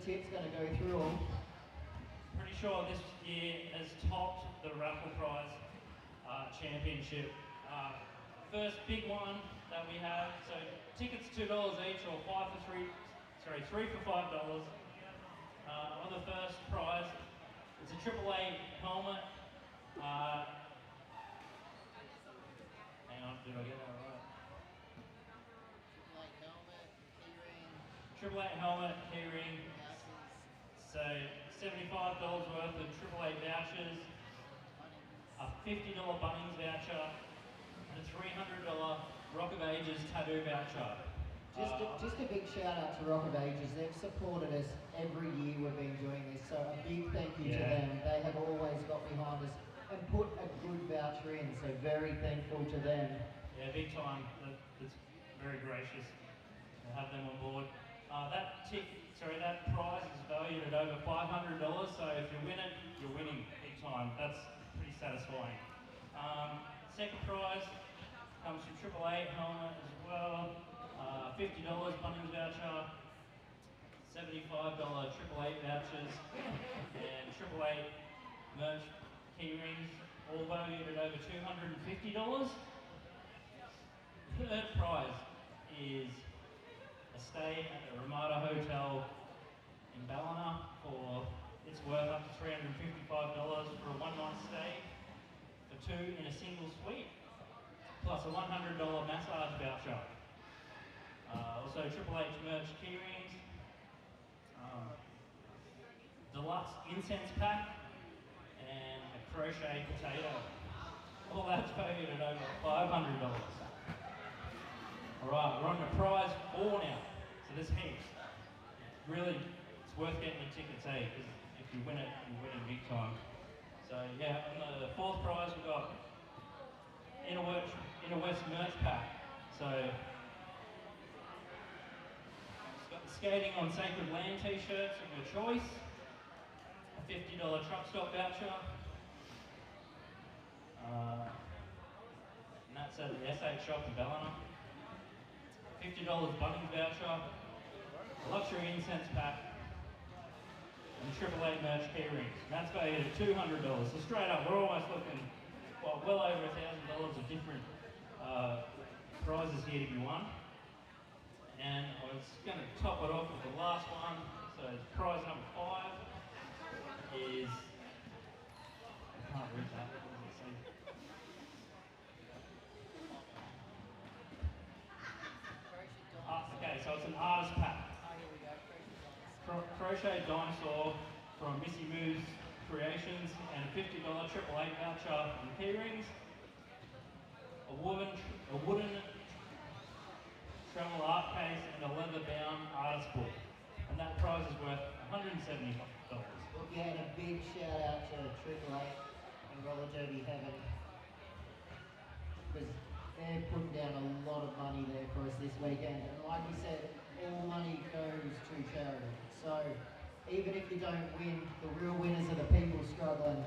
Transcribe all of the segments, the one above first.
Tip's going to go through them. Pretty sure this year has topped the raffle prize championship. First big one that we have, so tickets $2 each or three for $5. On the first prize, it's a AAA helmet. Hang on, did I get that right? AAA helmet, keyring. So $75 worth of AAA vouchers, a $50 Bunnings voucher, and a $300 Rock of Ages tattoo voucher. Just a big shout out to Rock of Ages. They've supported us every year we've been doing this, so a big thank you to them. They have always got behind us and put a good voucher in, so very thankful to them. Yeah, big time. That's very gracious to have them on board. That prize is valued at over $500, so if you win it, you're winning big time. That's pretty satisfying. Second prize comes from AAA helmet as well. $50 Bunnings voucher, $75 AAA vouchers, and AAA merch keyrings, all valued at over $250. Third prize is a stay at the Ramada Hotel in Ballina it's worth up to $355 for a one-night stay for two in a single suite, plus a $100 massage voucher. Also Triple H merch keyrings, deluxe incense pack, and a crochet potato. All that's valued at over $500. Alright, we're on to prize 4 now. So there's heaps. Really, it's worth getting your tickets, because if you win it, you're winning big time. So yeah, on the fourth prize we've got Inner West merch pack. So it's got the Skating on Sacred Land t-shirts of your choice, a $50 truck stop voucher, and that's at the S8 shop in Ballina. $50 Bunnings voucher, a luxury incense pack, and AAA merch keyrings. That's valued at $200. So straight up, we're almost looking well over $1,000 of different prizes here to be won. And I was going to top it off with the last one. So prize number 5 is, I can't read that. What does it say? Okay, so it's an artist pack. Crochet dinosaur from Missy Moo's Creations, and a $50 AAA voucher and keyrings, a wooden travel art case, and a leather-bound artist book. And that prize is worth $170. Well, yeah, and a big shout out to Triple A and Roller Derby Heaven, because they're putting down a lot of money there for us this weekend. And like we said, all money goes to charity. So even if you don't win, the real winners are the people struggling.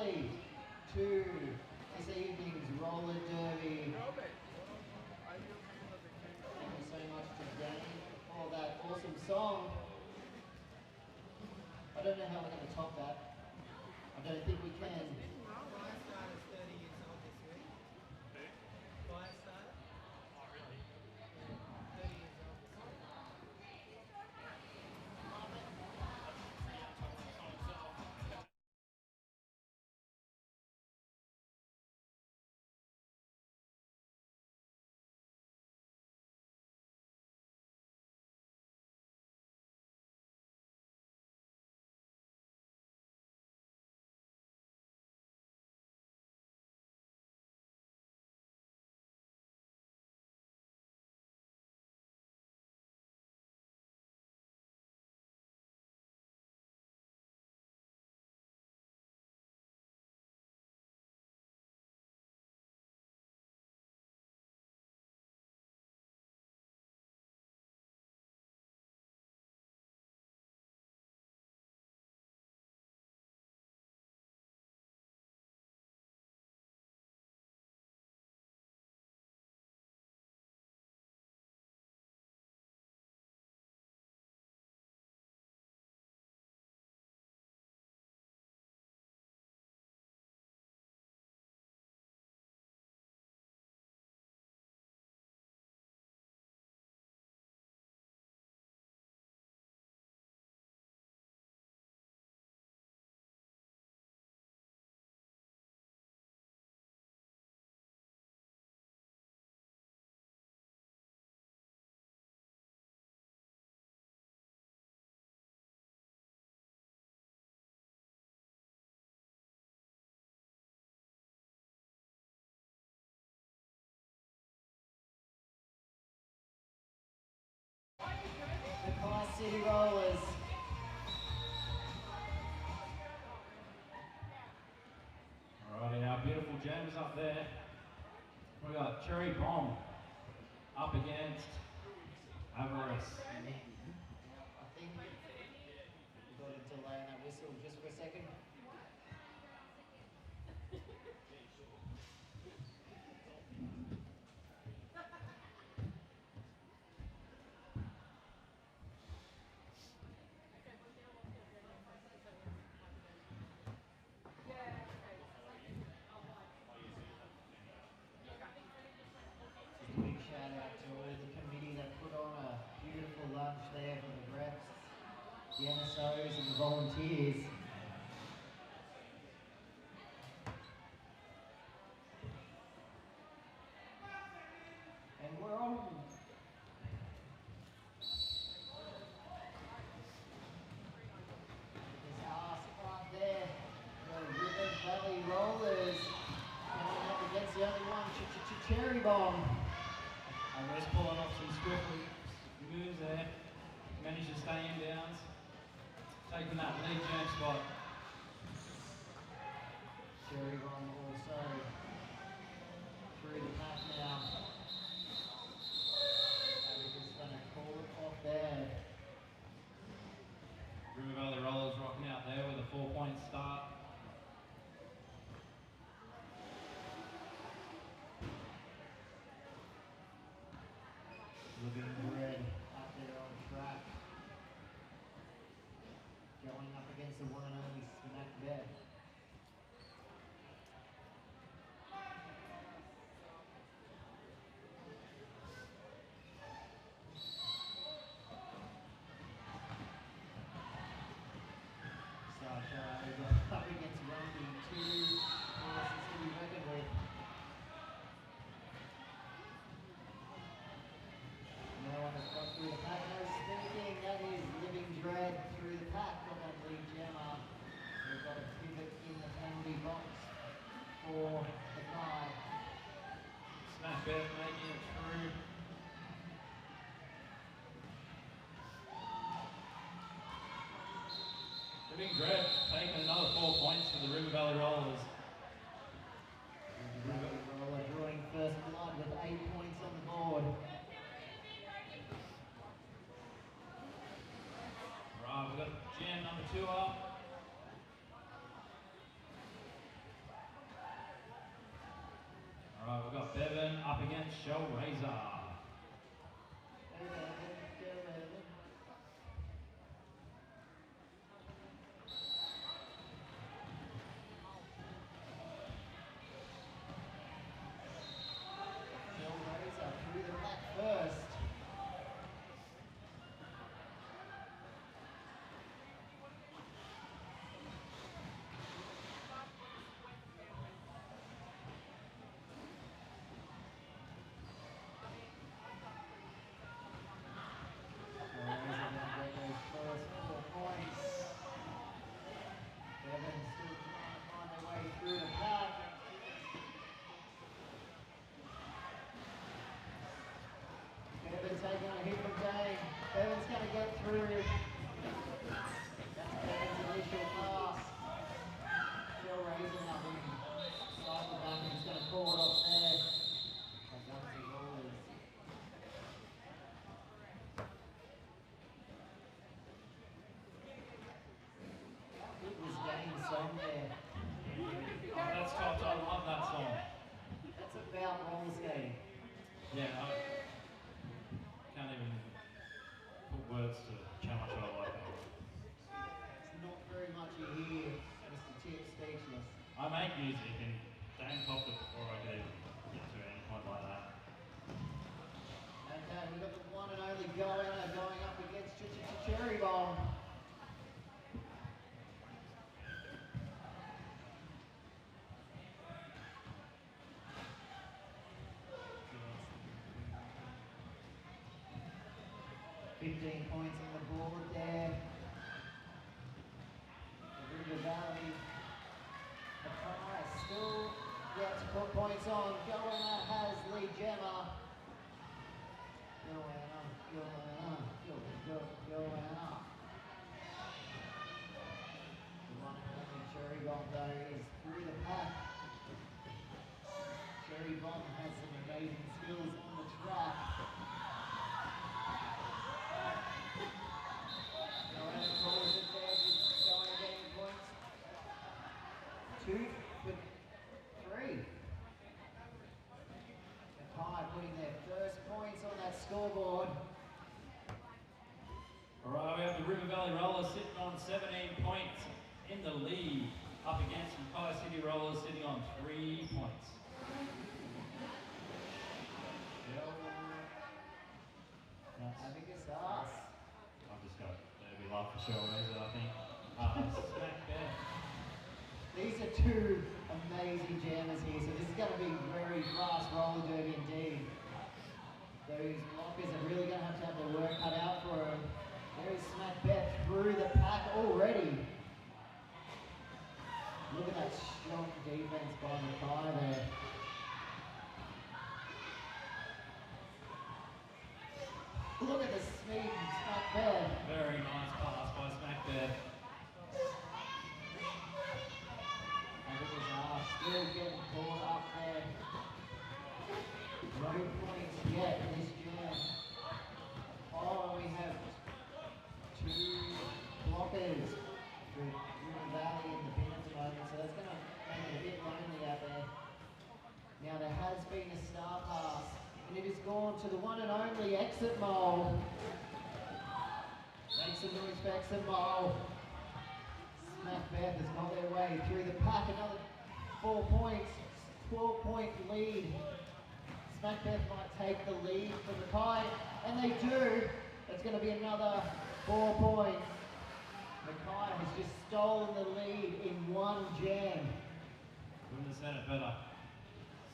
finally to this evening's roller derby. Thank you so much to Danny for that awesome song. I don't know how we're going to top that. I don't think we can. Mackay City Rollers. Alrighty, our beautiful gems up there. We got Cherry Bomb up against Avarice. I think we've got a delay on that whistle just for a second. Big shout out to all the committee that put on a beautiful lunch there for the reps, the NSOs and the volunteers. And we're on. This ass right there, the River Valley Rollers coming up against the other one, Cherry Bomb. Avarice pulling off some swift moves there. Managed to stay in bounds. Taking that lead jam spot. Cherry Bomb also through the pack now. Just going to call it off there. River Valley Rollers rocking out there with a 4-point start. Living Red up there on track. Going up against the one and only Smack Bet. Sasha up against Rumby, two horses to be reckoned with. No one has got through the pack, no sneaking, that is Living Dread through the pack from that lead gemmer. We've got a pivot in the penalty box for the guy. Smack Bet making it through. Living Dread taking another 4 points for the River Valley Rollers. River Roller drawing first blood with 8 points on the board. Right, we've got Jam number 2 up. against Shell Razor. Through the back first. Taking on a hit from Dane. Bevan's going to get through. That's Bevan's initial pass. Still raising up and cycle back and he's going to call it off there. That's up to Brawlers. It was Dane's song there. Oh, that's top. I love that song. That's about roller skating. Yeah, I can't even put words to how much I like that. It's not very much you hear, Mr. Tip, speechless. I make music and Dan popped it before I could even get to any point like that. Okay, we've got the one and only going up against Cherry Bomb. Points on the board there. The River Valley. Mackay still yet to put points on. Goanna has Lee Gemma. Goanna. The one and only Cherry Bomb though is through the pack. Cherry Bomb has some amazing skills on the track. Two with three. Mackay putting their first points on that scoreboard. Alright, we have the River Valley Rollers sitting on 17 points in the lead, up against Mackay City Rollers sitting on 3 points. Having a sauce. I've just got maybe love for Shell Razor, I think. Smack Bet. These are two amazing jammers here, so this is going to be very fast roller derby indeed. Those blockers are really going to have their work cut out for them. There's Smack Bet through the pack already. Look at that strong defense by Mackay there. Look at the speed of Smack Bet. Very nice pass by Smack Bet. Still getting caught up there. No points yet in this jam. Oh, we have two blockers with River Valley in the bin at the moment, so that's going to make it a bit lonely out there. Now there has been a star pass, and it has gone to the one and only Exit Mole. Make some noise for Exit Mole. Smack Bet has got their way through the pack. Another 4 points, 12-point lead. Smack Bet might take the lead for Mackay, and they do. It's going to be another 4 points. Mackay has just stolen the lead in one jam. Couldn't have said it better.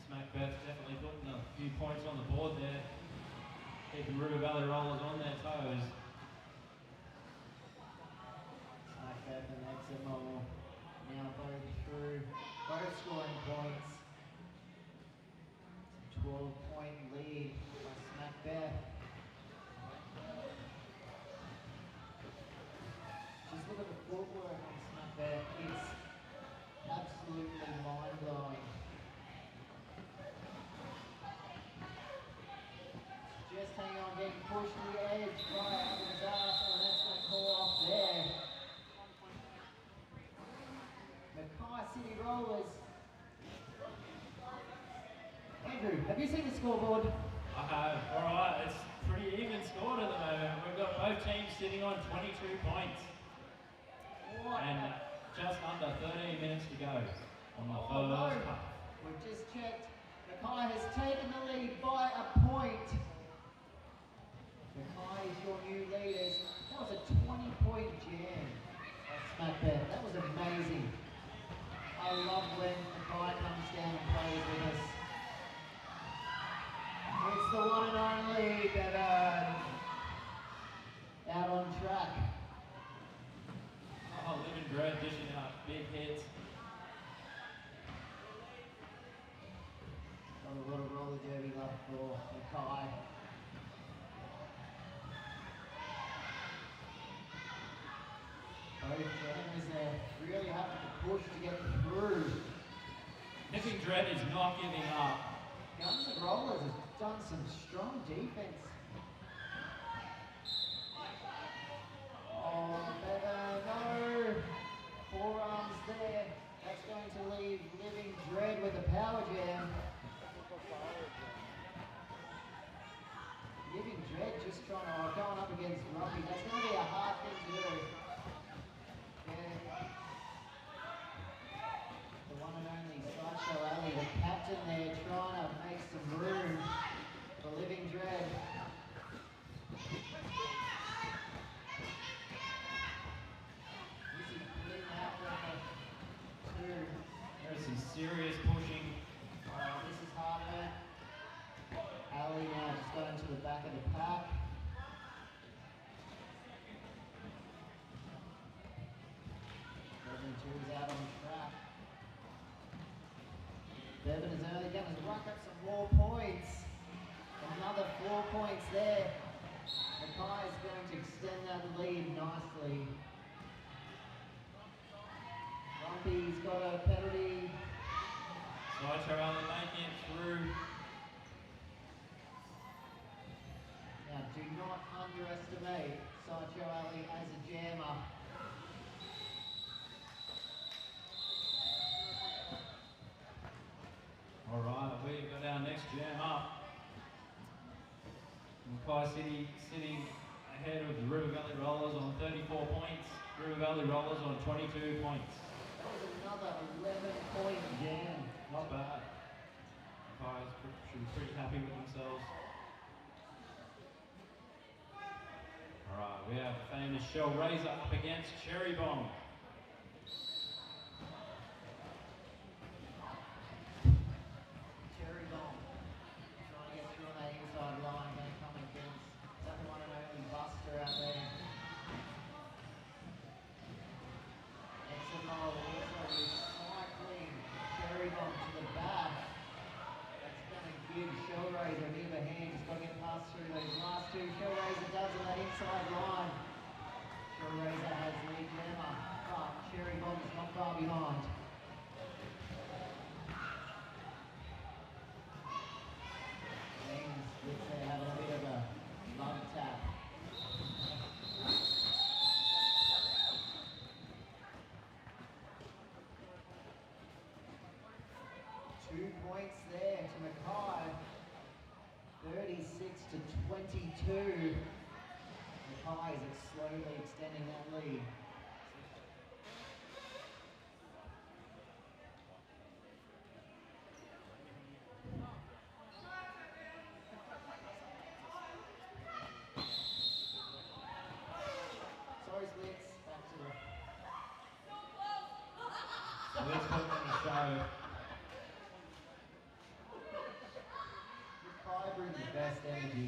Smack Bet's definitely putting a few points on the board there. Keeping River Valley Rollers on their toes. Smack Bet and Exit Mole now both through. Both scoring points. 12-point lead by Smack Bet. Just look at the footwork on Smack Bet. It's absolutely mind-blowing. Just hang on, getting pushed to the edge by under his ass, and that's going to call off there. Mackay City Rollers. Andrew Andrew, have you seen the scoreboard? I have. All right, it's pretty even scored at the moment. We've got both teams sitting on 22 points. And just under 13 minutes to go on the first half. We've just checked. Mackay has taken the lead by a point. Mackay is your new leaders. That was a 20-point jam at Smackbet. That was amazing. I love when Mackay comes down and plays with us. It's the one and only Bevan. Out on track. Oh, Living Dread dishing out big hits. Got a lot of roller derby love for Mackay. Both teams are really having to push to get through. Living Dread is not giving up. Guns and Rollers have done some strong defense. Oh, Bevan, no. Forearms there. That's going to leave Living Dread with a power jam. Living Dread just trying to, going up against Rocky. That's going to be a hard thing to do. Yeah. The one and only Sideshow Ali, the captain there, trying to make some room for Living Dread. There's some serious pushing. This is hard. Ali now just going to the back of the pack. Bevan 2 is out on track. Bevan is only going to rack up some more points. Another 4 points there. Mackay is going to extend that lead nicely. Rumpy's got a penalty. Sideshow Ali making it through. Now, do not underestimate Sideshow Ali as a jammer. All right, we've got our next jam up. Mackay City sitting ahead of the River Valley Rollers on 34 points. River Valley Rollers on 22 points. That was another 11-point jam. Not bad. Mackay should be pretty happy with themselves. All right, we have famous Shell Razor up against Cherry Bomb. Cherry Bomb trying to get through on that inside line. Going to come against that one and only Buster out there. XMO also recycling Cherry Bomb to the back. That's going to give Shell Razor a bit of a hand. Just got to get past through those last two. Shell Razor does on that inside line. Shell Razor has lead jammer, but Cherry Bomb is not far behind. James gets there having a bit of a love tap. Two points there to Mackay. 36 to 22. Mackay is slowly extending that lead. Sorry, Splits. Back to the... So let's put on the show. Mackay brings the best energy.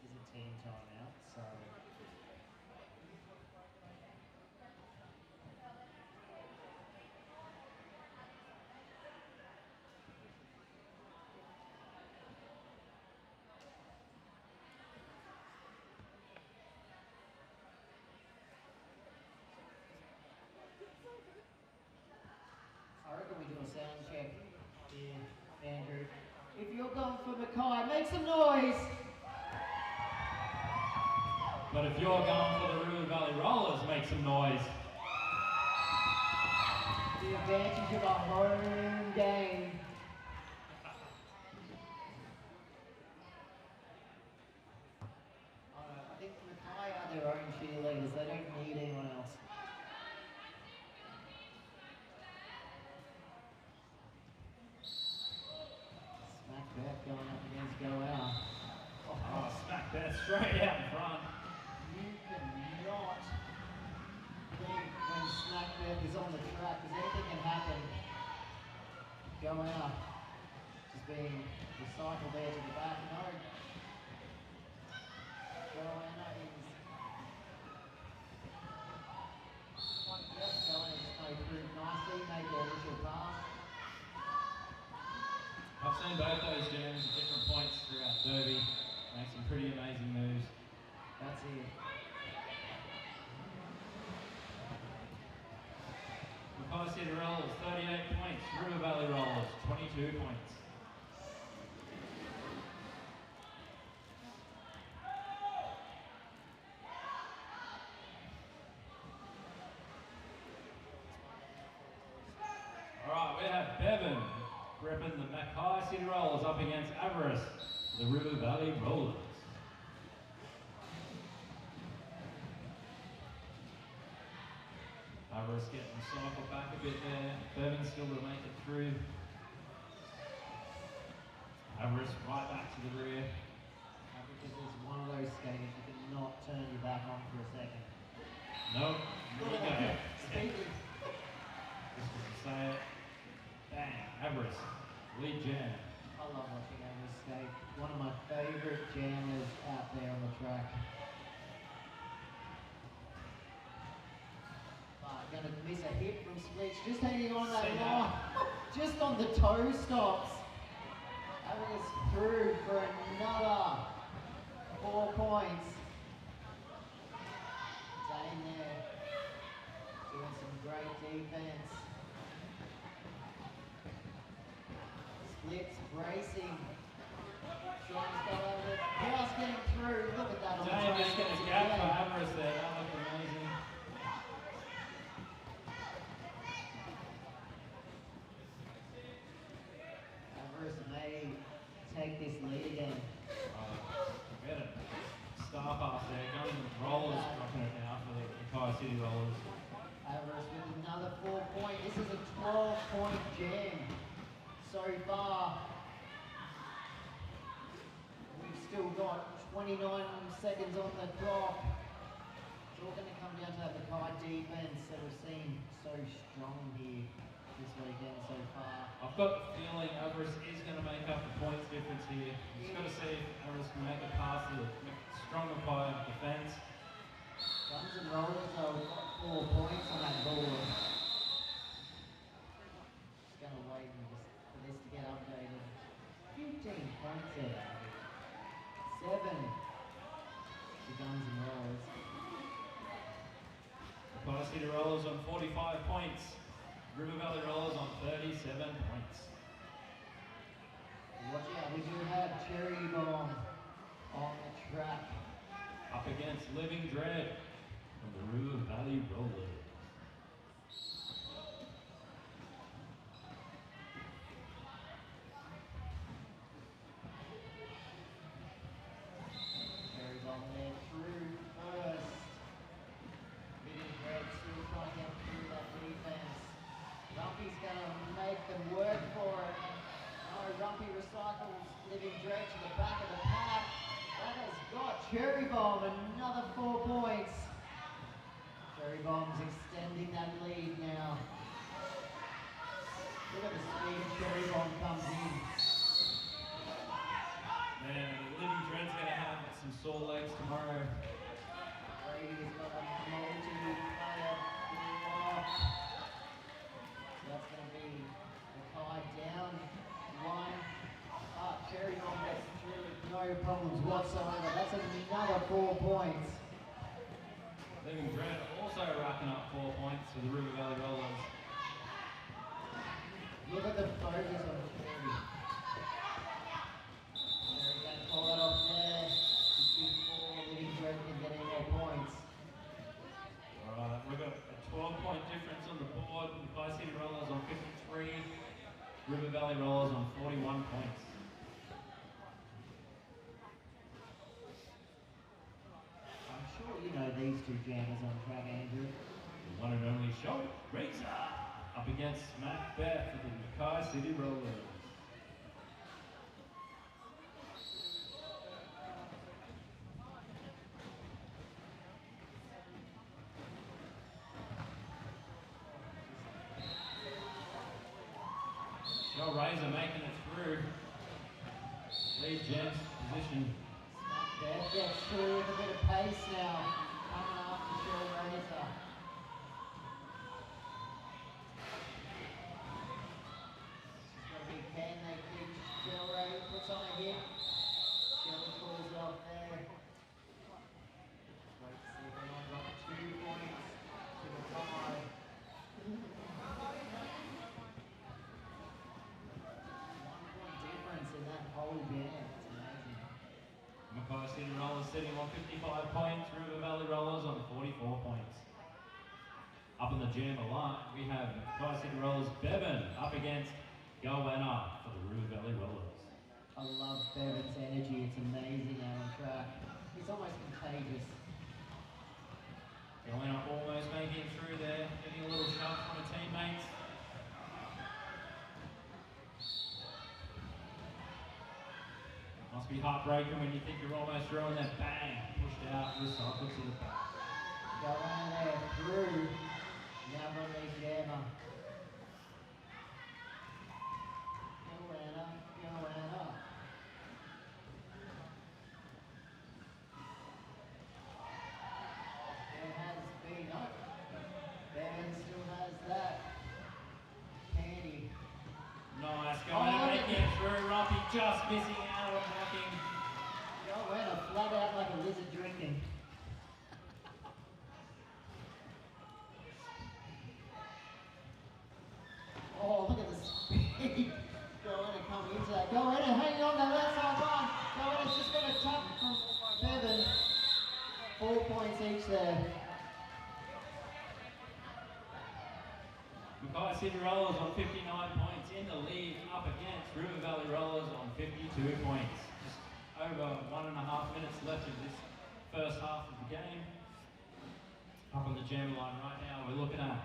This is a team timeout, so... I reckon we do a sound check here, Andrew. If you're going for Mackay, make some noise! But if you're going for the River Valley Rollers, make some noise. The advantage of a home game. I think Mackay are their own cheerleaders. They don't need anyone else. Smack back going up against Go Out. Oh, smack that straight out in front. You cannot think when Smack Beth is on the track, because anything can happen. Go out. Just being recycled there to the back. No. Joanna is just going to go through nicely, make the initial pass. I've seen both those jams at different points throughout Derby. Make some pretty amazing moves. That's it. Mackay City Rollers, 38 points. River Valley Rollers, 22 points. Alright, we have Bevan repping the Mackay City Rollers up against Avarice, the River Valley Rollers. Avarice getting the cycle back a bit there. Bevan still to make it through. Avarice right back to the rear. Because it's one of those skaters you cannot turn your back on for a second. Nope. Here we go. Speaking. Just to say it. Bang. Avarice. Lead jam. I love watching Avarice skate. One of my favourite jammers out there on the track. Going to miss a hit from Switch. Just hanging on that line. Just on the toe stops. Avarice through for another 4 points. Zane there. Doing some great defense. Splits, bracing. Sean's got over it. Just getting through. Look at that on the Dane toe making stops his gap for again. Avarice there. That looked amazing. Avarice may take this lead again. We had a star pass there. Guns and Rollers dropping it now for the Mackay City Rollers. Avarice with another 4 point. This is a 12-point jam so far. We've still got 29 seconds on the clock. It's all going to come down to that Mackay defense that we've seen so strong here this weekend so far. I've got a feeling Avarice is going to make up the points difference here. Just got to see if Avarice can make it past the strong Mackay defence. Guns and Rollers though, we've got 4 points on that board. Just going to wait for this to get updated. 15 points there. 7 to Guns and Rollers. Mackay City Rollers on 45 points. River Valley Rollers on 37 points. Watch out, we do have Cherry Bomb on the track. Up against Living Dread from the River Valley Rollers. Cherry Bomb there through first. Living Dread still trying to get through that defense. Rumpy's going to make them work for it. No, Rumpy recycles Living Dread to the back of the pack. That has got Cherry Bomb another 4 points. Cherry Bomb's extending that lead now. Look at the speed Cherry Bomb comes in. Man, Living Dread's going to have some sore legs tomorrow. Brady's got a multi-player block. That's going to be Mackay down 1. Cherry Bomb gets through with no problems whatsoever. That's another 4 points. Living Dread also racking up 4 points for the River Valley Rollers. Look at the focus on Cherry. Cherry going to pull that off there. Just before Living Dread can get any more Valley Rollers on 41 points. I'm sure you know these two jammers on track, Andrew. The one and only Show Razor up against Mackay for the Mackay City Rollers. Show Razor making it through. Lead Jams position. That gets through with a bit of pace now. Coming after Shell Razor. Got a big can they keep. Shell Razor puts on a hit. Shell pulls it off there. Wait to see if anyone got 2 points to the tie. 1 point difference in that whole game. It's amazing. Mackay City Rollers sitting on 55 points, River Valley Rollers on 44 points. Up on the jammer line, we have Mackay City Rollers Bevan up against Goanna for the River Valley Rollers. I love Bevan's energy, it's amazing out on track. He's almost contagious. Goanna almost making it through there, getting a little shove from her teammates. Must be heartbreaking when you think you're almost through and then bang, pushed out, recycled to the back. Going there through. Now from the jammer. Goanna. There has been no. Bevan still has that. Candy. Nice, Goanna making it through, Rumpy just missing out on blocking. Goanna flat out like a lizard drinking. Oh, look at the speed. Goanna coming into that. Goanna hanging on that left side line. Goanna's just got a tap from Bevan. 4 points each there. Mackay City Rollers on 59 points in the lead, up against River Valley Rollers on 52 points. Just over 1.5 minutes left of this first half of the game. Up on the jammer line right now, we're looking at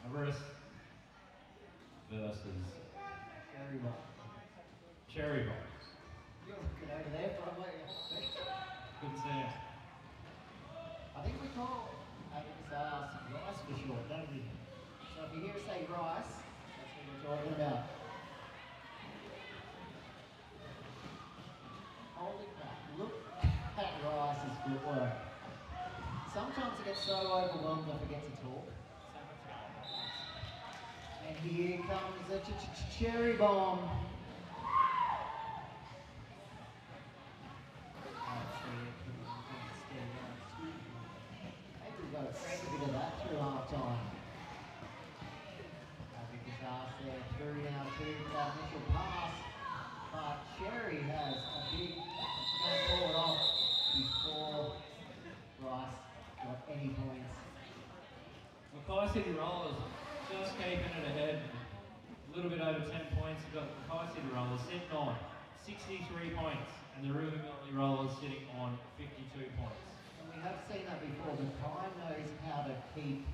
Everest versus Cherry Box. Cherry Box. You're looking over there from where you Couldn't see it. I think we call rice for short, don't we? So if you hear us say rice, that's what we're talking about. Holy crap, look at Rice's footwork. Sometimes I get so overwhelmed I forget to talk. And here comes the cherry bomb. Maybe we've got a bit of that through half time. A big disaster there through now too for that initial pass. But Cherry has a big go forward off before Rice got any points. Mackay City Rollers just keeping it ahead. A little bit over 10 points. We've got Mackay City Rollers sitting on 63 points and the River Valley Rollers sitting on 52 points. And we have seen that before, but Time knows how to keep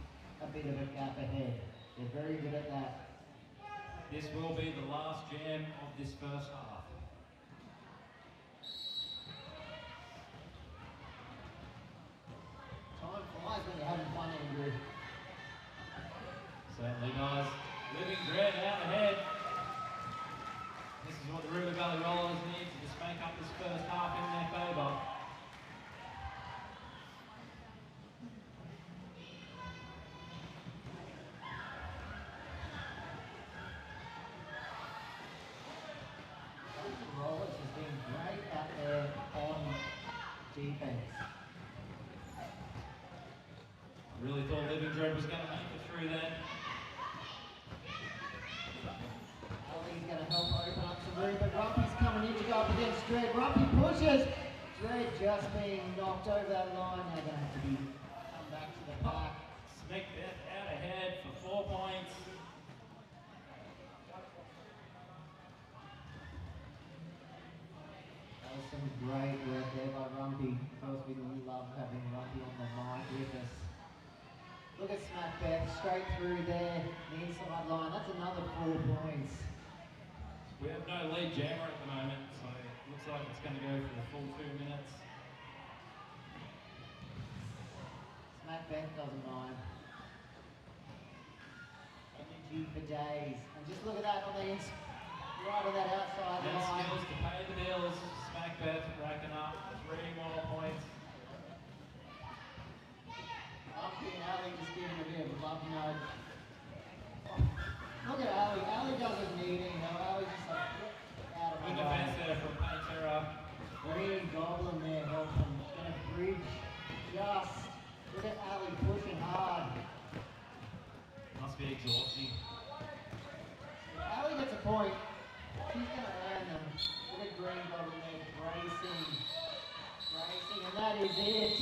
a bit of a gap ahead. They're very good at that. This will be the last jam of this first half. Time flies when you're having fun, Andrew. Certainly does. Living Dread out ahead. This is what the River Valley Rollers need to just make up this first half in their favour. Rollers has been great out there on defense. I really thought Living Dread was going to make it through then. I think he's going to help open up some room, but Rumpy's coming in to go up against Dread. Rumpy pushes. Dread just being knocked over that line. They're going to have to come back to the pack. Smith out ahead for 4 points. Look at Smack Beth, straight through there, the inside line. That's another 4 points. We have no lead jammer at the moment, so it looks like it's going to go for the full 2 minutes. Smack Beth doesn't mind. Energy for days. And just look at that on the inside, right on that outside And line. skills to pay the bills. Smack Beth racking up 3 more points. Lumpy and Ali just giving a bit of a love note. Look at Ali. Ali doesn't need it, you know. Ali's just like, get out of Good my defense way. there from Pantera. Green Goblin there helping. Gonna bridge just. Look at Ali pushing hard. Must be exhausting. If Ali gets a point, she's gonna earn them. Look at Green Goblin there bracing. Bracing, and that is it.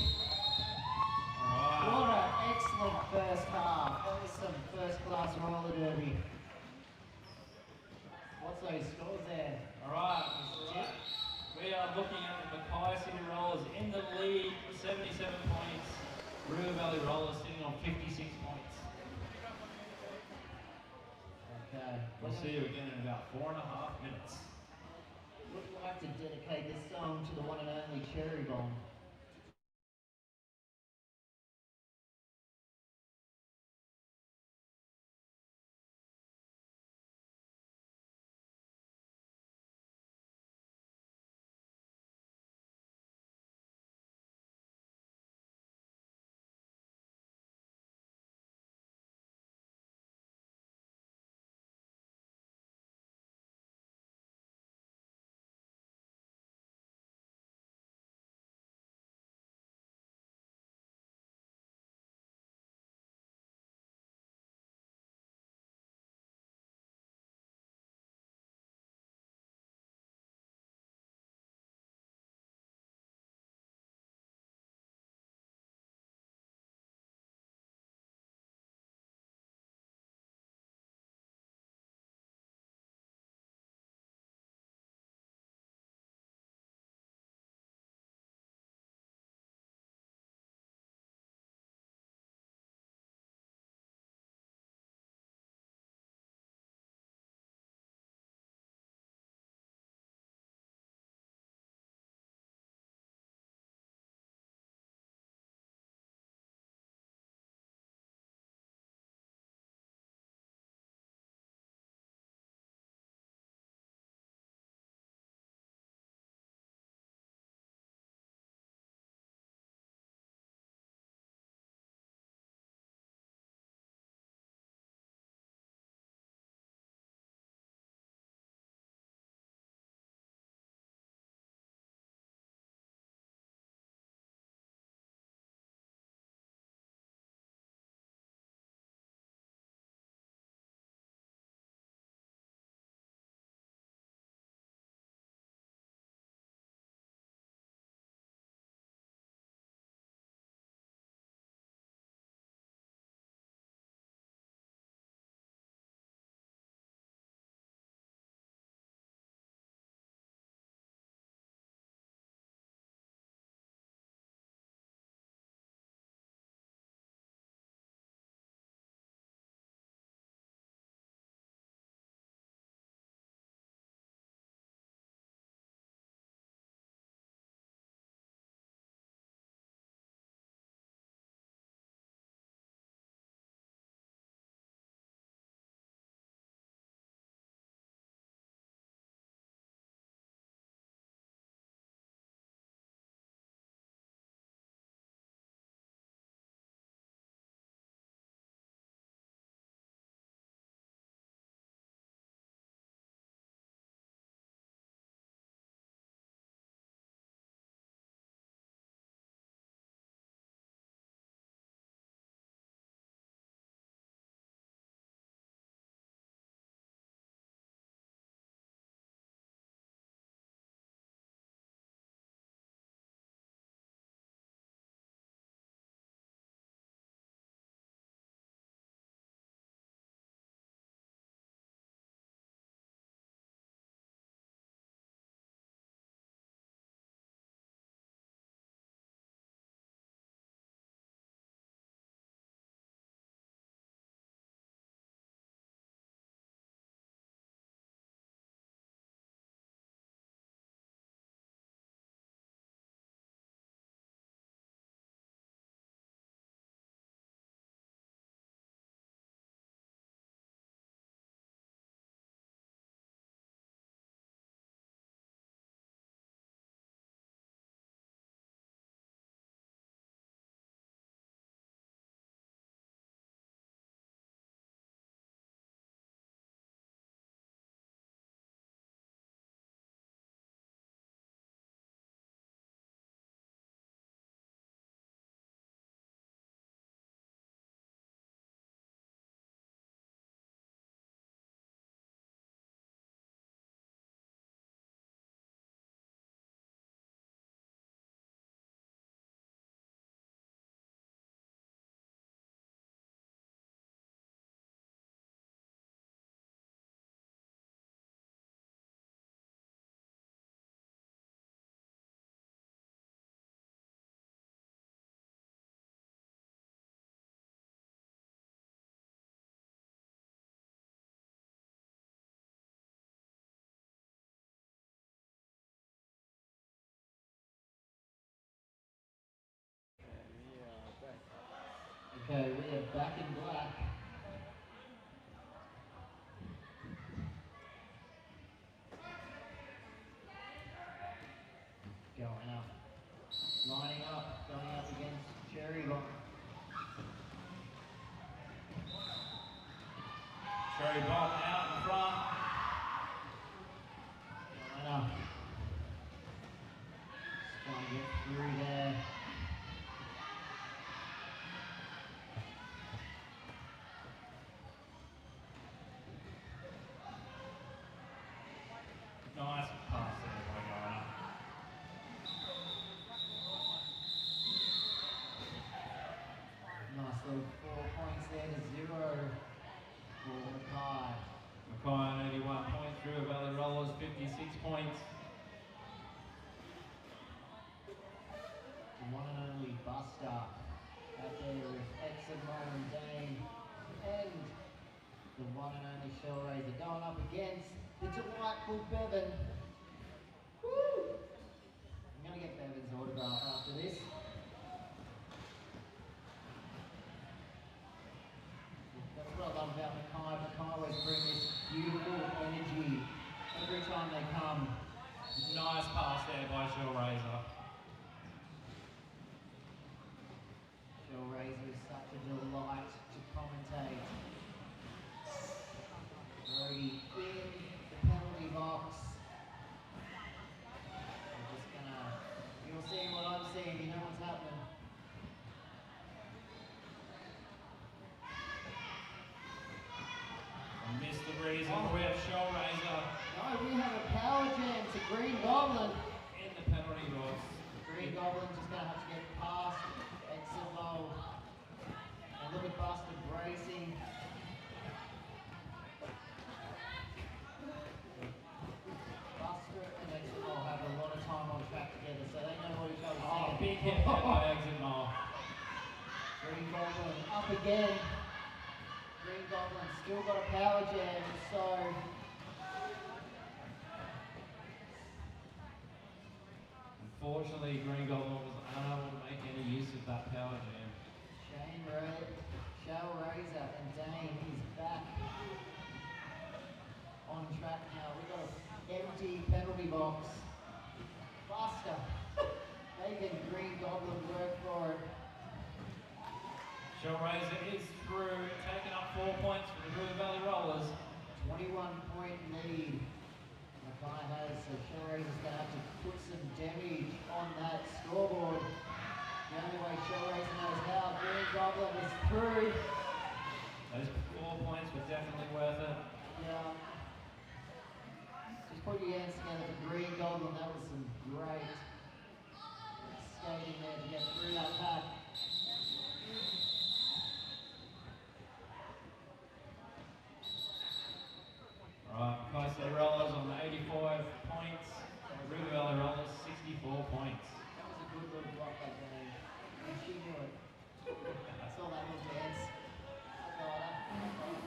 What an excellent first half. That was some first class roller derby. What's those scores there? Alright, we are looking at the Mackay City Rollers in the lead, 77 points. River Valley Rollers sitting on 56 points. Okay. We'll see you again in about 4.5 minutes. Would like to dedicate this song to the one and only Cherry Bomb. Okay, we are back in black. Going up. Lining up, going up against Cherry Bomb. Cherry Bomb out in front. Going up. Just trying to get through there. Nice pass there by Guyana. Nice little 4 points there to 0 for Mackay. Mackay on 81 points through, Valley Rollers 56 points. The one and only Buster out there with Eximo and Dane. And the one and only Shellraiser going up against the delightful Bevan. Woo! I'm going to get Bevan's autograph after this. That's what I love about Mackay. Mackay always bring this beautiful energy every time they come. Nice pass there by Shellraiser. Shellraiser is such a delight to commentate. Brody in the penalty box. I'm just gonna, you're seeing what I'm seeing, you know what's happening. Missed the reason, we have Shellraiser No, we have a power jam to Green Goblin. in the penalty box. Green Goblin just gonna have to get past Eximo. And look at Buster bracing. Buster and Eximo have a lot of time on track together, so they know what each other's Oh, saying. big hit there by Eximo. Green Goblin up again. Green Goblin still got a power jam, so Unfortunately, Green Goblin was unable to make any use of that power jam. Shellraiser and Dane is back on track now. We've got an empty penalty box. Buster making Green Goblin work for it. Shellraiser is through, taking up 4 points for the River Valley Rollers. 21-point lead. Mackay has, so Shellraiser's going to have to put some damage on that scoreboard. The only way Shellraiser knows how. Green Goblin is through. Those 4 points were definitely worth it. Yeah. Just put your hands together for Green Goblin. That was some great skating there to get through that pack. Right, Mackay City Rollers on 85 points. River Valley Rollers 64 points. That was a good little block by Dane. And she knew it. I saw that little dance. I got her.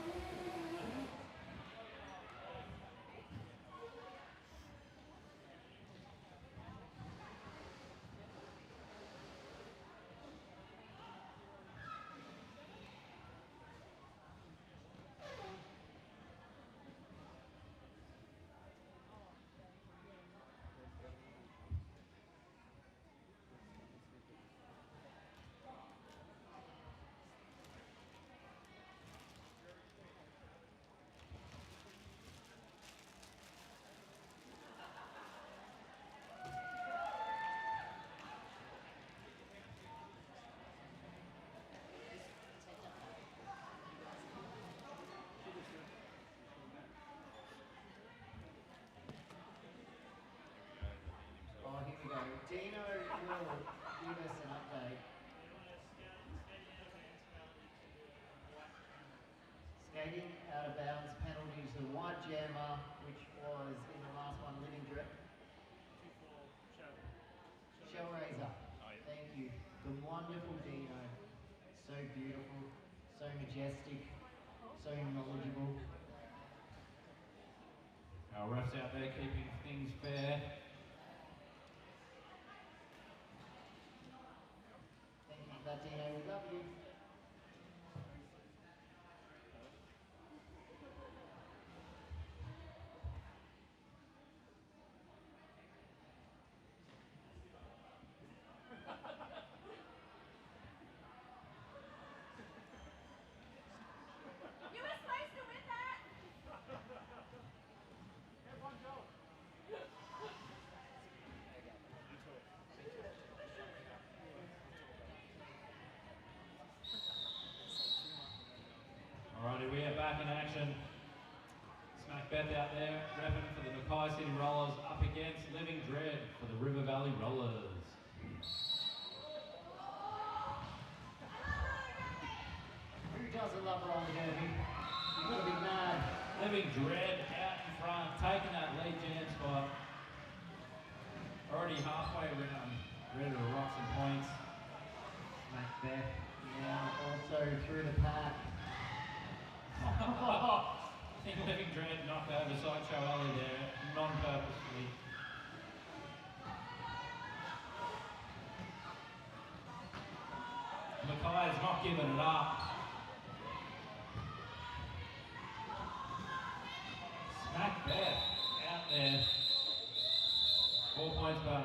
Oh, here we go. Dino will give us an update. Skating out of bounds penalty to the white jammer, which was in the last one, Living Drip. Shellraiser. Thank you. The wonderful Dino. So beautiful, so majestic, so knowledgeable. Our refs out there keeping things fair. Thank you for that, Dino. We love you. back in action. Smack Beth out there, repping for the Mackay City Rollers up against Living Dread for the River Valley Rollers. Who doesn't love roller derby? You've got to be mad. Living Dread out in front, taking that lead jam spot. Already halfway around, ready to rock some points. Macbeth now also through the pack. I think Living Dread knocked over Sideshow Alley there, non-purposefully. Mackay is not giving it up. Smack Beth out there. 4 points, but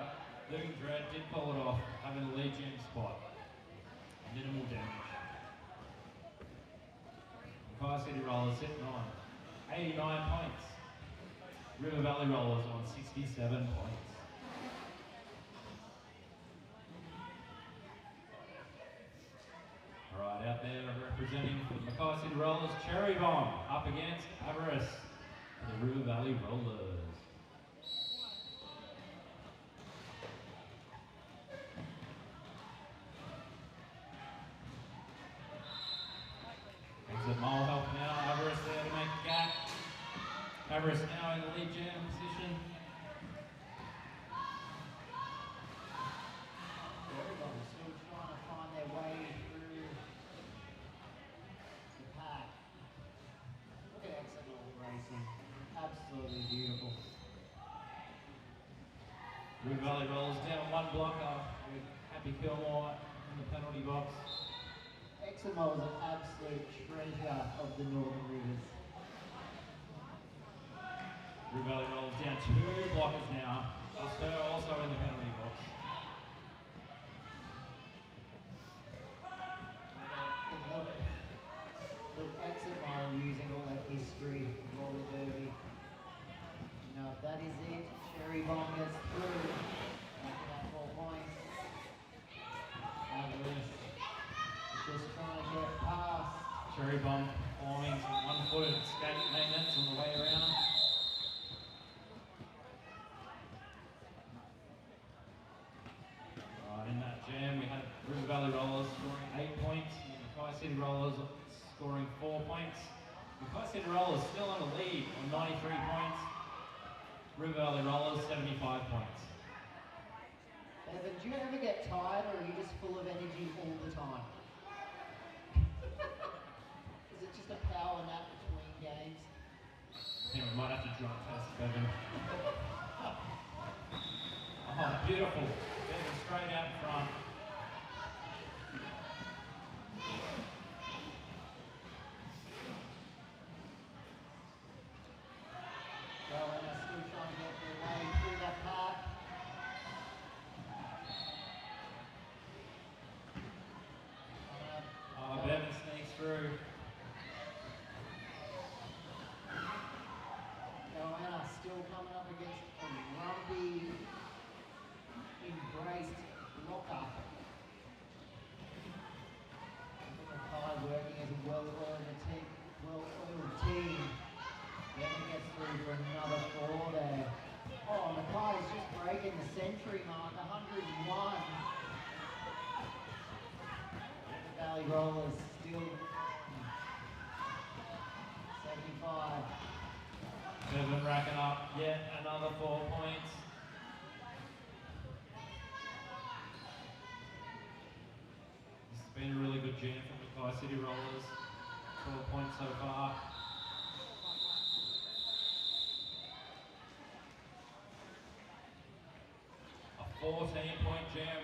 Living Dread did pull it off, having a lead gem spot. Minimal damage. Mackay City Rollers sitting on 89 points. River Valley Rollers on 67 points. Alright, out there representing for the Mackay City Rollers, Cherry Bomb up against Avarice for the River Valley Rollers. Exit Mole help now, Avarice there to make a gap. Avarice now in the lead jam position. Everybody's still trying to find their way through the pack. Look at Exeter racing. Absolutely beautiful. River Valley Rollers down one blocker with Happy Kilmore in the penalty box. Exeter is an absolute treasure of the Northern Rivers. River Valley Rollers down two blockers now. Oscar also in the penalty box. Look, Exeter using all that history of roller derby. Now, if that is it, Cherry Bomb gets through. Making that 4 points. Avarice just trying to get past. Cherry Bomb performing some one-footed skate maintenance on the way around. Right, in that jam we had River Valley Rollers scoring 8 points, and Mackay City Rollers scoring 4 points. Mackay City Rollers still on the lead on 93 points. River Valley Rollers 75 points. Evan, do you ever get tired or are you just full of energy all the time? Is it just a power nap between games? I think we might have to drug test Bevan. Oh, beautiful. Bevan straight out front. Well, and they're still trying to get their way through that pack. Bevan sneaks through. Joanna still coming up against a grumpy, embraced locker. Mackay working as a well-oiled team. Bevan gets through for another 4 there. Oh, Mackay is just breaking the century mark, 101. Valley Rollers still 75. Bevan racking up yet another 4 points. This has been a really good jam for Mackay City Rollers. 12 points so far. A 14-point jam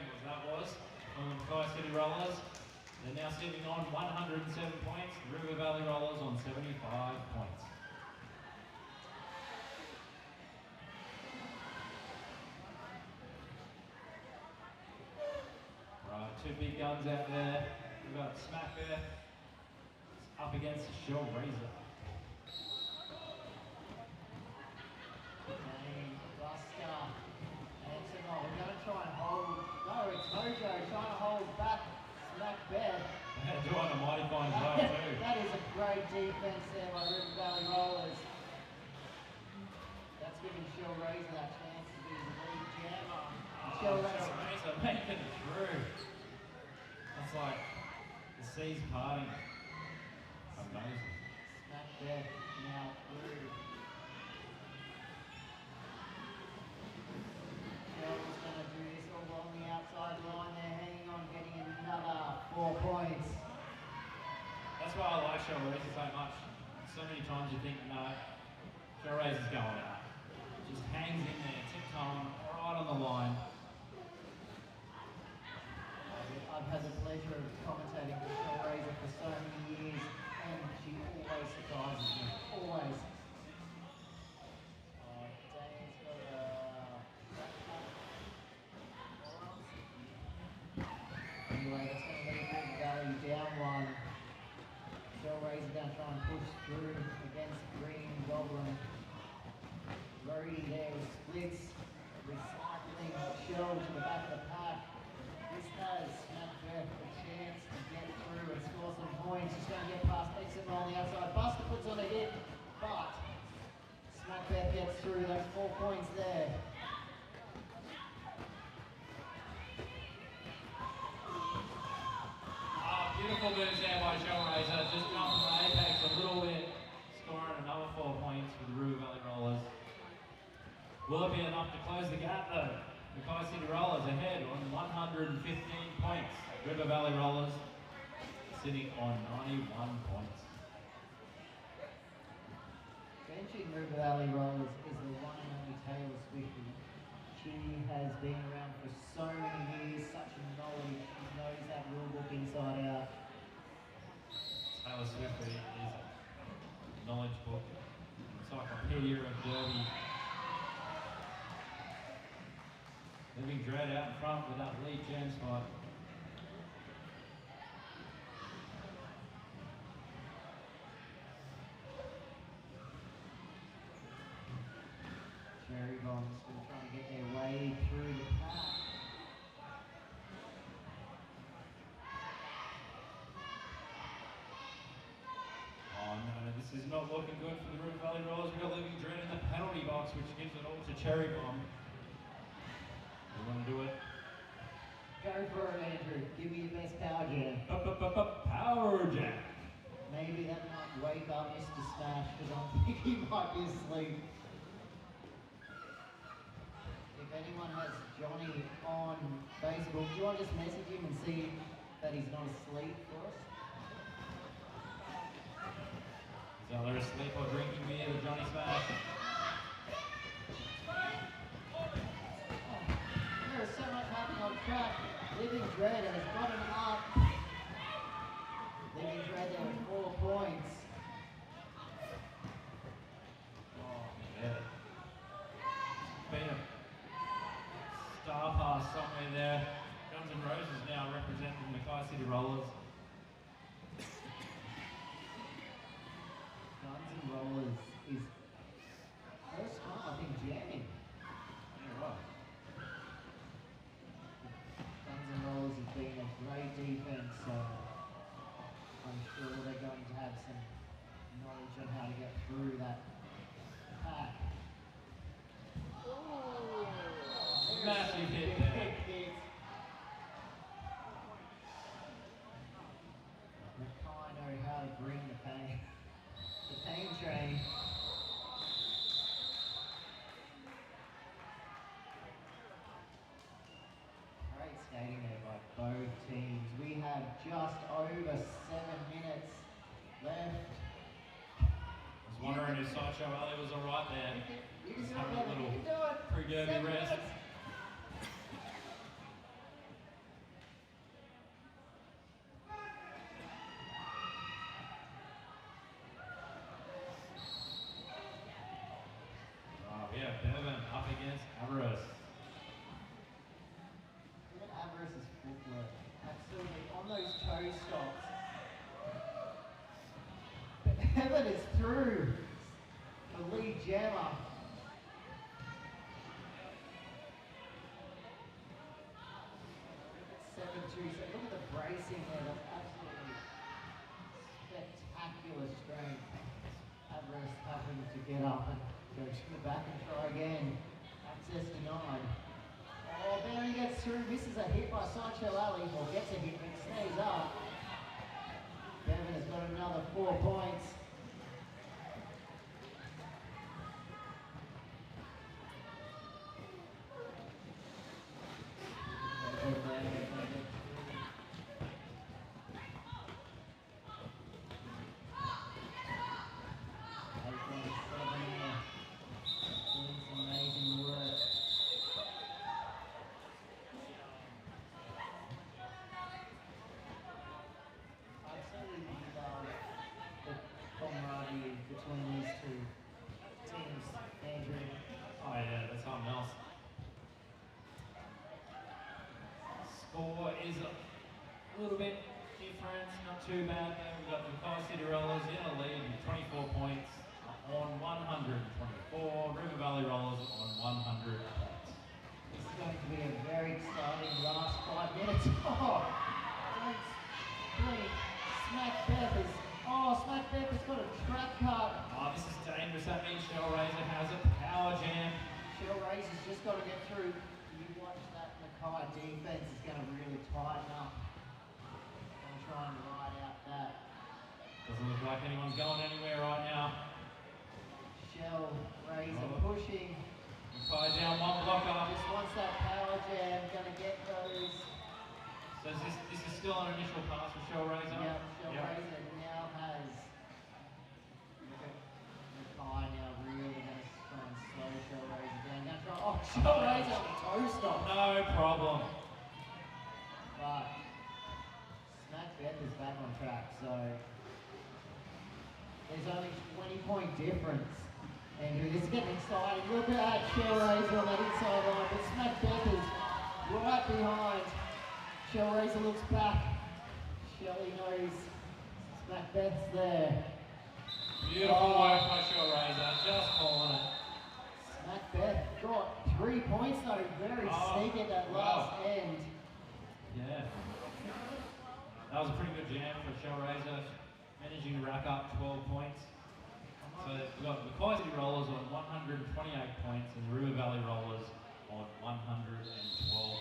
was from the Mackay City Rollers. They're now sitting on 107 points. River Valley Rollers on 75 points. Right, two big guns out there. We've got Smack there up against Shell Razor. Buster. We're going to try and hold. No, it's Mojo trying to hold back Smack Beth. They're doing a mighty fine job too. That is a Great defense there by River Valley Rollers. That's giving Shell Razor that chance to be the lead jammer. Shell Razor making it through. That's like the seas parting. Amazing. Smack there, now through. Shell's going to do this all along the outside line. They're hanging on, getting another 4 points. That's why I like Shell Razor so much. So many times you think, no, Shell Razor's going out. Just hangs in there, tiptoeing right on the line. I've had the pleasure of commentating with Shell Razor for so many years, and she always surprises me. Always. Dane's got a anyway, that's going to leave River Valley down one. Shell Razor going to try and push through against Green Goblin. Rody there with splits, recycling Shell to the back of the pack. This has Snapback a chance to get through and score some points. He's going to get past exit on the outside. Buster puts on a hit, but Snapback gets through. Those 4 points there. Beautiful moves there by Shell Razor. Just jumping the apex a little bit, scoring another 4 points for the River Valley Rollers. Will it be enough to close the gap though? Mackay City Rollers ahead on 115 points. River Valley Rollers sitting on 91 points. Benching River Valley Rollers is the one and only Taylor Swifty. She has been around for so many years, such knowledge. She knows that rule book inside out. Taylor Swifty is a knowledge book, encyclopedia of derby. Living Dread out in front with that lead jam spot. Cherry Bombs still trying to get their way through the pack. Oh no, this is not looking good for the River Valley Rollers. We've got Living Dread in the penalty box, which gives it all to Cherry Bomb. You want to do it? Go for it, Andrew. Give me your best power jam. Power jam. Maybe that might wake up Mr. Smash, because I think he might be asleep. If anyone has Johnny on Facebook, do you want to just message him and see that he's not asleep for us? Is either asleep or drinking beer with Johnny Smash? There is so much happening on track. Living Dread has got him up. Living Dread there with 4 points. Oh, yeah. Been a star pass somewhere there. Guns N' Roses now representing the Mackay City Rollers. Guns N' Rollers is first time, I think, jamming. Yeah, right. Guns N' Rollers has been a great defense, so I'm sure they're going to have some knowledge on how to get through that pack. Massive hit there. Mackay know how to bring the pain. The pain train. Great skating there by both teams. We have just over 7 minutes left. I was wondering if Sideshow Alley was alright there. You can Just do having it, a little you can do it. pre-derby 7 rest. minutes. We have Bevan up against Avarice. Look at Avarice's footwork. Absolutely on those toe stops. But Evan is through the lead jammer. Look at 7-2. So look at the bracing there. That's absolutely spectacular him to get up and go to the back and try again. Access denied. Oh, Barry gets through, misses a hit by Sancho Ali, or gets a hit, but stays up. Bevan has got another 4 points. Between these two teams, Andrew. Oh yeah, that's something else. Score is a little bit different, not too bad though. We've got the Mackay City Rollers in a lead with 24 points on 124. River Valley Rollers on 100 points. This is going to be a very exciting last 5 minutes. Oh, Smack Peppers. Oh, Smack Peppers got a trap card. Oh, this is dangerous. That means Shell Razor has a power jam. Shell Razor's just got to get through. You watch that Mackay defense is going to really tighten up. Going to try and ride out that. Doesn't look like anyone's going anywhere right now. Shell Razor pushing. Mackay down one blocker. Just wants that power jam. Going to get those. So this is still an initial pass for Shell Razor? Yep, Shell Razor now has. Look at Mackay now really going to try and slow Shell Razor down. Now try, oh, Shell Razor on the toe stop. No problem. But Smack Beth is back on track, so there's only 20-point difference. Andrew, this is getting exciting. Look at Shell Razor on that inside line, but Smack Beth is right behind. Shell Razor looks back. Shelly knows Smack Beth's there. Beautiful work by Shell Razor, just calling it. Smack Beth got 3 points though, very sneaky at that last end. Yeah. That was a pretty good jam for Shell Razor, managing to rack up 12 points. So we've got the Mackay City Rollers on 128 points and the River Valley Rollers on 112 points.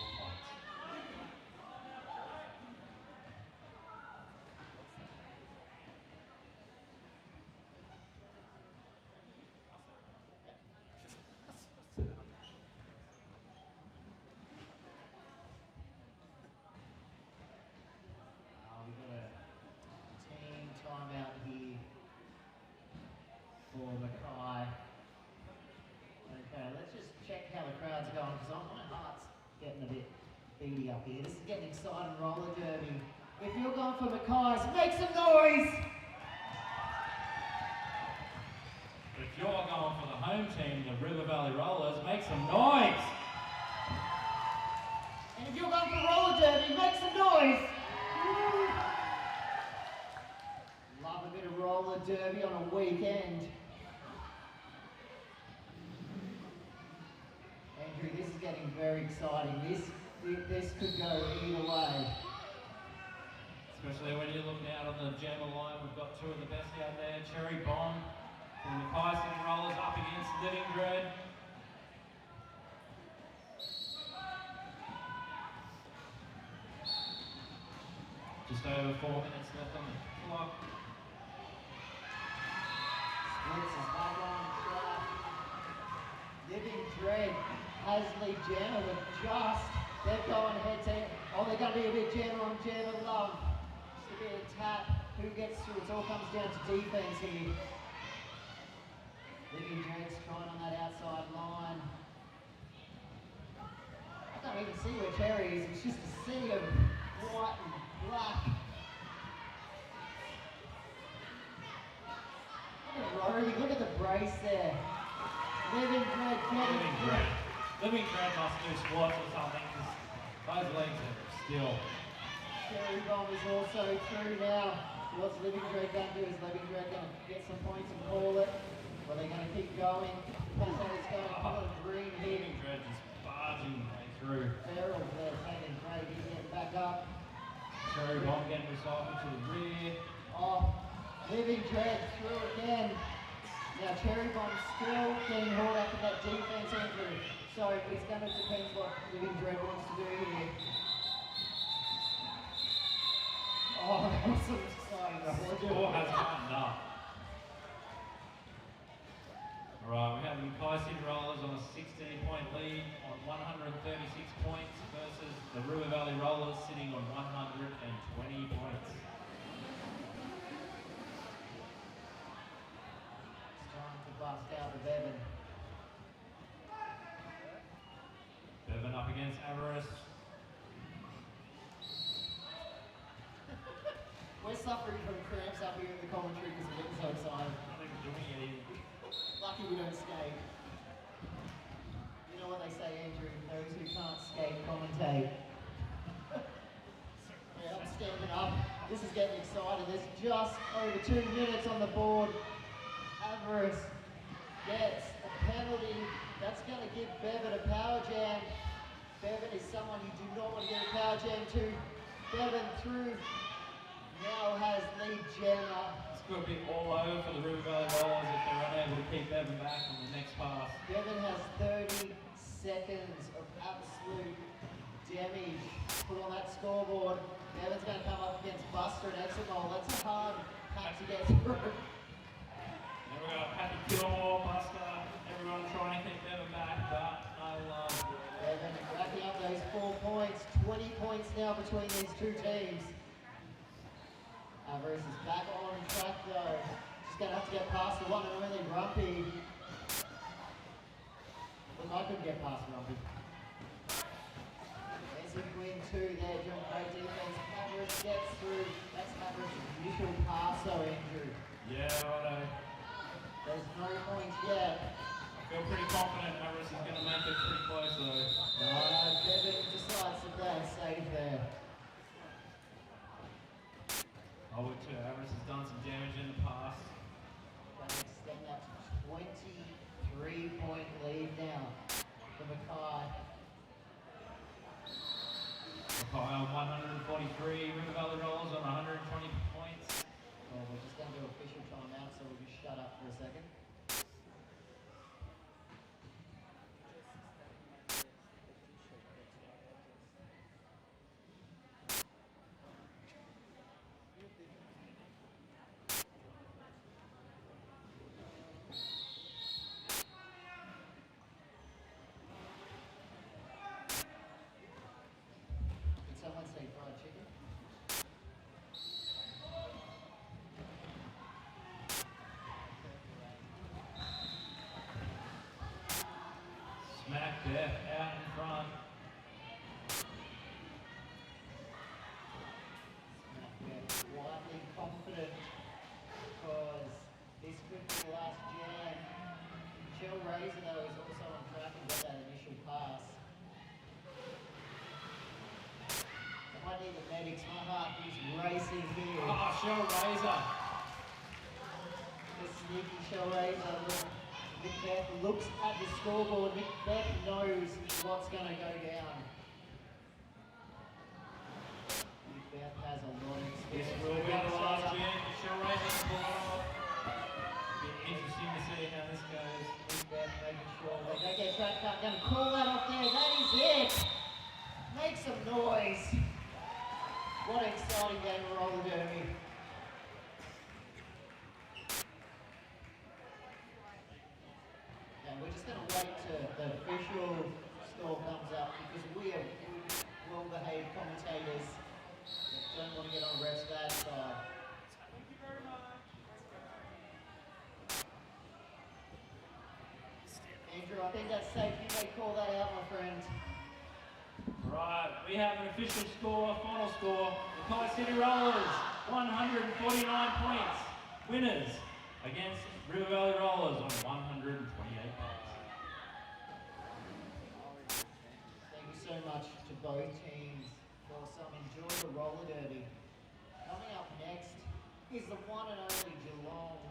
We've got a team timeout here for Mackay. Okay, let's just check how the crowd's going because my heart's getting a bit beady up here. This is getting exciting roller derby. If you're going for Mackay's, make some noise! If you're going for the home team, the River Valley Rollers, make some noise! And if you're going for roller derby, make some noise! Love a bit of roller derby on a weekend. Andrew, this is getting very exciting. This could go either way. Especially when you're looking out on the jammer line, we've got two of the best out there. Cherry Bomb from the Mackay City Rollers up against Living Dread. Just over 4 minutes left on the clock. Splits is back on track. Living Dread, Hasley, Jammer with just, they're going head to head. Oh, they're going to be a bit Jammer on Jammer love. Just a bit of tap. Who gets through? It all comes down to defense here. Living Dread's trying on that outside line. I don't even see where Cherry is. It's just a sea of white and black. Look at Rory, look at the brace there. Living Dread getting through. Living Dread must do squats or something because those legs are still. Cherry Bomb is also through now. What's Living Dread going to do? Is Living Dread going to get some points and call it? Or are they going to keep going? That's how it's going. I've got a green here. Living Dread just barging way through. Farrell there taking great. He's getting back up. Cherry Bomb getting recycled to the rear. Oh, Living Dread through again. Now Cherry Bomb's still getting hauled up in that defense, Andrew. So it's going to depend what Living Dread wants to do here. Oh, that was some exciting. The score has tightened up. Alright, we have the Mackay City Rollers on a 16-point lead on 136 points versus the River Valley Rollers sitting on 120 points. It's time to bust out the Bevan. Bevan up against Avarice. We're suffering from cramps up here in the commentary because we're getting so excited. Not even doing it even. Lucky we don't skate. You know what they say, Andrew, those who can't skate commentate. Yeah, I'm standing up. This is getting exciting. There's just over 2 minutes on the board. Avarice gets a penalty. That's going to give Bevan a power jam. Bevan is someone you do not want to get a power jam to. Bevan through. Now has lead jammer. It's going to be all over for the River Valley Rollers if they're unable to keep Bevan back on the next pass. Bevan has 30 seconds of absolute damage put on that scoreboard. Bevan's going to come up against Buster and Examol. That's a hard pack to get through. Then we've got Happy Gilmore, Buster, everyone trying to keep Bevan back, but no love. Bevan racking up those 4 points. 20 points now between these two teams. Avarice is back on track though. Just going to have to get past the one and only Rumpy. Look, I couldn't get past Rumpy. There's a win two there, doing great defense. Avarice gets through. That's Avarice's initial pass though, Andrew. Yeah, righto. There's no points yet. I feel pretty confident Avarice is going to make it pretty close though. Bevan decides to play it safe there. I would too. Avarice has done some damage in the past. Going to extend that 23-point lead now for Mackay. Mackay on 143, River Valley Rollers on 120 points. Well, we're just going to do official timeout, so we'll just shut up for a second. Someone say fried chicken? Smack Death out in front. Quietly confident because this could be the last jam. Shell Razor though is also on track and got that initial pass. I might need the medics, my heart is racing here. Oh, Shell Razor. The sneaky Shell Razor. Look, Macbeth looks at the scoreboard. Macbeth knows what's going to go down. Macbeth has a lot of This experience. will be the last jam. Shell Razor can pull it off. Be interesting to see how this goes. Macbeth making sure they don't get tracked up. Going to call that off there. That is it. Make some noise. What an exciting game of roller derby. And we're just going to wait till the official score comes up because we are good, well-behaved commentators that don't want to get on ref's bad side. Thank you very much. Andrew, I think that's safe. You may call that out, my friend. Right, we have an official score, final score. Mackay City Rollers, 149 points. Winners against River Valley Rollers on 128 points. Thank you so much to both teams for some enjoyable roller derby. Coming up next is the one and only Geelong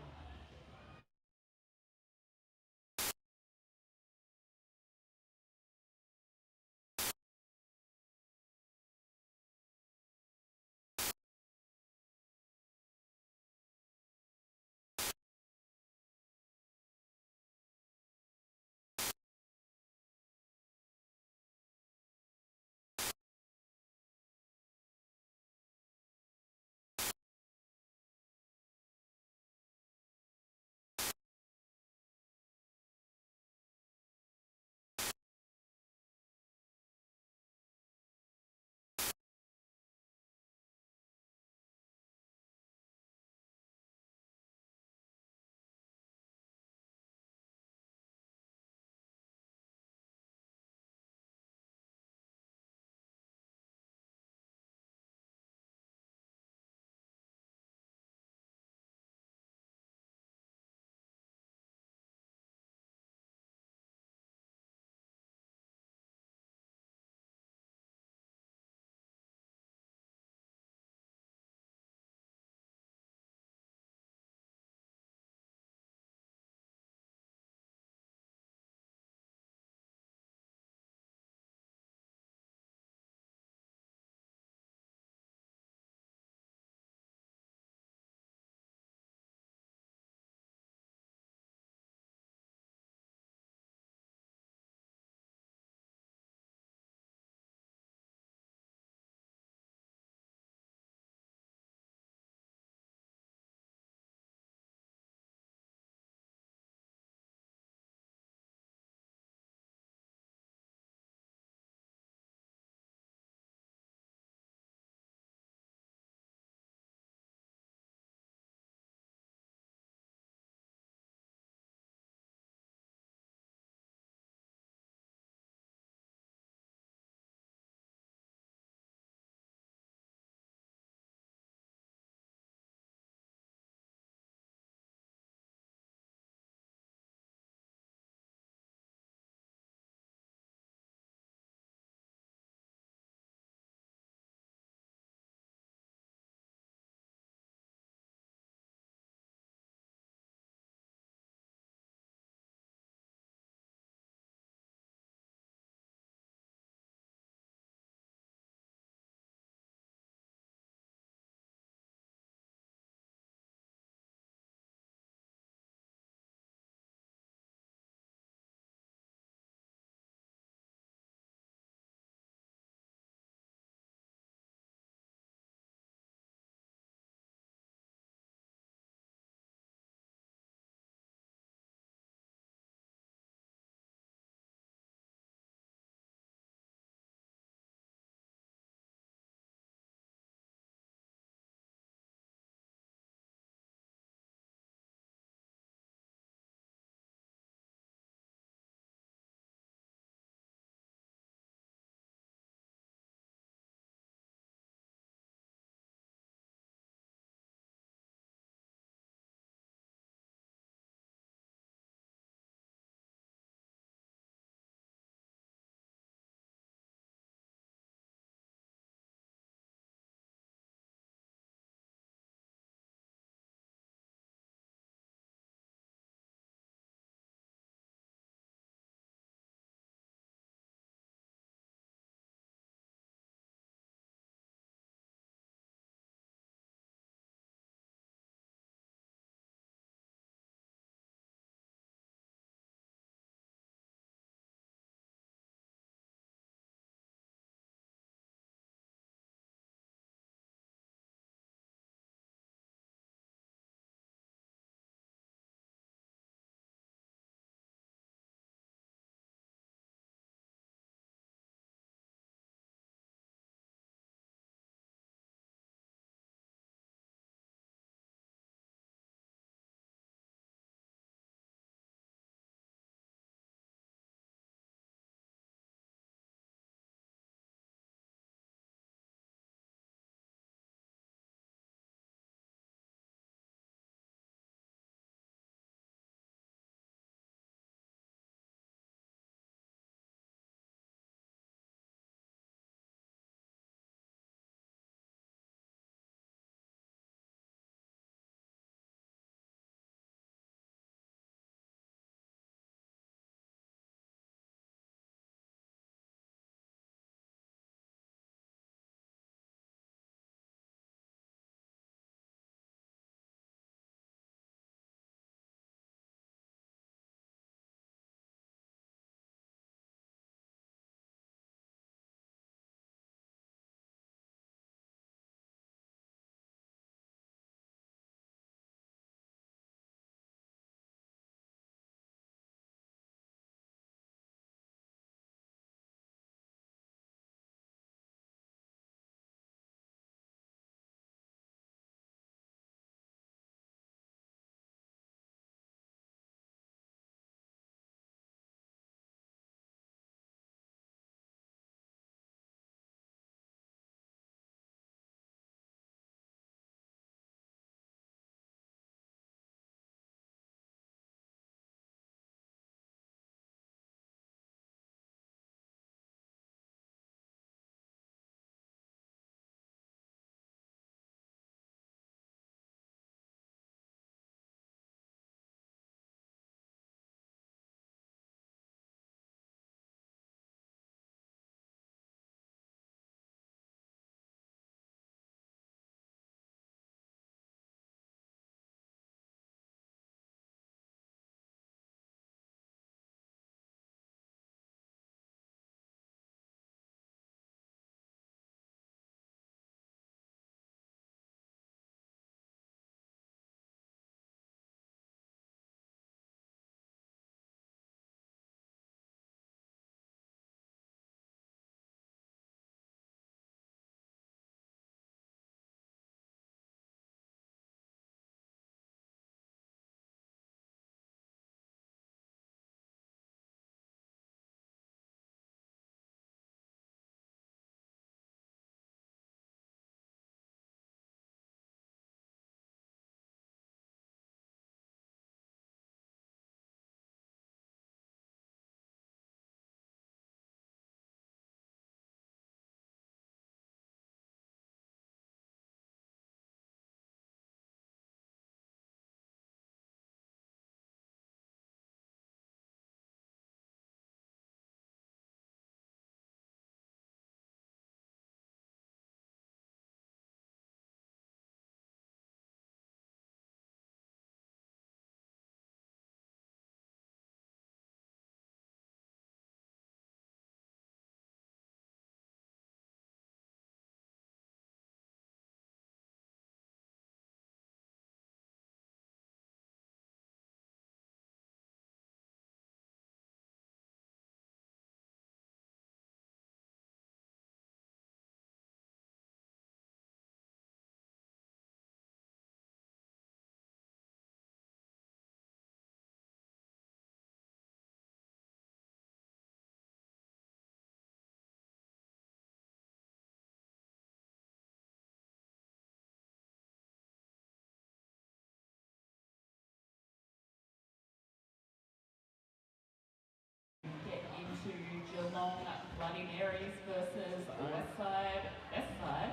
to Geelong Bloody Marys versus WestSide BestSide.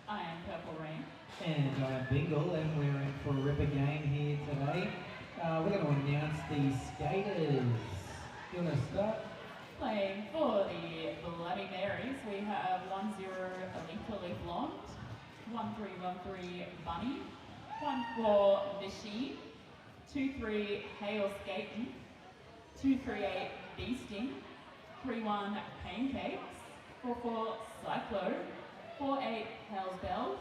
I am Purple Rain. And I am Bingle, and we're in for a ripper game here today. We're going to announce the skaters. You want to start? Playing for the Bloody Marys, we have 10 Alita Leaf Blonde, 1313 Bunny, 14 Machine, 23 Hail Skaten, 238 Beasting, 31 Pancakes, 44 Cyclo, 48 Hells Bells,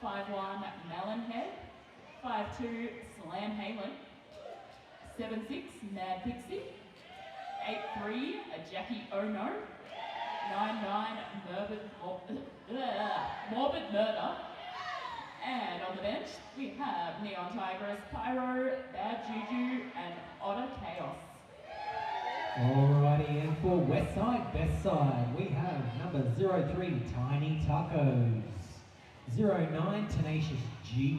51 Melonhead, 52 Slam Halen, 76 Mad Pixie, 83 Jackie Ono, 99 Morbid Murder, and on the bench we have Neon Tigress, Pyro, Bad Juju, and Otter Chaos. Alrighty, and for WestSide BestSide, we have number 03 Tiny Tacos, 09 Tenacious G,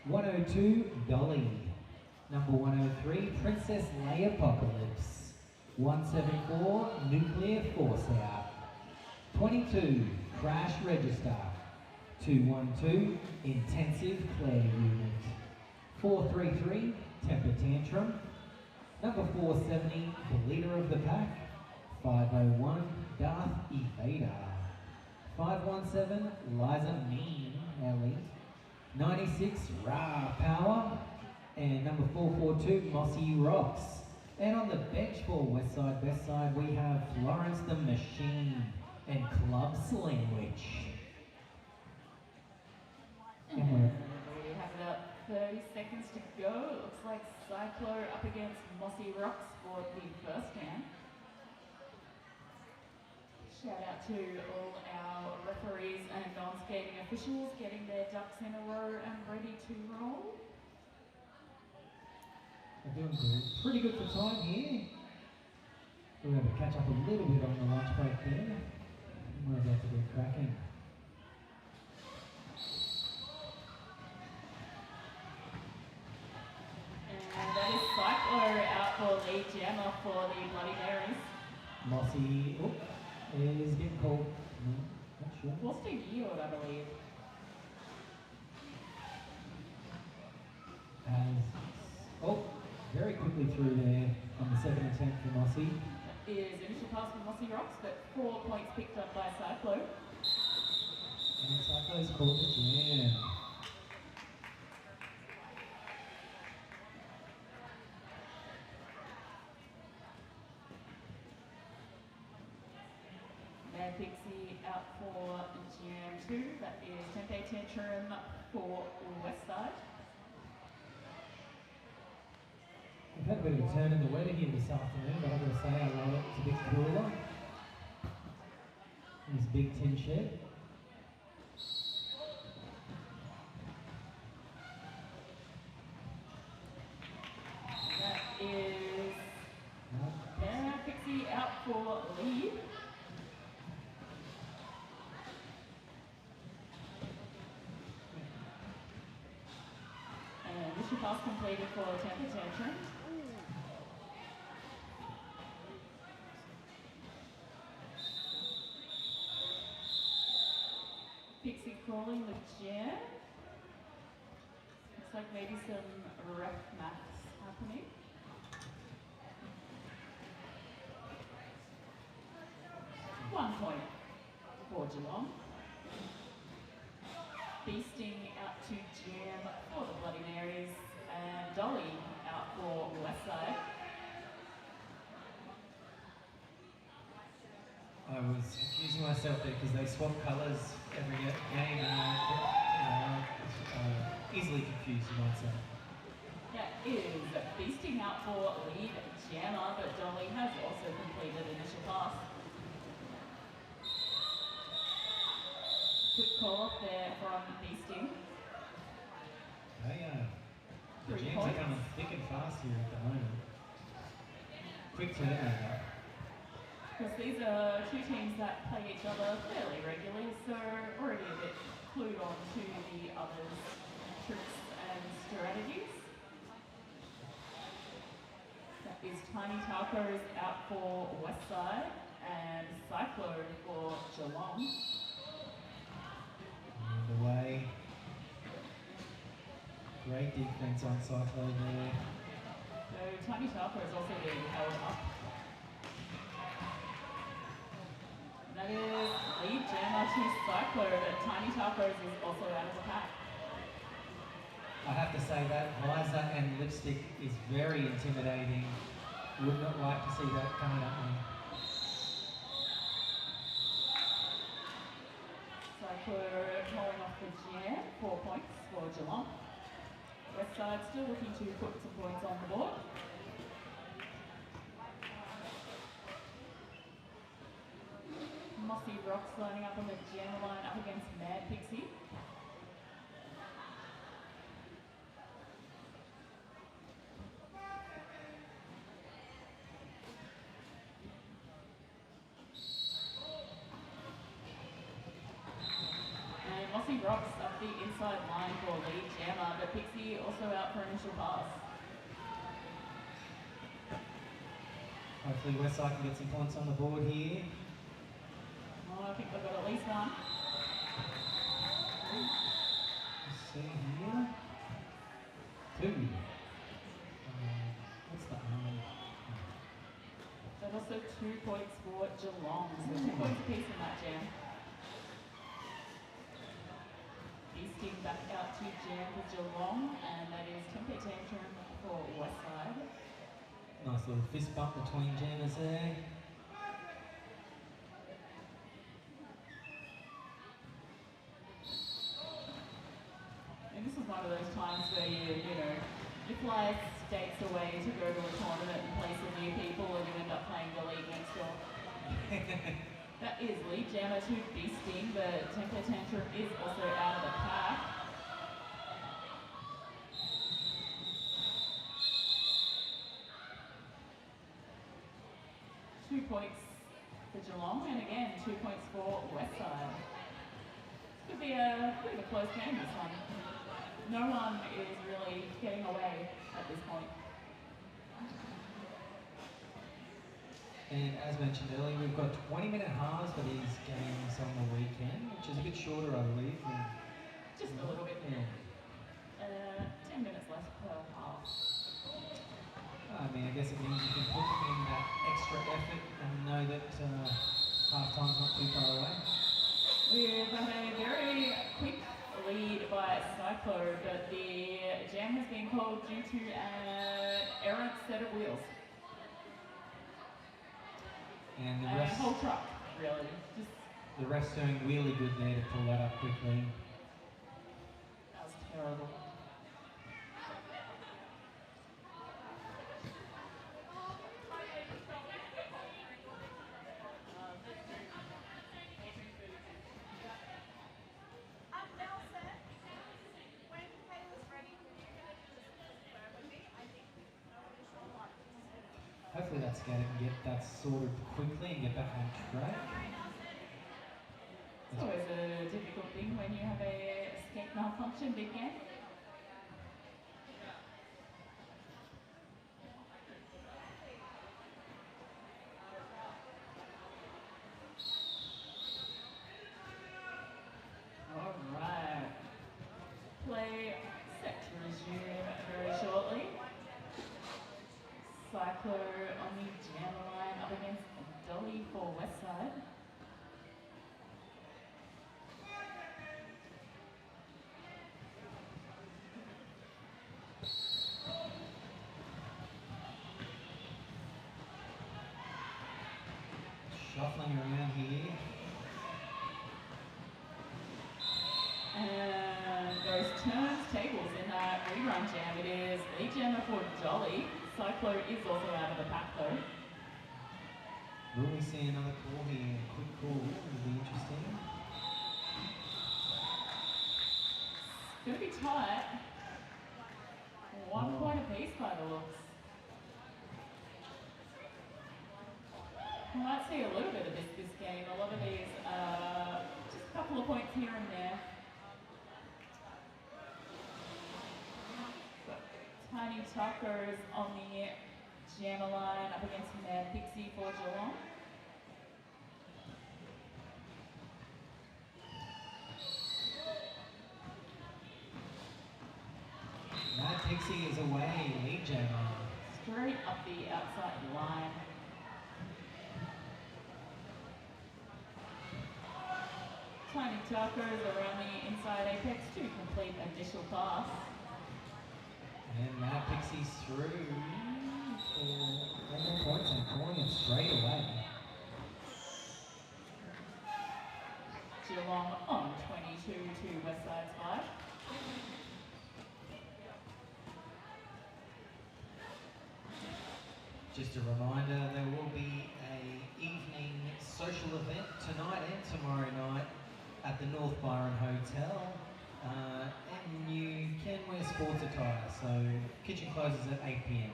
102 Dolly, number 103 Princess Leia-Apocalypse, 174 Nuclear Force Out, 22 Crash Register, 212 Intensive Claire Unit, 433 Temper Tantrum, number 470 The Leader of the Pack, 501 Darth Vader, 517 Liza Mean Ellie, 96 Raw Power, and number 442 Mossy Rocks. And on the bench for WestSide BestSide, we have Florence the Machine and Club Sandwich. And we have about 30 seconds to go. It looks like Cyclo up against Mossy Rocks for the first hand. Shout out to all our referees and non-skating officials getting their ducks in a row and ready to roll. We're doing pretty good for time here. We're able to catch up a little bit on the lunch break there. We're about to get cracking. And that is Cyclo out for lead jammer for the Bloody Marys. Mossy is getting called. No, not sure. What's the yield, I believe? Very quickly through there on the second attempt for Mossy. Is initial pass for Mossy Rocks, but 4 points picked up by Cyclo. And Cyclo's called the jam. Mad Pixie out for Jam 2. That is Tempe Tantrum for WestSide. We've had a bit of a turn in the weather here this afternoon, but I've got to say I love it. It's a bit cooler. In this big tin shed. That is Mad Pixie out for lead. And initial pass completed for Temper Tantrum. Pixie crawling with jam. Looks like maybe some ref maths happening. One point for Geelong. Beasting out to jam for the Bloody Marys. And Dolly out for WestSide. I was confusing myself there because they swap colours every game and easily confused, you might say. That is Beasting out for lead jammer, but Dolly has also completed initial pass. Quick call off there from Beasting. The jams are coming thick and fast here at the moment. Quick turnover. Because these are two teams that play each other fairly regularly, so already a bit clued on to the others' tricks and strategies. That is Tiny Tacos out for WestSide and Cyclone for Geelong. And away. Great defense on Cyclone there. So Tiny Tacos also being held up. That is lead jammer to Cyclone, but Tiny Tacos is also out of the pack. I have to say that visor and lipstick is very intimidating. Would not like to see that coming at me. Cyclone calling off the jam, 4 points for Geelong. WestSide still looking to put some points on the board. Mossy Rocks lining up on the jam line up against Mad Pixie. And Mossy Rocks up the inside line for lead jammer, but Pixie also out for initial pass. Hopefully WestSide can get some points on the board here. Oh, I think they've got at least one. Let's see here. 2. What's that one? But also 2 points for Geelong, so 2 points apiece in that jam. Beasting back out to jam for Geelong, and that is Tempe Tantrum for WestSide. Nice little fist bump between jammers there. And this is one of those times where you fly states away to go to a tournament and play some new people and you end up playing the league next door. That is lead jammer to Beasting, but Temper Tantrum is also out of the pack. Two points for Geelong, and again 2 points for WestSide. This could be a bit of a close game, this one. No one is really getting away at this point. And as mentioned earlier, we've got 20-minute halves for these games on the weekend, which is a bit shorter, I believe. Just a little bit. Yeah. 10 minutes less per half. I mean, I guess it means you can put in that extra effort and know that half-time's not too far away. We've had a very quick lead by Cyclo, but the jam has been called due to an errant set of wheels. And the A rest, whole truck, really. Just, the ref's doing really good there to pull that up quickly. that was terrible. Hopefully that skater can get that sorted quickly and get back on track. It's always a difficult thing when you have a skate malfunction big game. Alright. Play set to resume very shortly. Cyclo on the jam line up against Dolly for WestSide. Shuffling around here. And those tables in that rerun jam, it is lead jammer for Dolly. Cyclo is also out of the pack though. Will we see another call here? A quick call would be interesting. It's going to be tight. 1 point apiece by the looks. We might see a little bit of this game. A lot of these, just a couple of points here and there. Tiny Tacos on the Jammerline up against Mad Pixie for Geelong. Mad Pixie is away, lead jammer. Straight up the outside line. Tiny tacos around the inside apex to complete initial pass. And Mad Pixie's through for 1 more points and calling it straight away. Geelong on 22 to WestSide's 5. Just a reminder, there will be an evening social event tonight and tomorrow night at the North Byron Hotel. And you can wear sports attire, so kitchen closes at 8 p.m.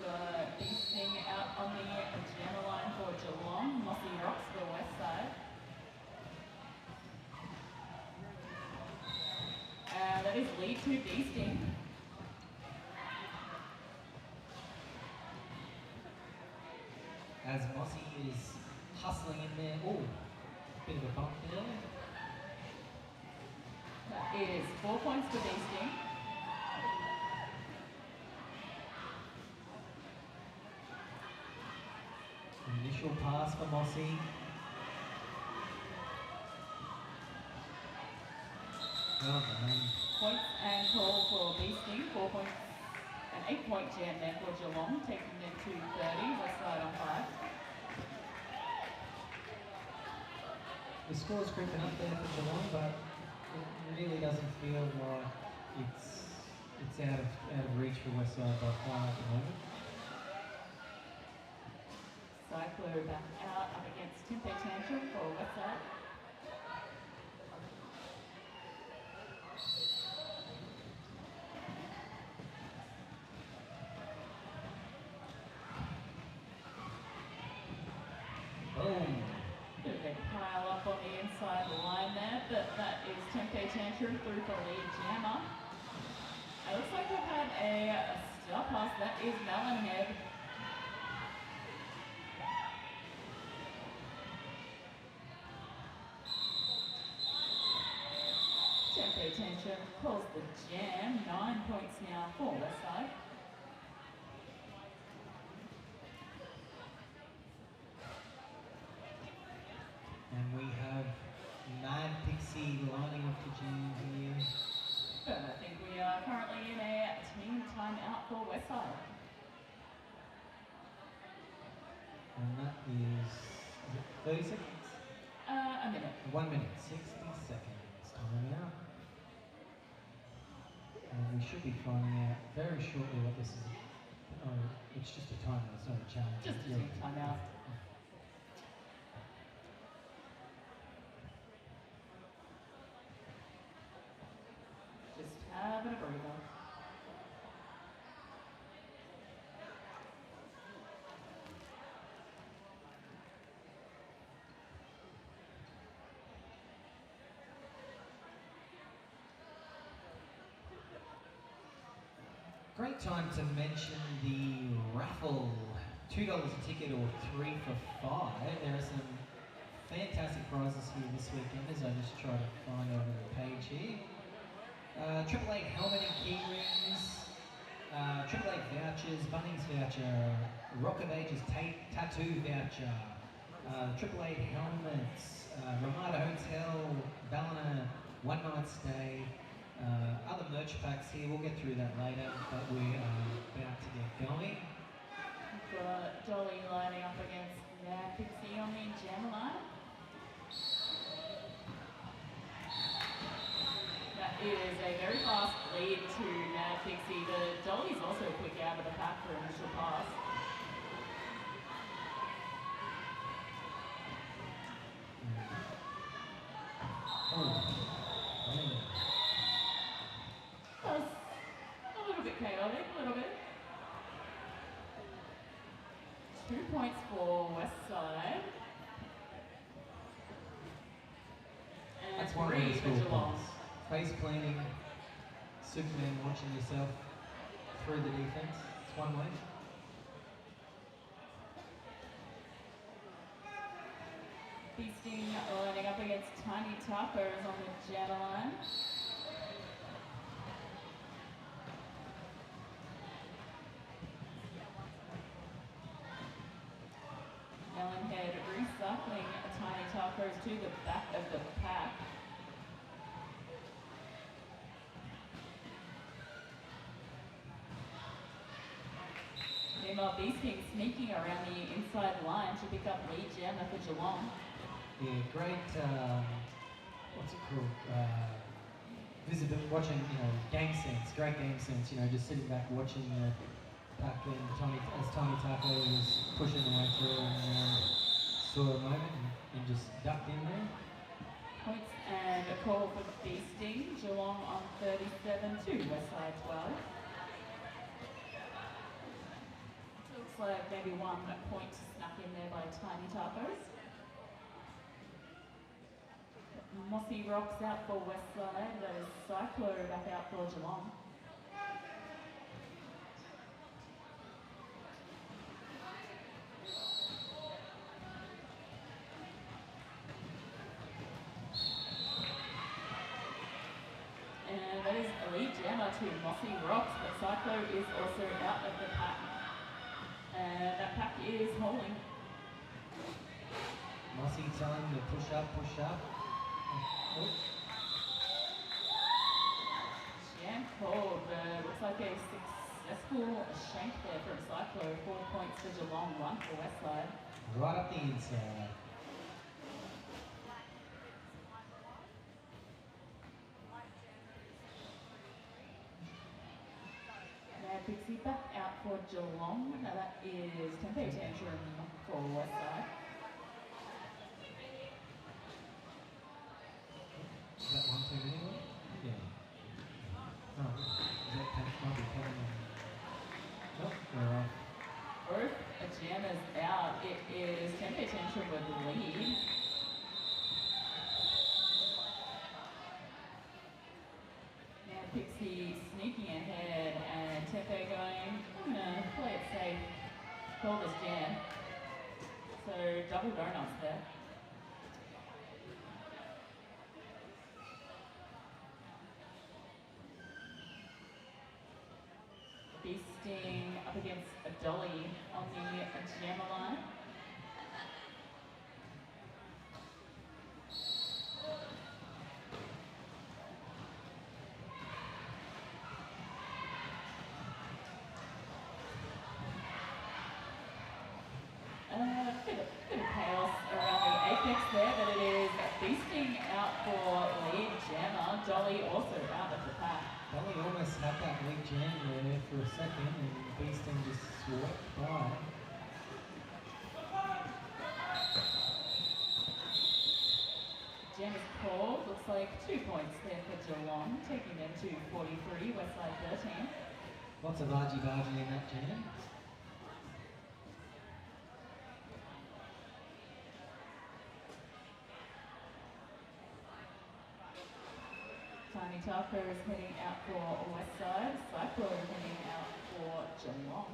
The beasting out on the jammer line for Geelong. Mossy Rocks for WestSide. That is lead to beasting. As Mossy is hustling in there. Oh, bit of a bump there. That is 4 points for beasting. Initial pass for Mossy. Well done. Points and call for beasting. 4 points. An 8-point jam there for Geelong, taking them to 30. WestSide on 5. The score's creeping up there for Geelong, but it really doesn't feel like it's out of reach for WestSide by far at the moment. Cyclo back out up against Tempe Tantrum for WestSide. Boom. Bit of a pile up on the inside line there, but that is Tempe Tantrum through for lead jammer. It looks like we've had a star pass. That is Melonhead. Tempe Tantrum calls the jam. 9 points now for WestSide. And we have Mad Pixie lining up the jam here. But I think we are currently in a team timeout for WestSide. And that is 30 seconds? A minute. 1 minute, 60 seconds. Time out. And we should be finding out very shortly what this is. Oh, it's just a timeout, it's not a challenge. Just a team timeout. Just having a breather. Great time to mention the raffle. $2 a ticket or 3 for 5. There are some fantastic prizes here this weekend as I just try to find over the page here. 888 helmet and key rings, 888 vouchers, Bunnings voucher, Rock of Ages tattoo voucher, 888 helmets, Ramada Hotel, Ballina one night stay, other merch packs here. We'll get through that later, but we are about to get going. We've got Dolly lining up against Mad Pixie on the jam line. That is a very fast lead to Mad Pixie. The Dolly's also quick out of the pack for initial pass. That was a little bit chaotic, a little bit. 2 points for WestSide. And That's one 3 way to for score Geelong. points. Face planting, Superman watching yourself through the defense. one way. Feasting lining up against Tiny Tacos on the jammer line. Melonhead recycling Tiny Tacos to the back of the pack. Meanwhile, Beasting sneaking around the inside line to pick up lead jammer for Geelong. Yeah, great, what's it called? Watching, game sense, great game sense, just sitting back watching the pack and as Tiny Taco was pushing the way through and saw a moment and just ducked in there. Points and a call for Beasting. Geelong on 37 to WestSide 12. Looks like maybe 1 point snuck in there by Tiny Tacos. Mossy Rocks out for WestSide. That is Cyclo back out for Geelong. And that is a lead jammer to Mossy Rocks, but Cyclo is also out of the pack. And that pack is holding. Mossy telling him to push up, push up. Oh. Jam called, looks like a successful shank there from Cyclo. 4 points for Geelong, 1 for WestSide. Right up the inside. Pixie back out for Geelong. Now that is Tempe Tantrum for WestSide. Is that one too many? Yeah. No, is that might be Kevin? Nope, we're off. Both jammers out. It is Tempe Tantrum with the lead. Now Pixie sneaking ahead and Tempe going, I'm gonna play it safe, call this jam. So double donuts there. Beasting up against a Dolly on the jammer line. Bit of chaos around the apex there, but it is Beasting out for lead jammer. Dolly also out of the pack. Dolly almost had that lead jam there for a second and Beasting just swept by. Jam is called. Looks like 2 points there for Geelong, taking them to 43, WestSide 13. Lots of argy-bargy in that jam. Tiny Taco is heading out for WestSide. Cyclo heading out for Geelong.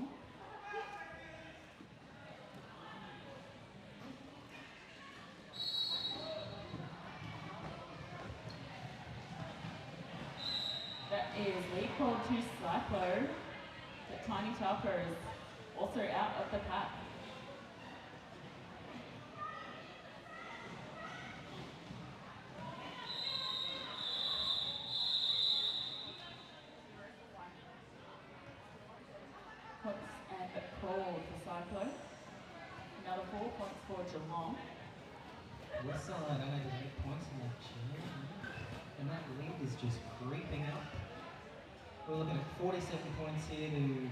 That is lead call to Cyclo. But Tiny Taco is also out of the pack. Points and a call for Cyclo. Another 4 points for Geelong. WestSide only did 8 points in that jam. And that lead is just creeping up. We're looking at 47 points here to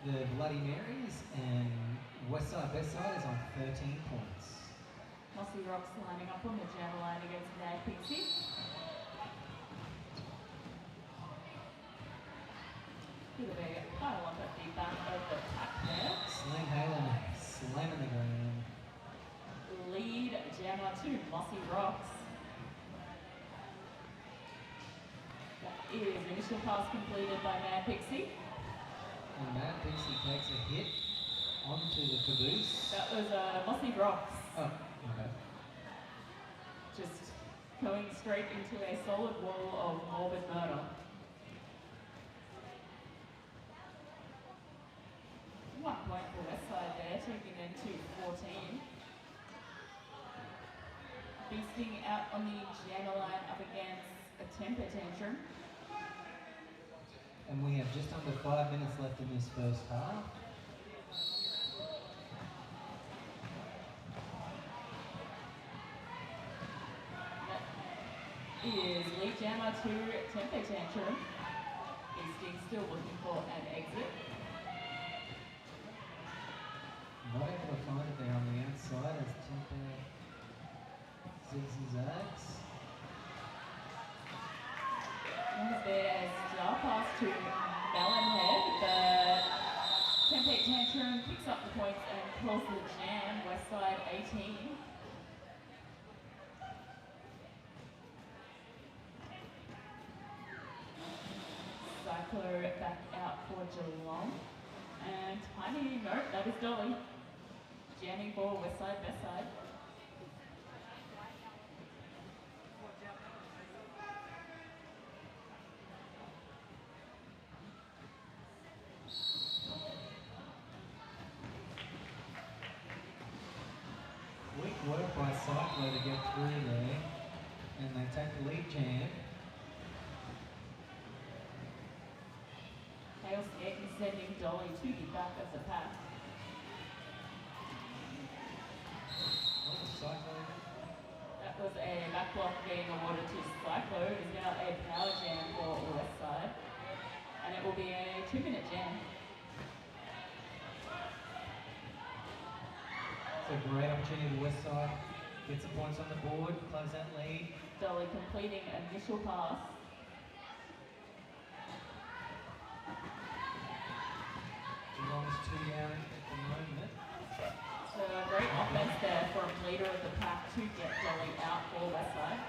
the Bloody Marys, and WestSide BestSide is on 13 points. Mossy Rocks lining up on the jammer line against Mad Pixie. Bit of a pile up at the back of the pack there. Sling Halen slamming the ground. Lead jammer to Mossy Rocks. That is initial pass completed by Mad Pixie. And Matt Dixie takes a hit onto the caboose. That was Mossy Rocks. Oh, okay. Just going straight into a solid wall of morbid murder. 1 point for WestSide there, taking into 14. Beasting out on the Jana line up against a temper tantrum. And we have just under 5 minutes left in this first half. That is lead jammer to temper tantrum. Beasting still looking for an exit. Not able to find it there on the outside as Temper zigs and zags. There's star pass to Melonhead, but Tempe Tantrum picks up the points and calls the jam, WestSide 18. Cyclo back out for Geelong. And Tiny, no, that is Dolly. Jamming for WestSide, BestSide. Weak work by Cyclo to get through there, and they take the lead jam. Chaos Egg sending Dolly to the back of the pack. Oh, Cyclo. That was a back block being awarded to Cyclo. It is now a power jam for WestSide. And it will be a 2-minute jam. It's a great opportunity to WestSide. Get some points on the board, close that lead. Dolly completing initial pass. Geelong's 2 down at the moment. So a great offense there from leader of the pack to get Dolly out for WestSide.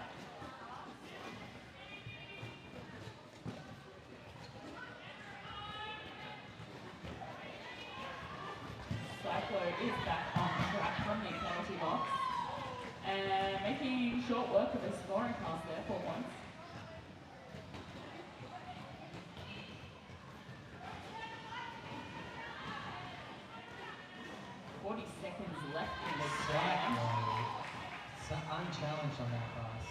Cyclo is back on track from the penalty box and making short work of a scoring pass there for once. Seconds left in the jam. So unchallenged on that pass.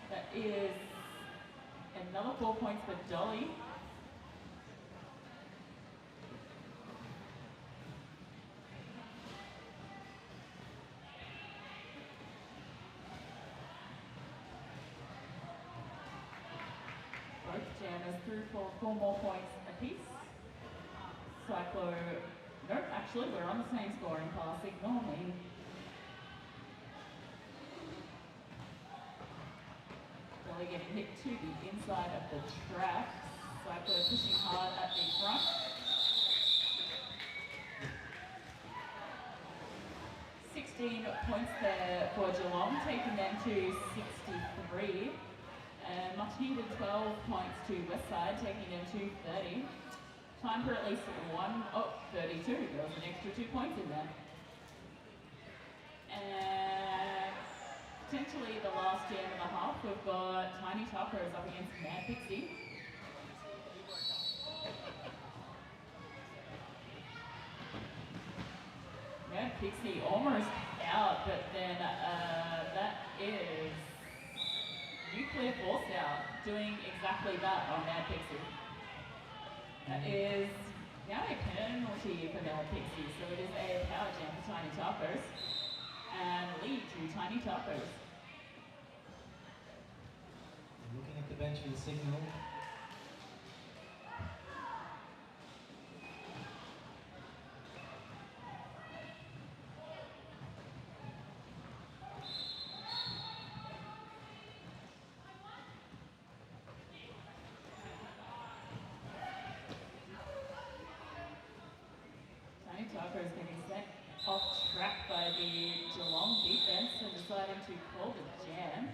That is another 4 points for Dolly. Both jammers through for 4 more points apiece. Cyclo, nope, actually we're on the same scoring pass, ignore me. Dolly getting hit to the inside of the track. Cyclo pushing hard at the front. Points there for Geelong, taking them to 63. And much needed 12 points to WestSide, taking them to 30. Time for at least 32. There was an extra 2 points in there. And potentially the last jam and a half, we've got Tiny Tacos up against Mad Pixie. Mad Pixie almost out, but then that is Nuclear Force out, doing exactly that on Mad Pixie. That is now a penalty for Mad Pixie, so it is a power jam for Tiny Tacos, and lead to Tiny Tacos. Looking at the bench for the signal. Tiny Tacos getting sent off track by the Geelong defense and deciding to call the jam.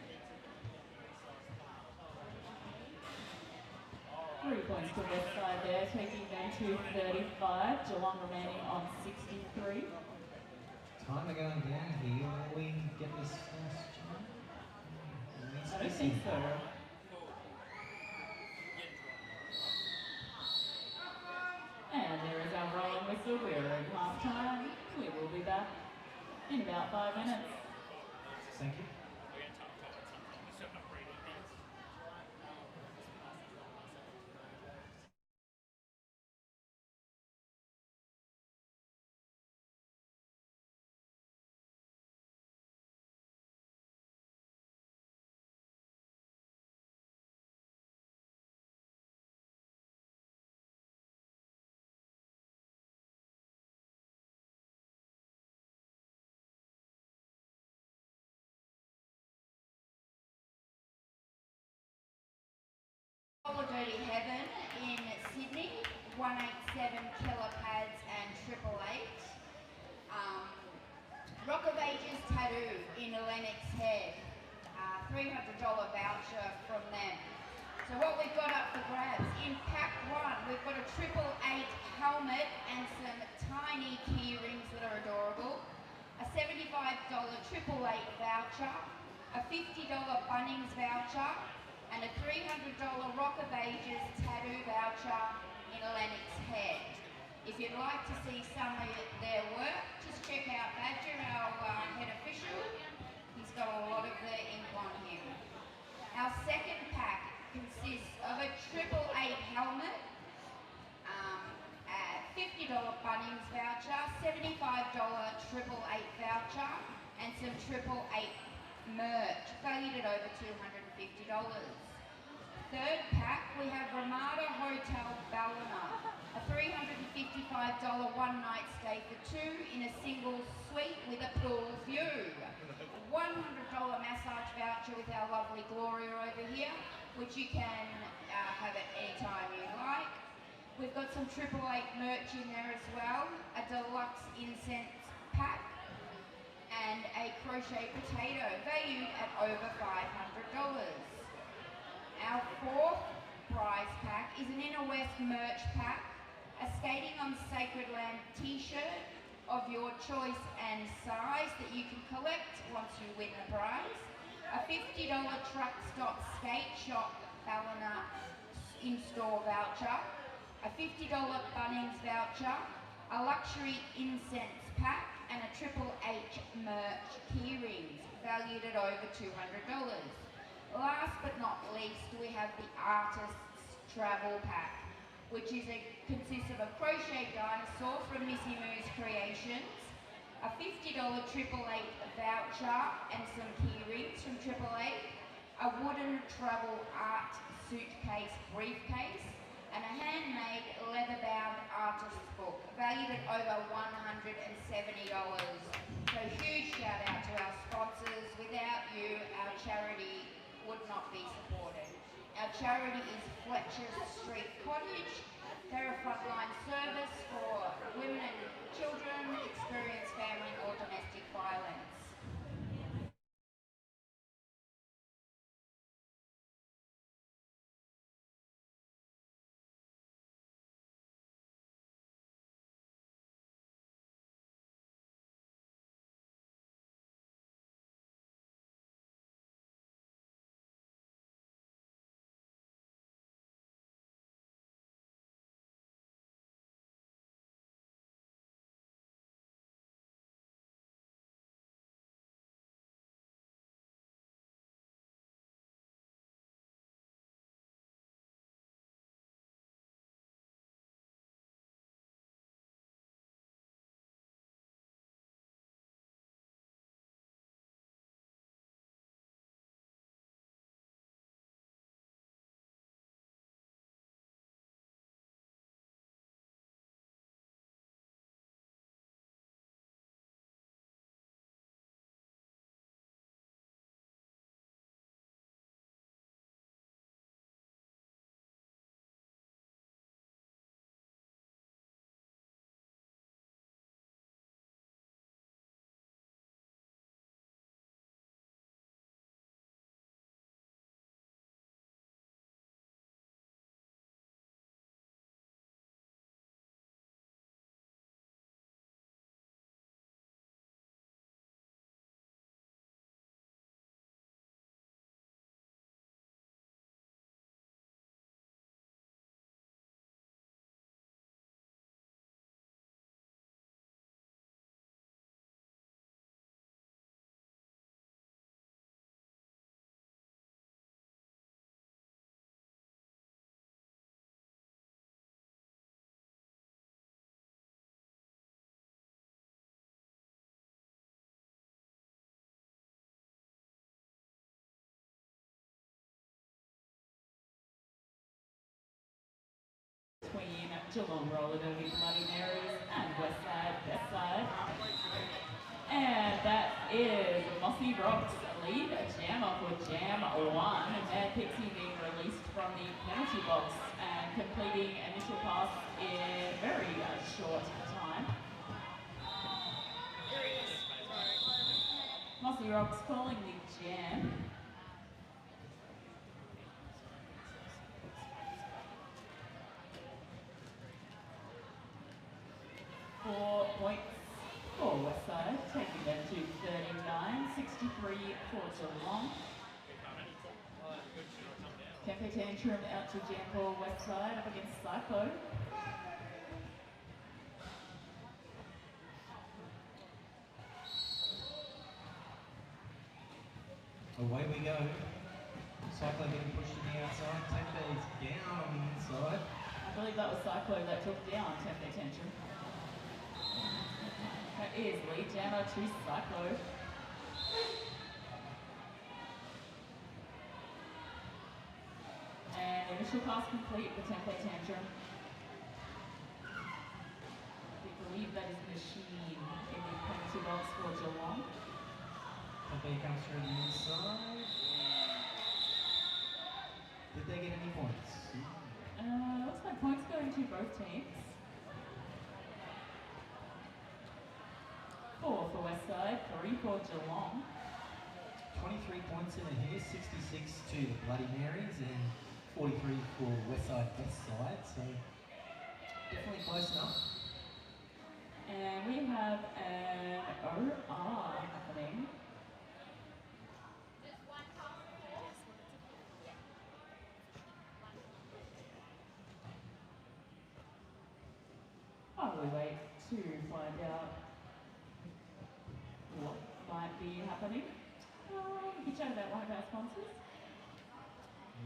3 points points to WestSide there, taking them to 35. Geelong remaining on 63. Time are going down here. Will we get this last time? I don't think so. And there is our rolling whistle. We're in half time. We will be back in about 5 minutes. Thank you. Roller Dirty Heaven in Sydney, 187 kilopads and 888. Rock of Ages Tattoo in Lennox Head, $300 voucher from them. So what we've got up for grabs, in pack 1 we've got a 888 helmet and some tiny key rings that are adorable, a $75 888 voucher, a $50 Bunnings voucher, and a $300 Rock of Ages tattoo voucher in Lennox Head. If you'd like to see some of their work, just check out Badger, our head official. He's got a lot of the ink on him. Our second pack consists of a 888 helmet, a $50 Bunnings voucher, $75 888 voucher, and some 888 merch, valued at over $250. Third pack, we have Ramada Hotel Ballina, a $355 one-night stay for 2 in a single suite with a pool view. $100 massage voucher with our lovely Gloria over here, which you can have at any time you like. We've got some 888 merch in there as well, a deluxe incense pack, and a crochet potato valued at over $500. Our fourth prize pack is an Inner West merch pack, a Skating on Sacred Land t-shirt of your choice and size that you can collect once you win the prize, a $50 Truck Stop Skate Shop Ballina in-store voucher, a $50 Bunnings voucher, a luxury incense pack, and a 888 merch key rings valued at over $200. Last but not least, we have the Artist's Travel Pack, which consists of a crochet dinosaur from Missy Moo's Creations, a $50 888 voucher and some key rings from 888, a wooden travel art suitcase briefcase, and a handmade leather-bound artist's book, valued at over $170. So huge shout out to our sponsors. Without you, our charity would not be supported. Our charity is Fletcher's Street Cottage. They're a frontline service for women and children experiencing family or domestic violence. Geelong Roller Derby, Bloody Marys, and WestSide, BestSide. And that is Mossy Rocks lead jammer for Jam 1. Mad Pixie being released from the penalty box and completing initial pass in very short time. Mossy Rocks calling the jam. Four points for WestSide, taking them to 39-63 for Geelong. Tempe Tantrum out to jam for WestSide up against Psycho. Away we go. Cyclo getting pushed to the outside. Tempe is down on the inside. I believe that was Cyclo that took down Tempe Tantrum. That is lead jammer to Cyclo. And initial pass complete for Tempe Tantrum. We believe that is Machine in the penalty box for Geelong. Tempe comes through the inside. Did they get any points? Looks like points going to both teams. 4 for WestSide, 3 for Geelong. 23 points in it here, 66 to the Bloody Marys and 43 for WestSide, BestSide, so definitely close enough. And we have an OR happening. While we wait to find out what might be happening, we can chat about one of our sponsors.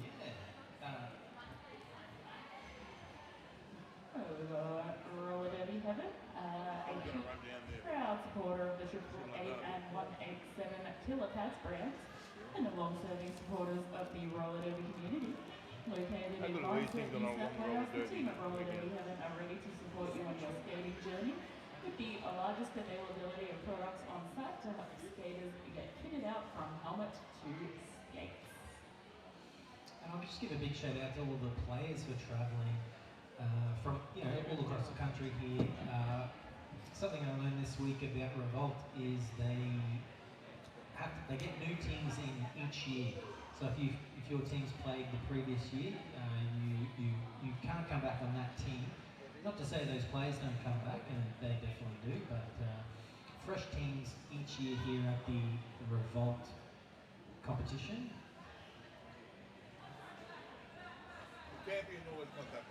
Yeah. We've got Roller Derby Heaven, a proud supporter of the 888 and 187 Killer Cats brands, and the long-serving supporters of the Roller Derby community. Located in Barnsley, New South Wales, the team at Roller Derby Heaven are ready to support you on your skating journey with the largest availability of products on site to help skaters get kitted out from helmet to skates. And I'll just give a big shout out to all the players who are travelling from all across the country here. Something I learned this week about Revolt is they get new teams in each year. So if your team's played the previous year, you can't come back on that team. Not to say those players don't come back, and they definitely do, but fresh teams each year here at the Revolt competition. Champion always comes back.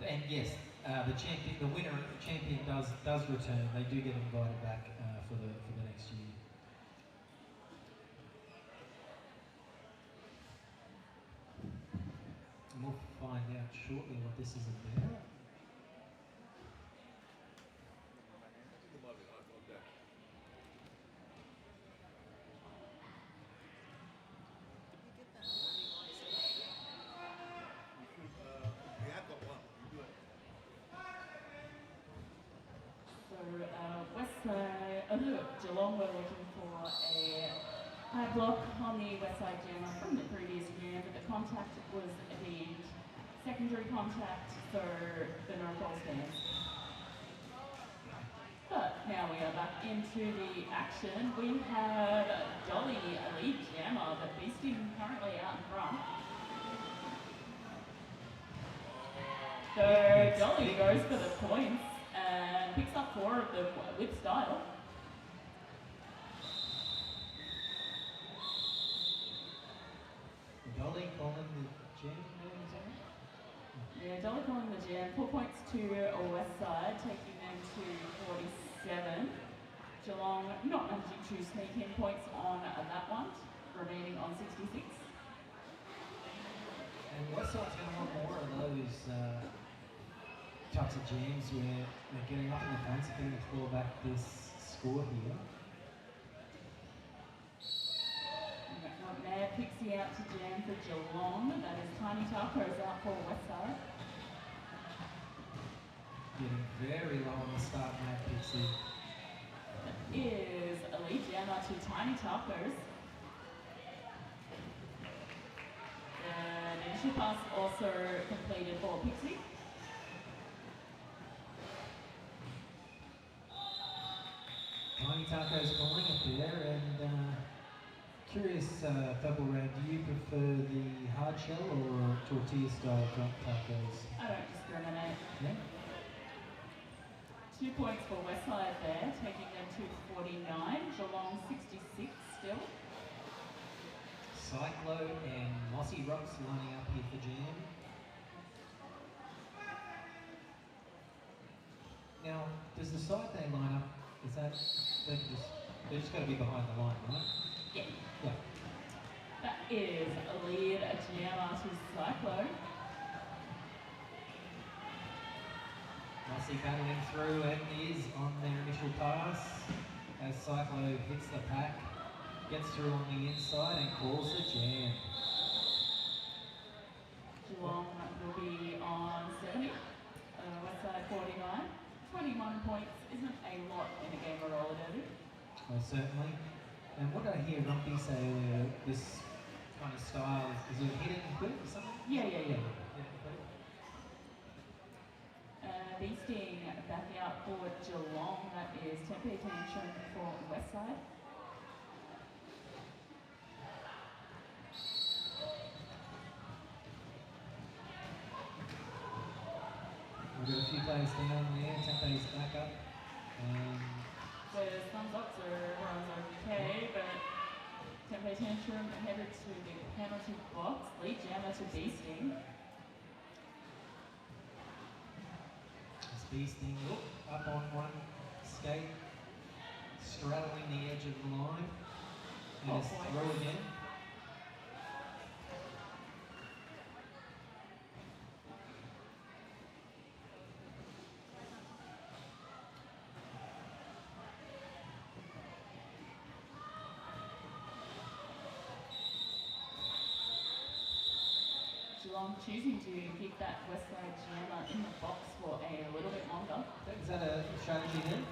And yes, the winner, champion does return. They do get invited back for the next year. And we'll find out shortly what this is about. Geelong were looking for a high block on the WestSide jammer from the previous year, but the contact was deemed secondary contact, so the no call stands. But now we are back into the action. We have Dolly, a lead jammer, but Beasting currently out in front. So Dolly goes for the points and picks up 4 of them with style. Dolly calling the jam, Yeah, Dolly calling the jam. 4 points to WestSide, taking them to 47. Geelong not managing to sneak in points on that one, remaining on 66. And WestSide's going to want more of those types of jams where they're getting up in the points if they're going to claw back this score here. Mad Pixie out to jam for Geelong. That is Tiny Tacos out for WestSide. Getting very low on the start, Mad Pixie. Is a lead jammer to Tiny Tacos. The initial pass also completed for Pixie. Tiny Tacos calling it there, and curious, Purple Red, do you prefer the hard shell or tortilla style drop tacos? I don't discriminate. Yeah? 2 points for WestSide there, taking them to 49. Geelong 66 still. Cyclo and Mossy Rocks lining up here for jam. Now, does the side they line up, is that, they're just got to be behind the line, right? Yeah. Yeah. That is a lead jammer to Cyclo. Mossy battling through and is on their initial pass as Cyclo hits the pack, gets through on the inside and calls the jam. Geelong will be on 70. WestSide 49. 21 points isn't a lot in a game of roller derby. Well, certainly. And what did I hear Rumpy say earlier, this kind of style, is it hit and quit or something? Yeah. Hit and quit. Beasting back out for Geelong. That is Tempe Tantrum for WestSide. We've got a few players down there, Tempe's back up. The thumbs ups are everyone's okay, but Tempe Tantrum headed to the penalty box. Lead jammer to Beasting. Beasting up on one skate, straddling the edge of the line. And it's throw again. Geelong choosing to keep that WestSide jammer in the box for a little bit longer. Is that a strategy then?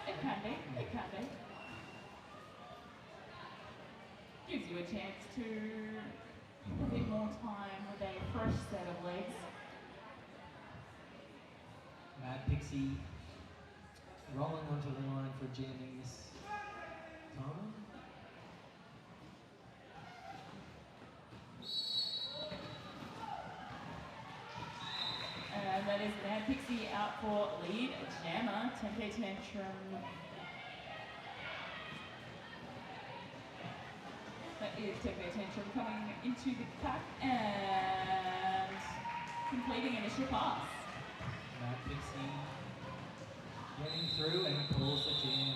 It can be. It can be. Gives you a chance to a bit more time with a fresh set of legs. Mad Pixie rolling onto the line for jamming this time. And that is Mad Pixie out for lead jammer, Tempe Tantrum. That is Tempe Tantrum coming into the pack and completing initial pass. Mad Pixie getting through and pulls the jam.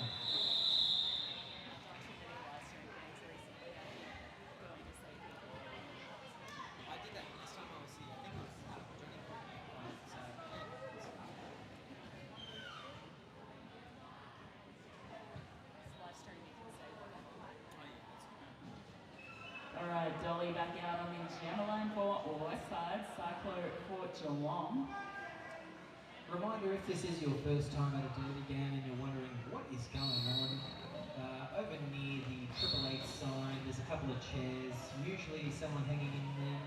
Alright, Dolly back out on the jammer line for WestSide, Cyclo for Geelong. Reminder, if this is your first time at a derby game and you're wondering what is going on, over near the 888 sign there's a couple of chairs, usually someone hanging in them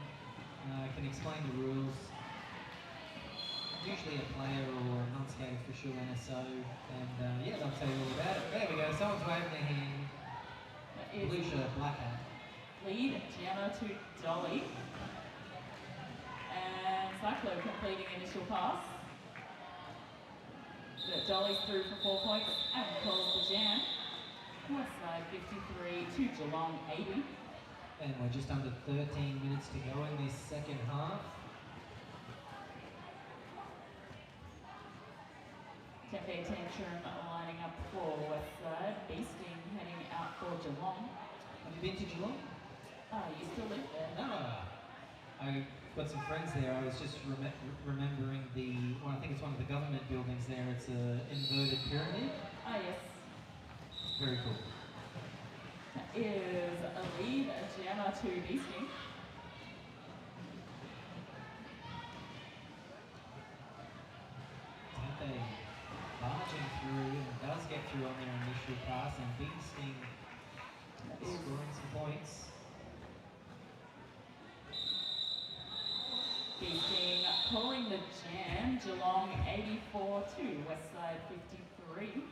can explain the rules. Usually a player or a non-skater for sure NSO, and yeah, they'll tell you all about it. There we go, someone's waving their hand. Blue shirt, black hat. Lead jammer to Dolly. And Cyclo completing initial pass. But Dolly's through for 4 points and calls the jam. WestSide 53 to Geelong 80. And we're just under 13 minutes to go in this second half. Tempe Tantrum lining up for WestSide. Beasting heading out for Geelong. Have you been to Geelong? You still live there? No. I've got some friends there. I was just remembering I think it's one of the government buildings there. It's an inverted pyramid. Yes. Very cool. That is a lead jammer to Beasting. through on their initial pass, and Big Sting scoring some points. Beasting calling the jam, Geelong 84 to WestSide 53.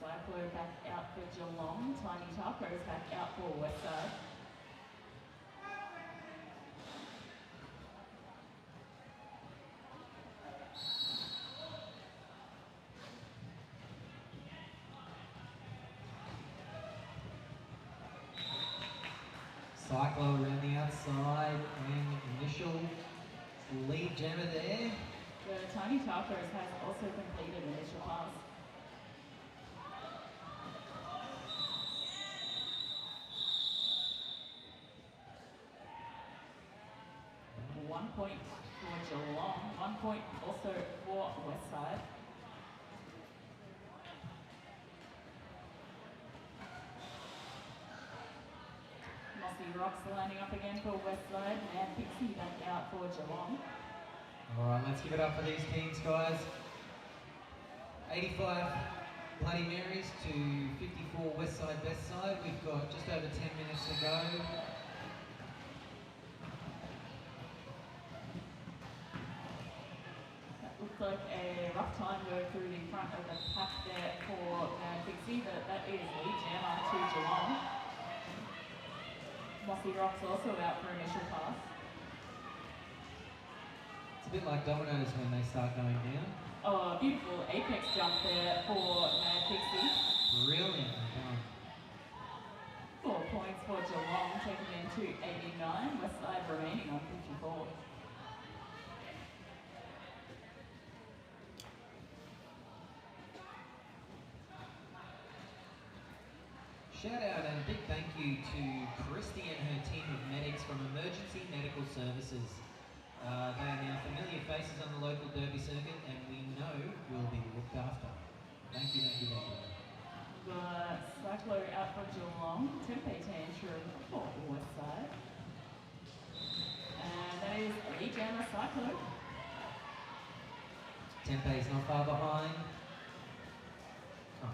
Cyclo back out for Geelong, Tiny Tacos back out for WestSide. Cyclo around the outside and initial lead jammer there. The Tiny Tacos has also completed initial pass. One point for Geelong, 1 point also for WestSide. Mossy Rocks lining up again for WestSide, and Pixie back out for Geelong. Alright, let's give it up for these teams, guys. 85 Bloody Marys to 54 WestSide BestSide. We've got just over 10 minutes to go. Looks like a rough time going through the front of the pack there for Pixie, but that is lead jammer to Geelong. Mossy Rocks also out for initial pass. It's a bit like dominoes when they start going down. Oh, a beautiful apex jump there for Mad Pixie. Brilliantly done. 4 points for Geelong, taking them to 89. WestSide remaining on 54. Shout out and a big thank you to Christy and her team of medics from Emergency Medical Services. They are now familiar faces on the local derby circuit, and we know will be looked after. Thank you, thank you, thank you. The Cyclo out for Geelong, Tempe Tantrum for WestSide. And that is lead jammer Cyclo. Tempe's not far behind. Oh.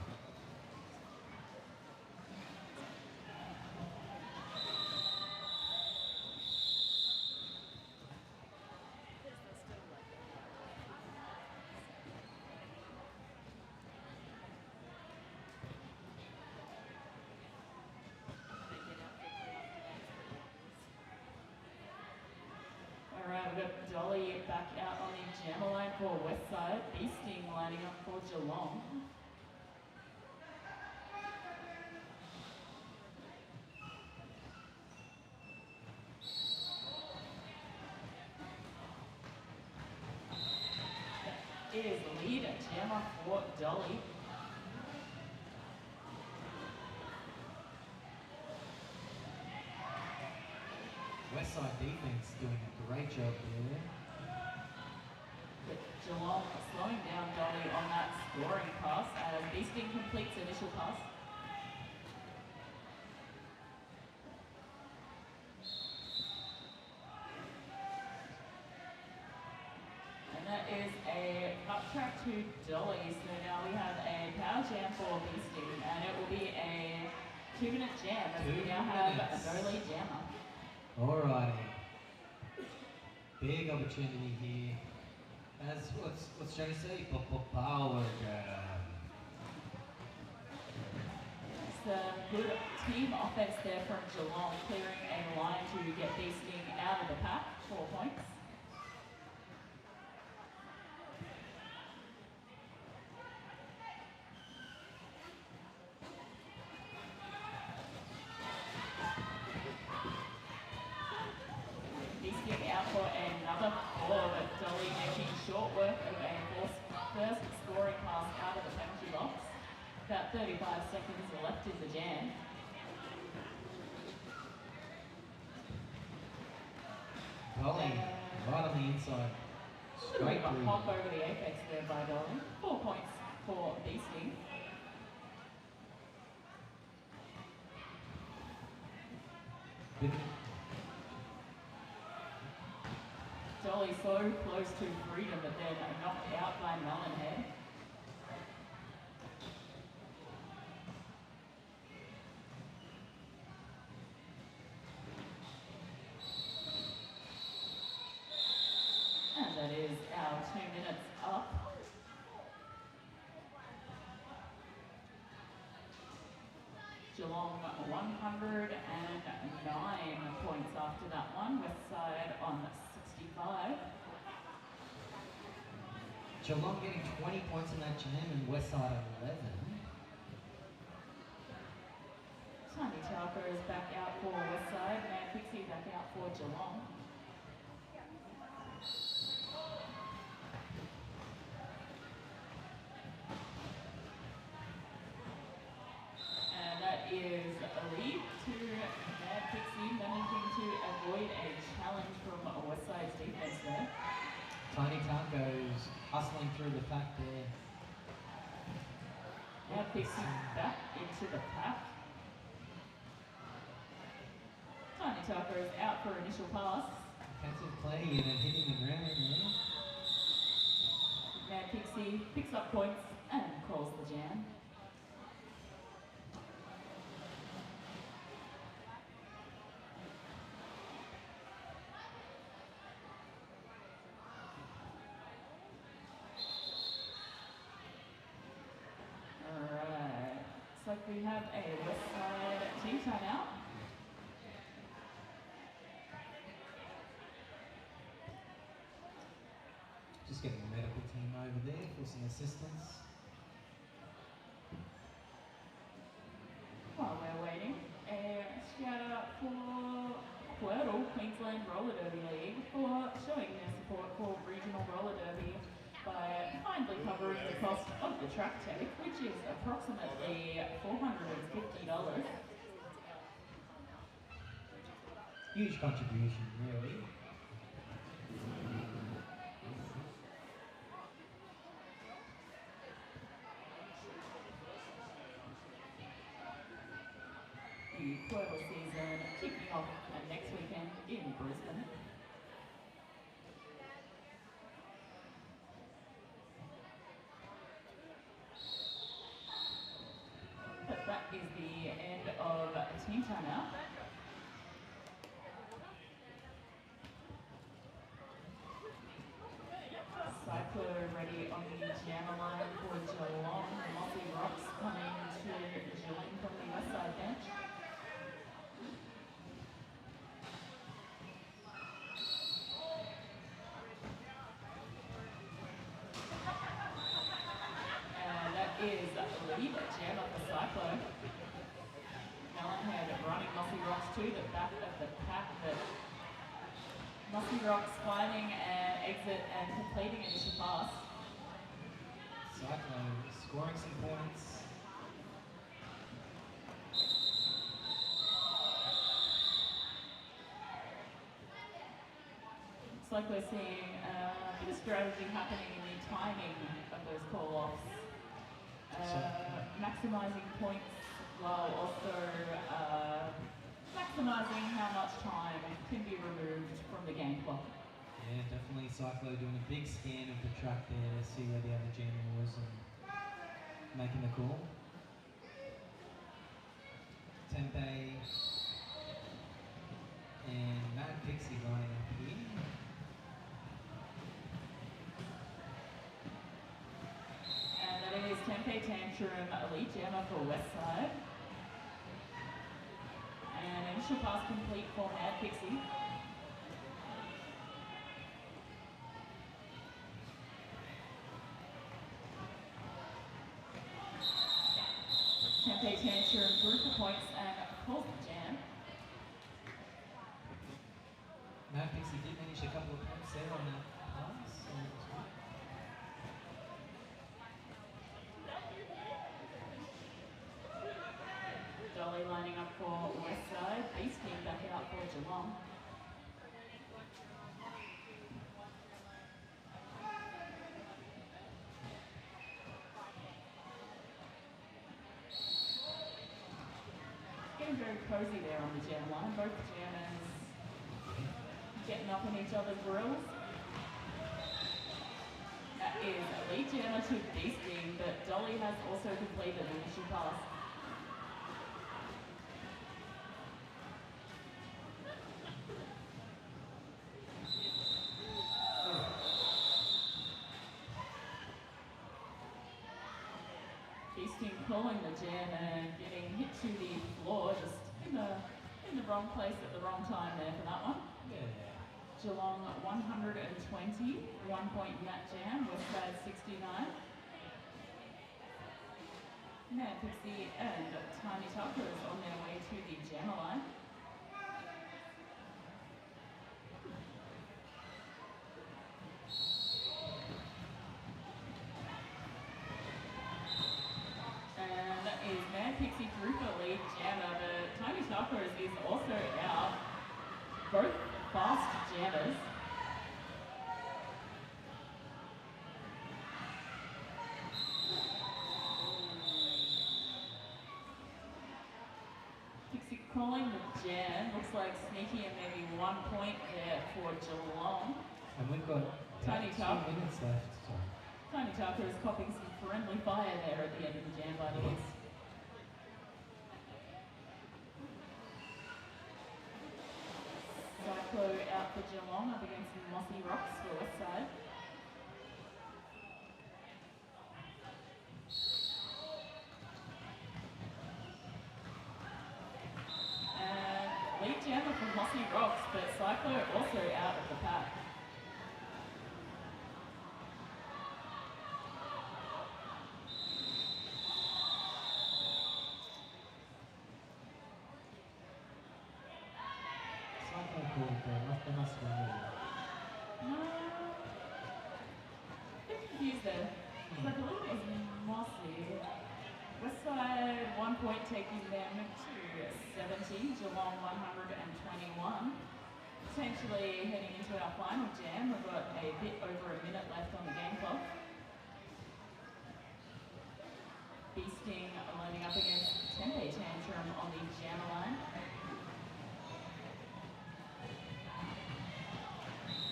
Alright, we've got Dolly back out on the jammer line for WestSide. Beasting lining up for Geelong. That is lead jammer for Dolly. WestSide defense doing a great job there. But Geelong slowing down Dolly on that scoring pass as Beasting completes initial pass. And that is a up track to Dolly. So now we have a power jam for Beasting, and it will be a 2-minute jam as we now have a no lead jammer. Alrighty. Big opportunity here. As what's Johnny say? Power jam. Some good team offense there from Geelong, clearing a line to get Beasting out of the pack. 4 points. Beasting out for another 4, but Dolly making short work of a first scoring pass out of the penalty box. About 35 seconds left in the jam. Dolly, right on the inside. Straight Got through. hop over the apex there by Dolly. 4 points for Beasting. Dolly so close to freedom, but then knocked out by Melonhead. And that is our 2 minutes up. Geelong 109 points after that one. WestSide on 65. Geelong getting 20 points in that jam and WestSide 11. Tiny Chalker is back out for WestSide. Mad Pixie back out for Geelong. And that is a lead to Mad Pixie, managing to avoid a challenge from WestSide's defense there. Tiny Taco's hustling through the pack there. Mad Pixie back into the pack. Tiny Tucker is out for initial pass. Defensive play and then hitting the ground there. Mad Pixie picks up points and calls the jam. Alright, looks like we have a WestSide team timeout. Just getting the medical team over there for some assistance. While we're waiting, a shout out for Quirtle, Queensland Roller Derby League, for showing their support for regional roller derby by kindly covering the cost of the track take, which is approximately $450. Huge contribution, really. The Quirtle season kicking off next weekend in Brisbane. But that is the end of team timeout. Cyclo ready on the jammer line for Geelong. Mossy Rocks coming to Geelong from the WestSide bench. And that is lead jammer for Cyclo. Melonhead running Mossy Rocks to the back of the pack, but Mossy Rocks finding an exit and completing initial pass. Cyclone scoring some points. Looks like we're seeing a bit of strategy happening in the timing of those call-offs. Maximising points while also maximising how much time can be removed from the game clock. Yeah, definitely Cyclo doing a big scan of the track there to see where the other jammer was and making the call. Tempe and Mad Pixie lining up here. And that is Tempe Tantrum Elite Jammer for WestSide. And initial pass complete for Mad Pixie. Tempe Tantrum through for points and calls the jam. Mad Pixie did manage a couple of points there on that pass. So that was good. Dolly lining up for WestSide. Beast team back out for Geelong. Getting feeling very cozy there on the jam line. Both jammers getting up in each other's grills. That is lead jammer to Beasting, but Dolly has also completed an initial pass. Beasting pulling the jam and getting hit to the floor, just in the wrong place at the wrong time there for that one. Yeah. Geelong 120, 1 point in that jam, WestSide 69. Now Pixie and Tiny Tucker is on their way to the jammer line. And that is Mad Pixie through for lead jammer, but Tiny Tucker is also out. Both fast jammers. Pixie calling the jam. Looks like sneaky and maybe 1 point there for Geelong. And we've got Tiny 2 Tuck. minutes left. Sorry. Tiny Tucker is copping some friendly fire there at the end of the jam by the looks. Cyclo out for Geelong up against Mossy Rocks for WestSide. And lead jammer from Mossy Rocks, but Cyclo also out of the pack. They must win it. No. A bit confused there. So I believe it was Mossy. WestSide 1 point taking them to 70, Geelong 121. Potentially heading into our final jam. We've got a bit over a minute left on the game clock. Beasting lining up against Tempe Tantrum on the jammer line.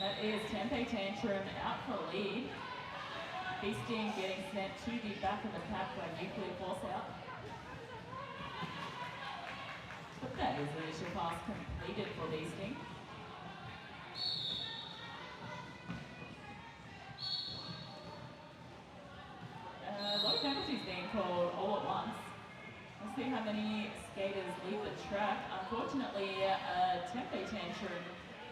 That is Tempe Tantrum out for lead. Beasting getting sent to the back of the pack by Nuclear Force out. But that is the initial pass completed for Beasting. A lot of penalties being called all at once. Let's see how many skaters leave the track. Unfortunately, Tempe Tantrum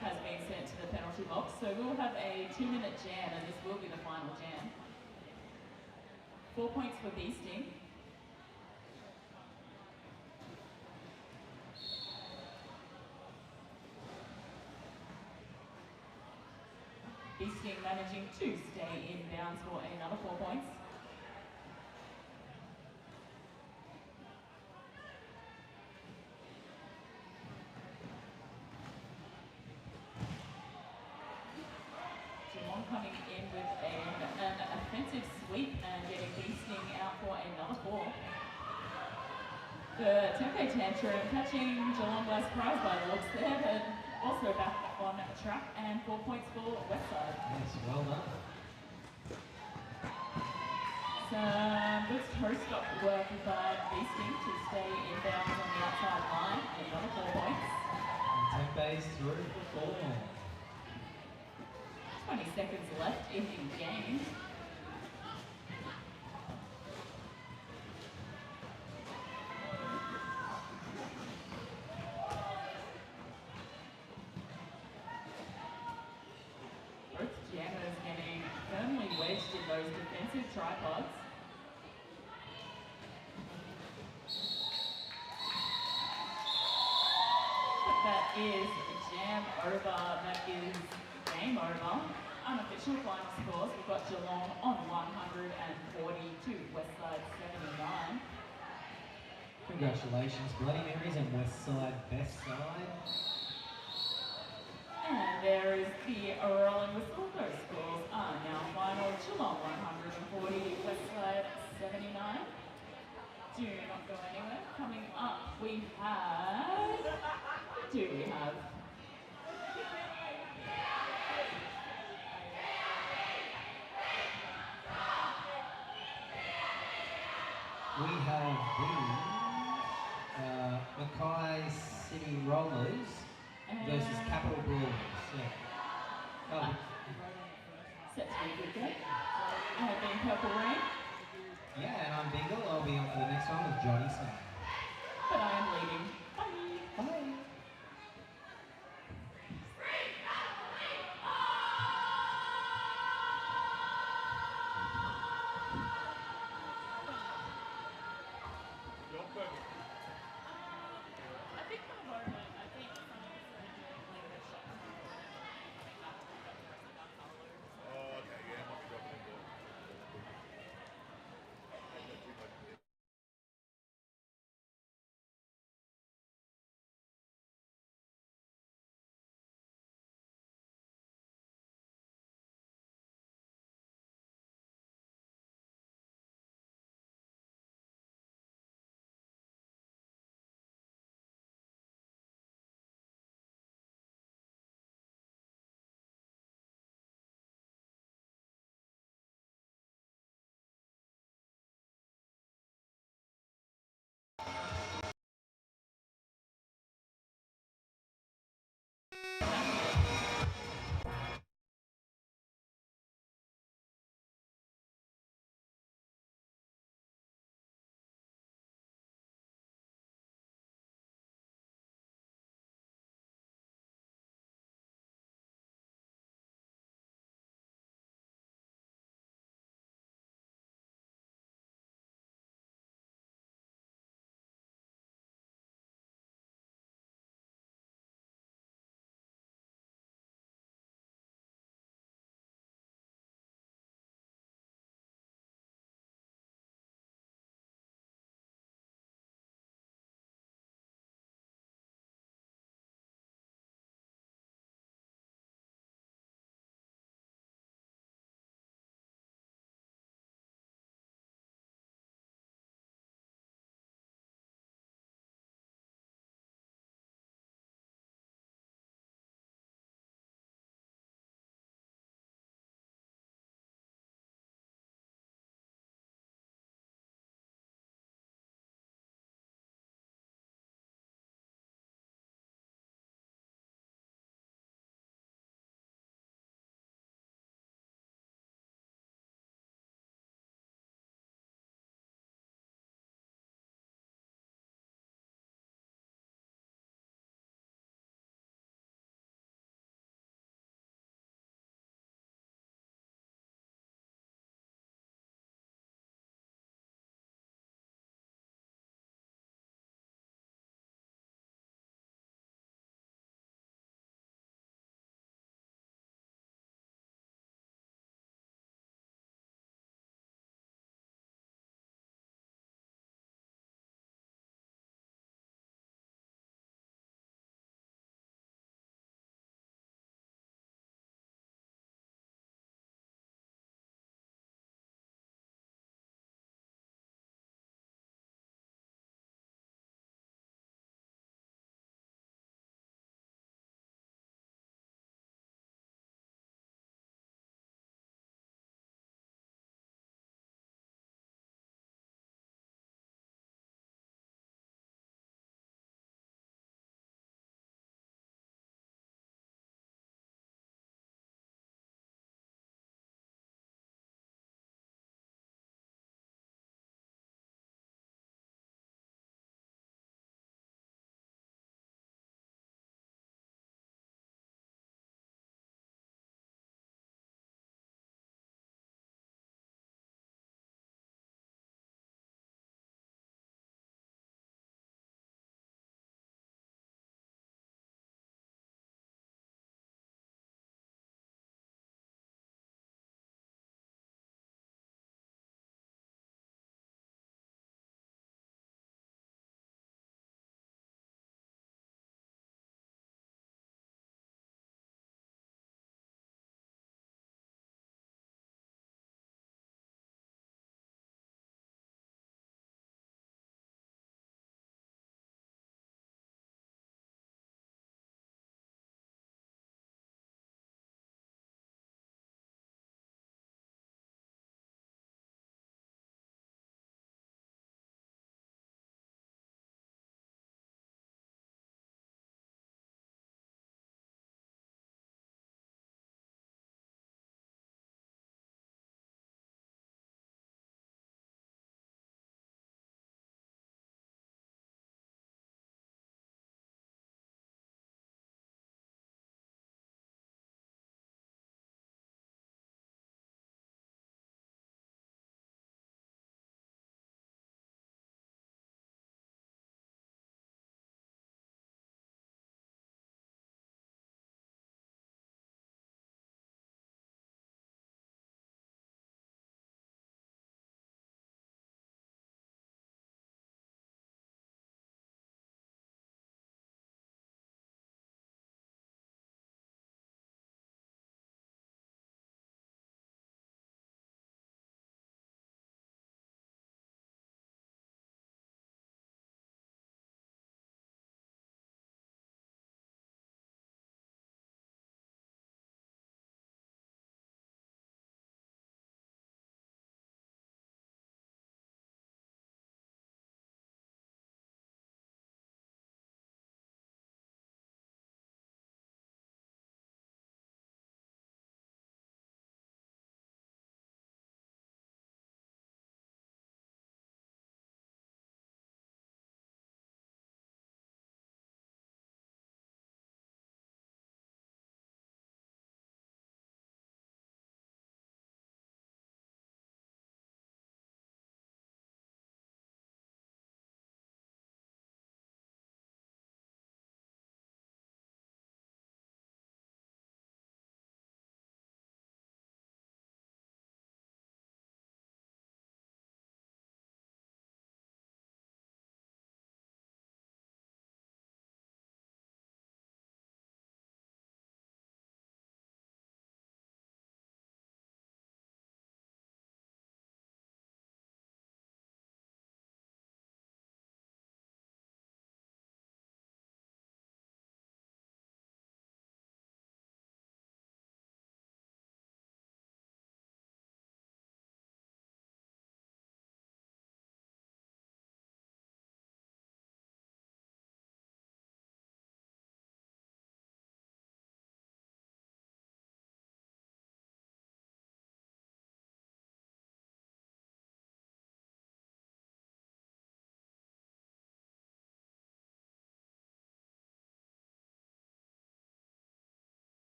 has been sent to the penalty box, so we'll have a 2-minute jam, and this will be the final jam. 4 points for Beasting. Beasting managing to stay in bounds for another 4 points. Geelong coming in with an offensive sweep and getting Beasting out for another 4. The Tempe Tantrum catching Geelong by surprise by the looks there, but also back on track, and 4 points for WestSide. Yes, well done. Some good toe-stop work by Beasting to stay in bounds on the outside line, another 4 points. And Tempe's through for 4. 20 seconds left in the game. Both jammers getting firmly wedged in those defensive tripods. But that is jam over. That is game over. Unofficial final scores, we've got Geelong on 142, WestSide 79. Congratulations, Bloody Marys and WestSide BestSide. And there is the rolling whistle. Those scores are now final. Geelong 140, WestSide 79. Do not go anywhere. Coming up, we have we have the Mackay City Rollers versus Capital Brawlers. Yeah. Oh, Sets for a good game. I have been Purple Rain, yeah, and I'm Bingle. I'll be on for the next one with Johnny Sam. but I am leading. Bye. Bye.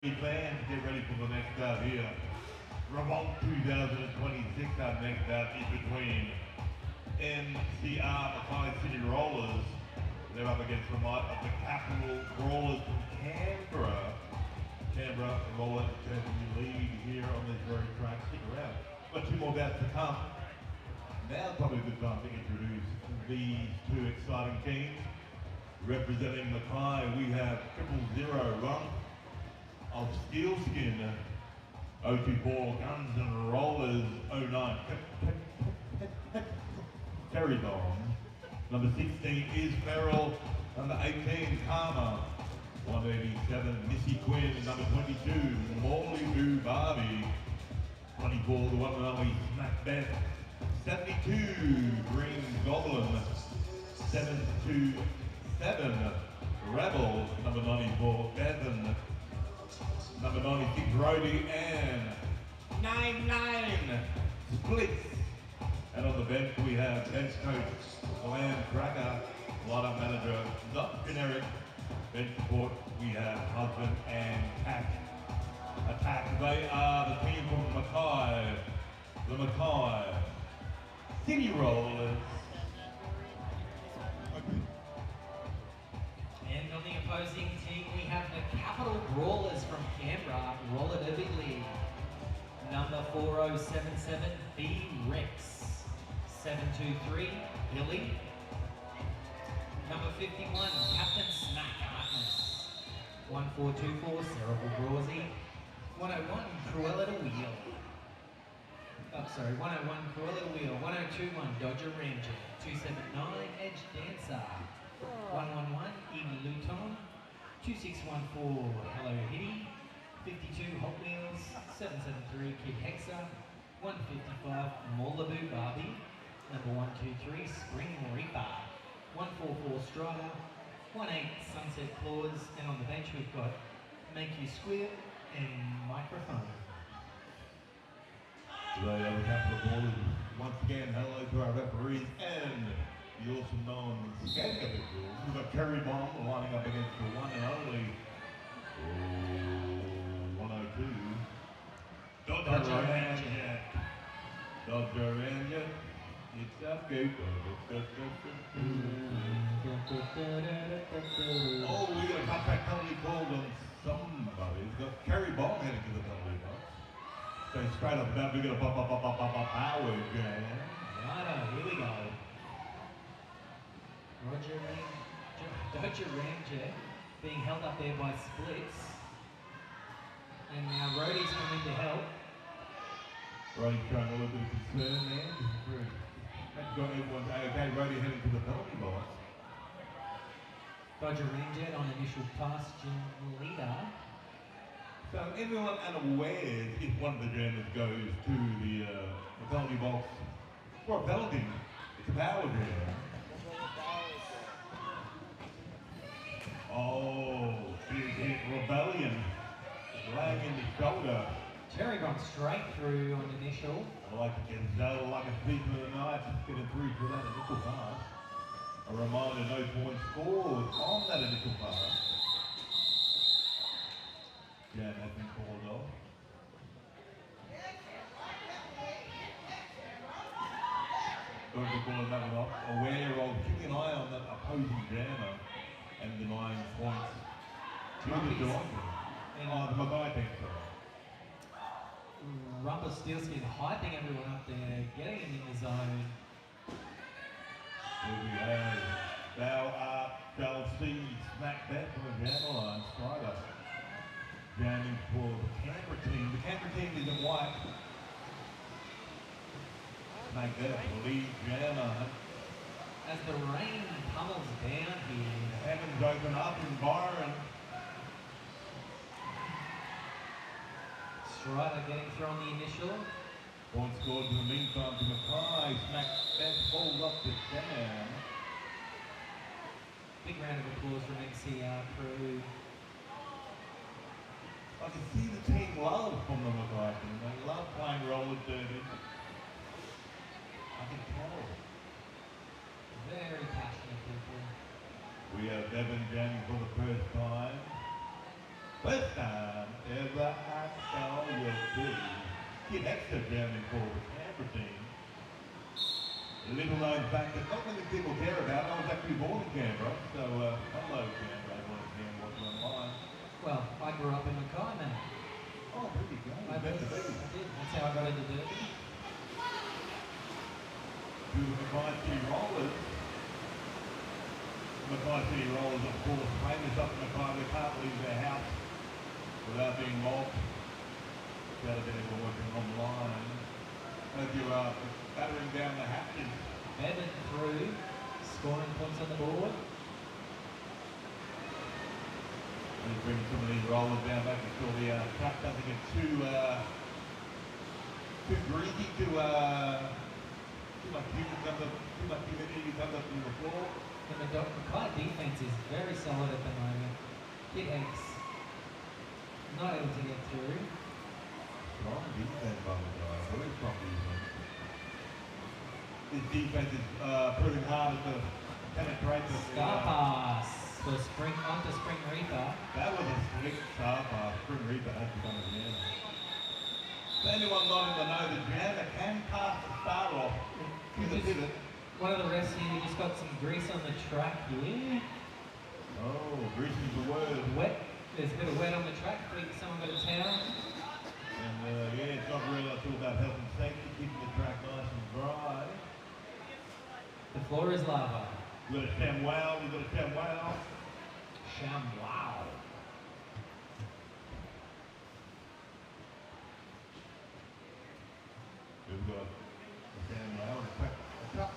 Fans, get ready for the next out here. Revolt 2026, our next out is between Mackay City Rollers. They're up against the might of the capital Brawlers from Canberra. Canberra Roller taking the lead here on this very track. Stick around. Got two more bouts to come. Now's probably a good time to introduce these two exciting teams. Representing Mackay, we have 000 Run of Steelskin, 024 Guns and Rollers, 09 Terry Bomb. Number 16 is Feral. Number 18 Karma. 187 Missy Quinn. Number 22 Morley Boo Barbie. 24 the one and only Smack Beth. 72 Green Goblin. 727 Rebel. Number 94 Bevan. Number 96 Rody and 99 Splits. And on the bench we have bench coach Glenn Cracker, lineup manager not generic. Bench support we have Husband and Attack. They are the team from Mackay, the Mackay City Rollers. And on the opposing team, we have the Capital Brawlers from Canberra, Roller Derby League. Number 4077, B Rex. 723, Billy. Number 51, Captain Smack Harkness. 1424, Cerebral Brawsy. 101, Cruella de Wheel. 101, Cruella de Wheel. 1021, Dodger Ranger. 279, Edge Dancer. 111, Evie Luton. 2614, Hello Hitty. 52, Hot Wheels. 773, Kid Hexa. 155, Mollaboo Barbie. Number 123, Spring Reaper. 144, Strider. 18, Sunset Claws. And on the bench we've got Make You Squeal and Microphone. Today are the Capital Brawlers. Once again, hello to our referees and the awesome known skating officials. We've got Kerry Bomb lining up against the one and only 102. Dodger Ranger. Dodger Ranger. It's a good Oh, we got a contract penalty called on somebody. We've got Kerry Bomb heading to the penalty box. So straight up that we're gonna power jam. Righto, here we go. Dodger Ranger being held up there by Splits. And now Rhodey's coming to help. Rhodey's showing a little bit of concern there. That's got everyone's okay. Rhodey heading to the penalty box. Dodger Ranger on initial pass, leader. So everyone unawares if one of the jammers goes to the penalty box for a penalty, it's a power jam. Oh, big hit, Rebellion, laying in the shoulder. Cherry gone straight through on initial. Like a gazelle, like a thief of the night, getting through for that initial pass. A reminder, no points scored on that initial pass. Jam has been called off. Going to call that one off. Aware of keeping an eye on that opposing jammer and denying points to the Dolphin. The Mackay team, sorry. Rumble Steelskin hyping everyone up there, getting him in the zone. Here we have Thou Art Shall See Smack That from the jammer line. Strider jamming for the Canberra team. The Canberra team is in white. Smack That for the lead jammer. As the rain pummels down here. Heavens open up in Byron. Strider getting thrown the initial. Point scored in the meantime to Mackay. Smack That pulled up the jam. Big round of applause from NCR crew. I can see the team love from the Mackay team. They love playing roller derby. I can tell. Very passionate people. We have Bevan jamming for the first time. First time ever ask all you'll do. Kid extra jamming for the Canberra team. A little known fact that not many people care about. I was actually born in Canberra, so hello Canberra, everyone in Canberra watching online. Well, I grew up in Mackay, man. Oh, there you go. I did. That's how I got into Derby. To the Mackay City Rollers. Mackay City Rollers, of course, famous up in Mackay. They can't leave their house without being mobbed. Shout out to anyone working online. As you are battering down the hatches. Bevan through, scoring points on the board. And bring some of these rollers down back until the track doesn't get too greasy, too much humidity comes up from the floor. And the Mackay defense is very solid at the moment. Kid Eggs not able to get through. Strong defense by the guy, very strong defense. This defense is proving harder to penetrate the Star pass for Spring onto Spring Reaper. That was a slick star pass. Spring Reaper has become a jammer. For anyone not in the know, the jammer can pass the star off with a pivot. One of the refs here, we just got some grease on the track here. Oh, grease is the word. Wet. There's a bit of wet on the track. I think someone got a towel. And yeah, it's not really all about health and safety, keeping the track nice and dry. The floor is lava. We've got a Sham Wow, we've got a Sham Wow. Sham wow. We've got a Sham Wow and a cup.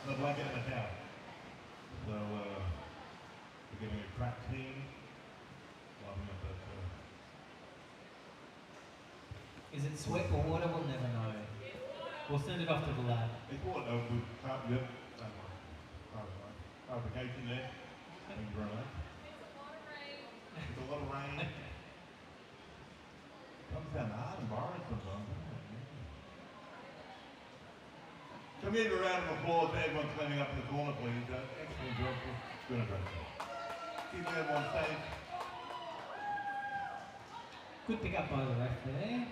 A blanket and a towel. So, we're getting a crack team. Lining up that, Is it sweat or water? We'll never know. We'll send it off to the lab. it's what we can't, yep. Clarification there. Thank you very much. It's a lot of rain. Comes down hard and borrowed sometimes, doesn't it? Can we give a round of applause to everyone cleaning up in the corner, please? Excellent job. Good and great. Keeping everyone safe. Good pick up by the ref there.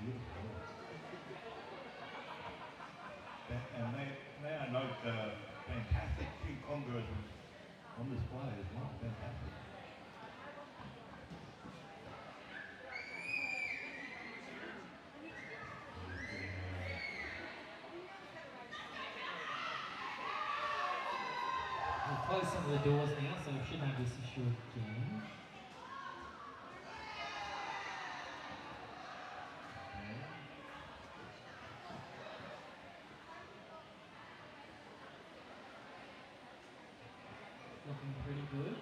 Beautiful. And may I note fantastic two conversions on display as well. Fantastic. We'll close some of the doors now, so we shouldn't have this issue again. Looking pretty good.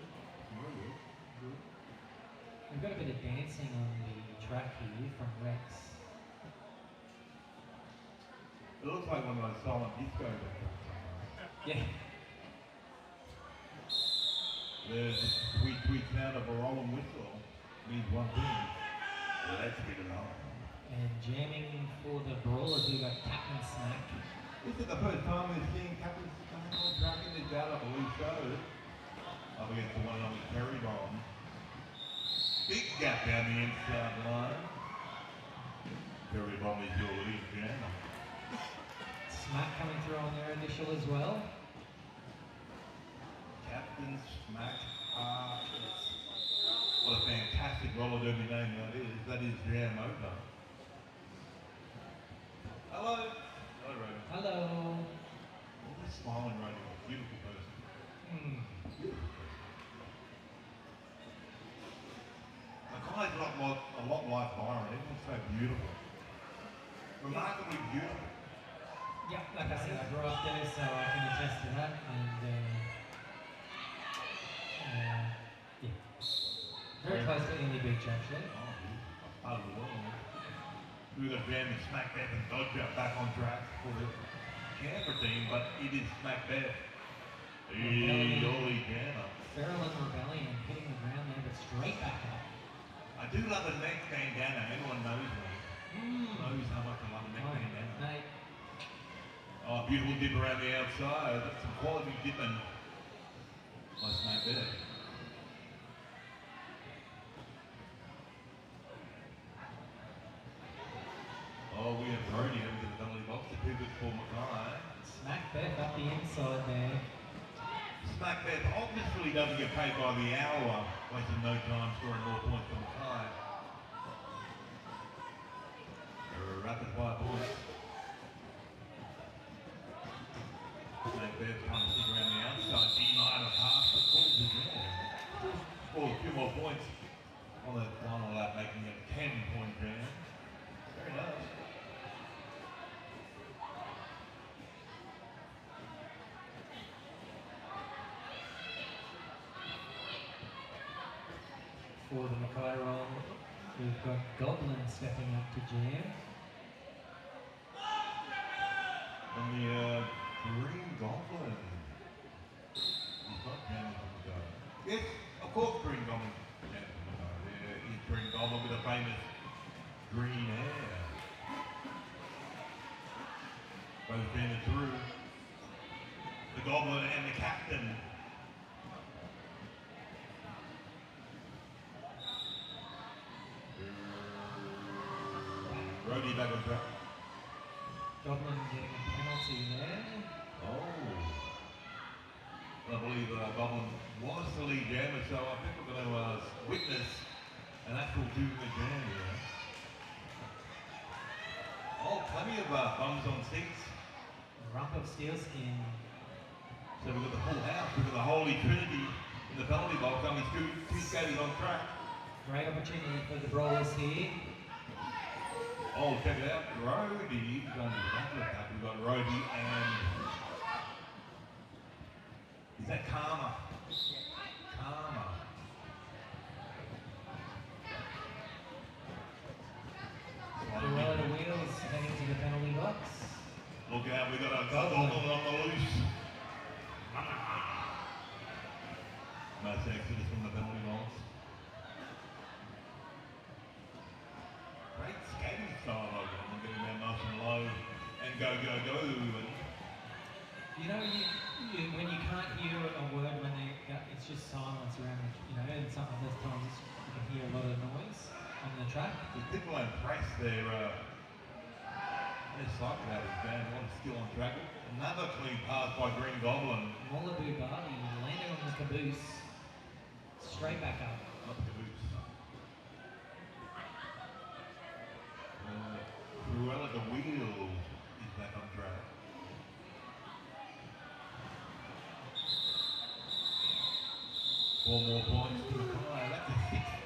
We've got a bit of dancing on the track here from Rex. It looks like one of those silent disco bands. Yeah. There's a sweet sound of a rolling whistle. Means one thing. Let's get it on. And jamming for the Brawlers, we've got Captain Snack. This is the first time we've seen Captain Snack on track in this out, I believe so. Up against the one on the Terry Bomb. Big gap down the inside line. Terry Bomb is your lead jammer. Smack coming through on their initial as well. Captain Smack. What a fantastic roller derby name that is. That is Jam Over. Hello. Hello, Rogan. Hello. Always smiling, Rogan. Beautiful person. Beautiful person. Mackay's a lot like Byron. Everyone's so beautiful. Remarkably beautiful. Yeah, like I said, I grew up there, so I can attest to that. And yeah, very close to Ely Beach actually. Oh, part of the world. We've got Jam and Smack Bev and Dodger back on track for the Canberra team, but it is Smack Bev. Hey, Ollie Jammer. Feral and Rebellion hitting the ground there, but straight back up. I do love a neck bandana. Everyone knows me. Knows how much I love a neck bandana. Mate, Oh, beautiful dip around the outside. That's some quality dipping. Nice mate there. Oh, we have Brody over to the penalty box. The pivot for Mackay. Smack Beth up the inside there. Smack Beth obviously doesn't get paid by the hour. Wasting no time scoring more points for Mackay. Rapid fire points. Smack Beth trying to stick around the outside. D-minus half the calls again. Scored a few more points on that final lap, making it a 10-point jam. Very nice. For the Mackay roll, we've got Goblin stepping up to jam. And the Green Goblin. He's not jamming on the go. Yes, of course Green Goblin jamming on the go. There is Green Goblin with a famous green hair. Both been through. The Goblin and the Captain. Brody back on track. Goblin getting a penalty there. Oh. I believe Goblin was the lead jammer, so I think we're going to witness an actual doing the jam here. Oh, plenty of bums on seats. Rump of Steelskin. So we've got the full house, we've got the Holy Trinity in the penalty box. Only two skaters on track. Great opportunity for the Brawlers here. Oh, check it out, Rody. We've got Rody and... Is that Karma? Karma. Below the wheels, heading to the penalty box. Look out, we've got a Goblin on the loose. Nice exodus from the penalty box. Great skating style of them. We're getting down nice and low and go. And You know, when you can't hear a word when it's just silence around, and some of those times you can hear a lot of noise on the track. the people impress their cycle out is down. A lot of skill on track. Another clean pass by Green Goblin. Mollaboo Barbie landing on the caboose. Straight back up. Not the caboose. Cruella the Wheel is back on track. Four more points to Mackay. That's a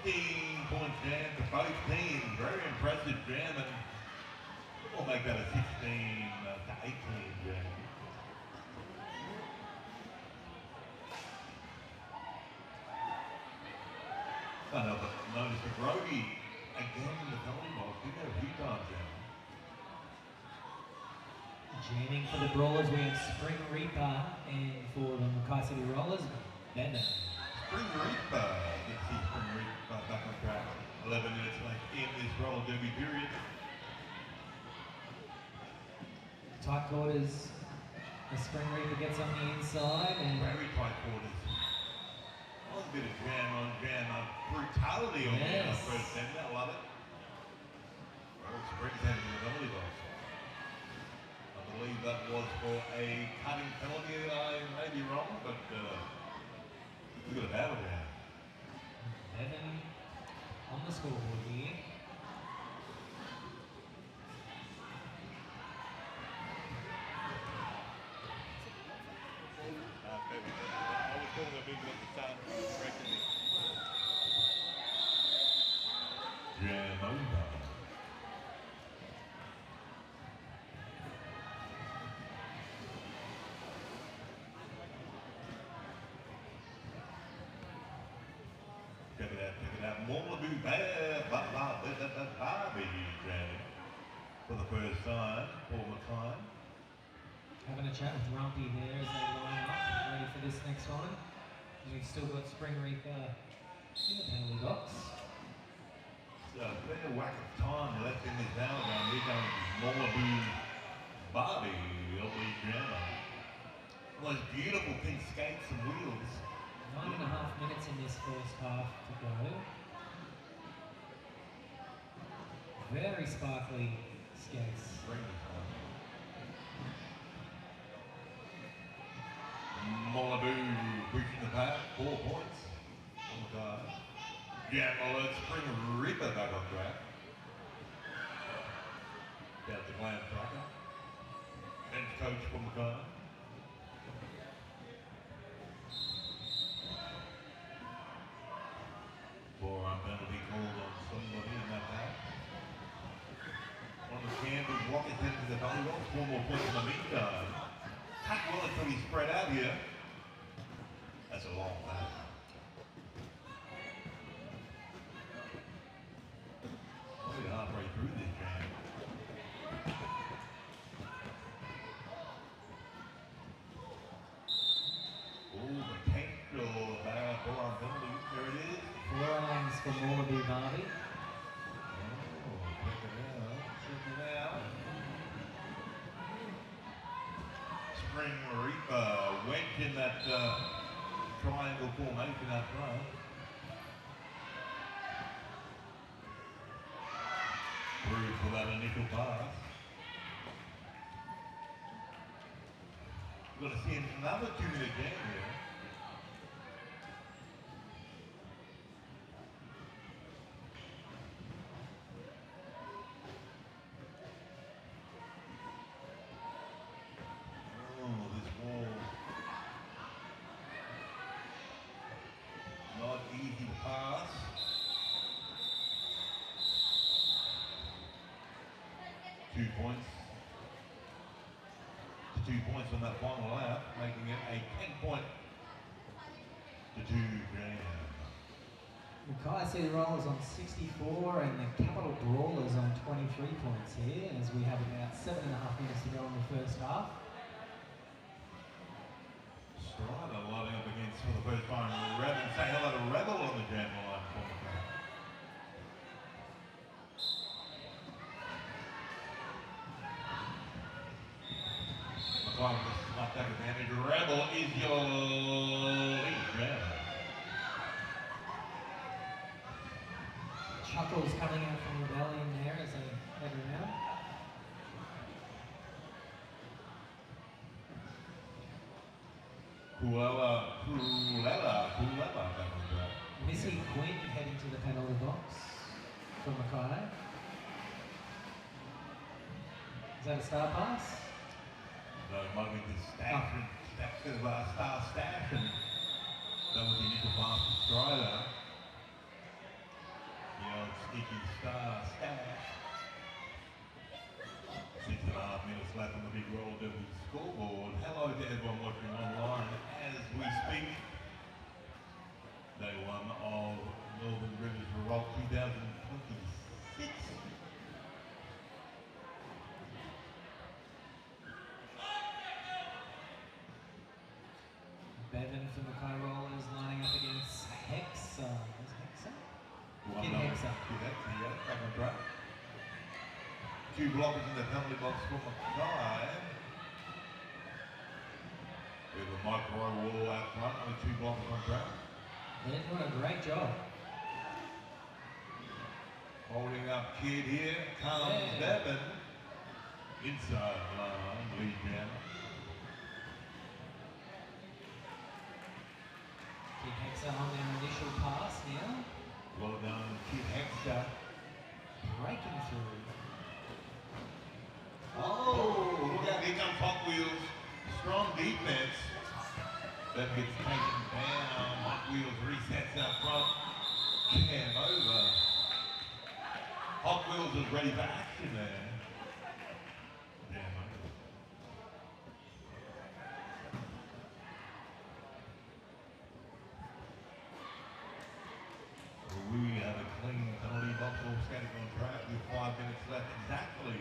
16-point jam for both teams. Very impressive jam, and we'll make that a 16 to 18 jam. Can't help but notice the Brody again in the penalty box. Been there a few times now. Jamming for the Brawlers, we have Spring Reaper, and for the Mackay City Rollers, Bender. Spring Reaper. Let's see Spring Reaper back on track. 11 minutes left in this roller derby period. Tight quarters, the Spring Reaper gets on the inside, and Very tight quarters. A bit of jam, brutality on the first end. I love it. Well, Spring's heading to the penalty box. I believe that was for a cutting penalty. I may be wrong, but look at the battle now. Bevan on the scoreboard here. I was calling a big one at the time. Corrected me. Jam over. Check it out. Mollaboo Barbie jamming for the first time. Paul Mackay. Having a chat with Rumpy there as they line up, ready for this next one. We've still got Spring Reaper in the penalty box. So a fair whack of time left in this hour. We're going to Mollaboo Barbie. It'll be Those beautiful pink skates and wheels. 9.5 minutes in this first half to go. Very sparkly skates. Malibu pushing the pack, 4 points on the card. Yeah, Alert Spring Reaper back on track. Down to Glam Tracker. Bench coach from the card. Forearm penalty called on somebody in that pack. On the Campbell rockets into the belly box, 4 more points in the meantime. Pack well until he spread out here. That's a long pack. Only halfway through this jam. Oh, potential forearm penalty. There it is. Forearms for Morley Barbie. Oh, check it out. Check it out. Spring Reaper wedge in that triangle formation up front. Through for that initial pass. We're going to see another 2-minute game here. Easy pass. 2 points. 2 points on that final lap, making it a 10-point to 2 game. Mackay City Rollers on 64 and the Capital Brawlers on 23 points here as we have about 7.5 minutes to go in the first half. Strider lining up against for the first time Revolt. Say hello to Revolt on the jam line for Mackay. Mackay with the left back advantage. Revolt is your lead. Chuckles coming out from Rebellion there as they head around. Kulela back on track. Missy Quinn heading to the penalty box from Mackay. Is that a star pass? No, might be the stash and star stash, and that was the initial pass to Strider. The old sticky star stash. 6.5 minutes left on the big Roll W scoreboard. Hello to everyone watching online as we speak. Day 1 of Northern Rivers Revolt 2026. Bevan for Mackay Rollers lining up against Hexa. Is it Hexa? Kid Hexa. Kid Hexa, yeah, back on track. 2 blockers in the penalty box for Mackay. We have a micro wall out front, only 2 blockers on track. They're doing a great job. Holding up Kid here, comes Bevan. Inside line, lead down. Kid Hexa on their initial pass now. Well done, Kid Hexa. Breaking through. Oh, look out, here comes Hot Wheels. Strong defense. That gets taken down. Hot Wheels resets up front. Cam over. Hot Wheels is ready for action there. Damn over. We have a clean penalty box all skating on track with 5 minutes left exactly.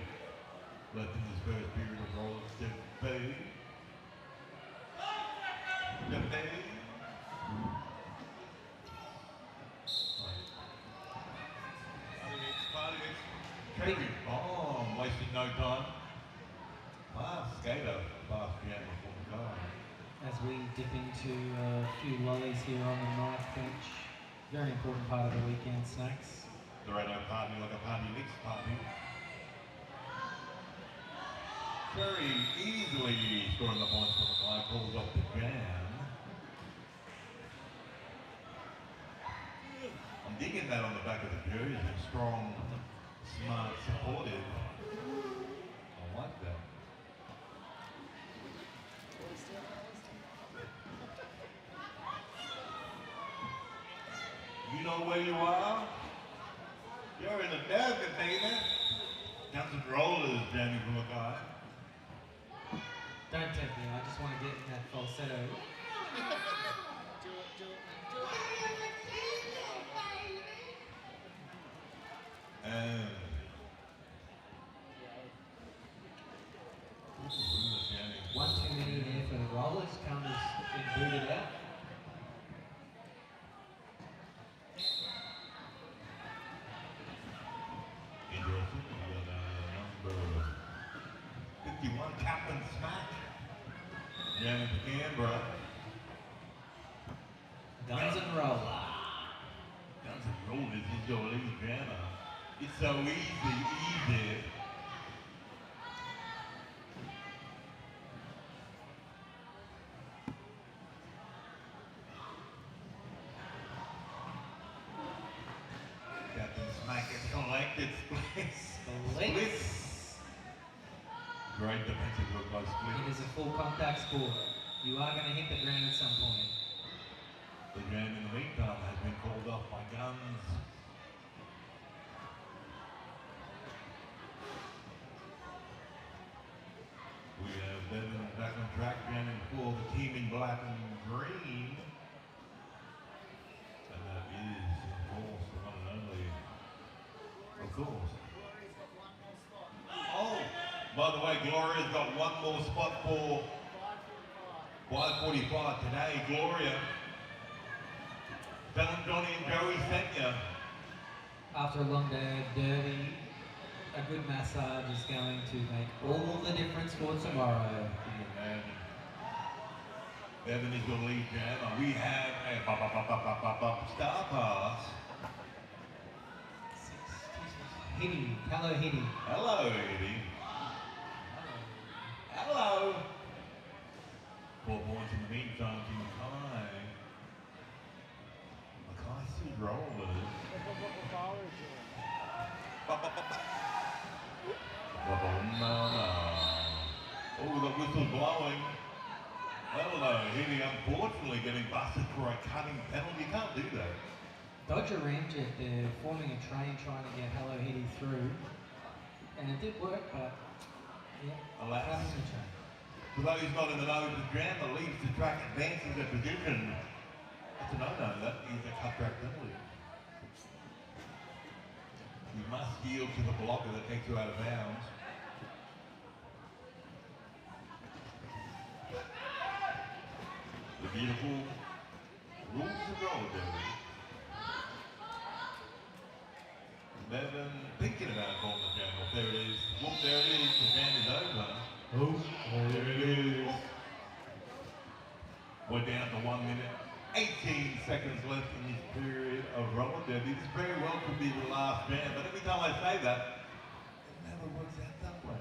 Left in this first period of Rollers to B. Big bomb, wasting no time. Fast skater, fast piano for the guy. as we dip into a few lollies here on the ninth bench. Very important part of the weekend snacks. There ain't no party like a party mix party. Very easily scoring the points for the guy, pulls off the jam. I'm digging that on the back of the jersey. Strong, smart, supportive. I like that. You know where you are? You're in America, baby. Got some rollers jamming from a guy. Don't tempt me, I just want to get in that falsetto. And one too many there for the rollers. Comes and booted out. Number 51, Captain Smack. Jamming to Canberra. Guns and roller. Guns and Rollers is your lead jammer. It's so easy. Captain Smack is collected. Splits. Great defensive work by Split. It is a full contact sport. You are going to hit the ground at some point. The jam in the meantime has been called off by Guns. We have Devin back on track, jamming for the team in black and green. And that is, of course, the one and only. Of course. Oh, by the way, Gloria's got one more spot for 5:45 today. Gloria. Johnny and Joey sent you. After a long day of derby, a good massage is going to make all the difference for tomorrow. And Devin is your lead jammer. We have a star pass. Hitty. Hello, Hitty. Hello, Eddie. Hello. 4 points in the meantime to Mackay. Mackay still rollers. Oh, the whistle's blowing. Hello, Hitty unfortunately getting busted for a cutting penalty. You can't do that. Dodger Ramjet, they're forming a train trying to get Hello Hitty through. And it did work, but yeah, Alas. having a train. For those not in the know, the jammer leaves the track, advances the position. That's a no-no, that is a cut track penalty. You must yield to the blocker that takes you out of bounds. The beautiful rules of roller derby. Devin thinking about calling the jam. Well, there it is. Whoop, there it is. The jam is over. Oh, there it is. We're down to 1 minute, 18 seconds left in this period of roller derby. This very well could be the last jam, but every time I say that, it never works out that way.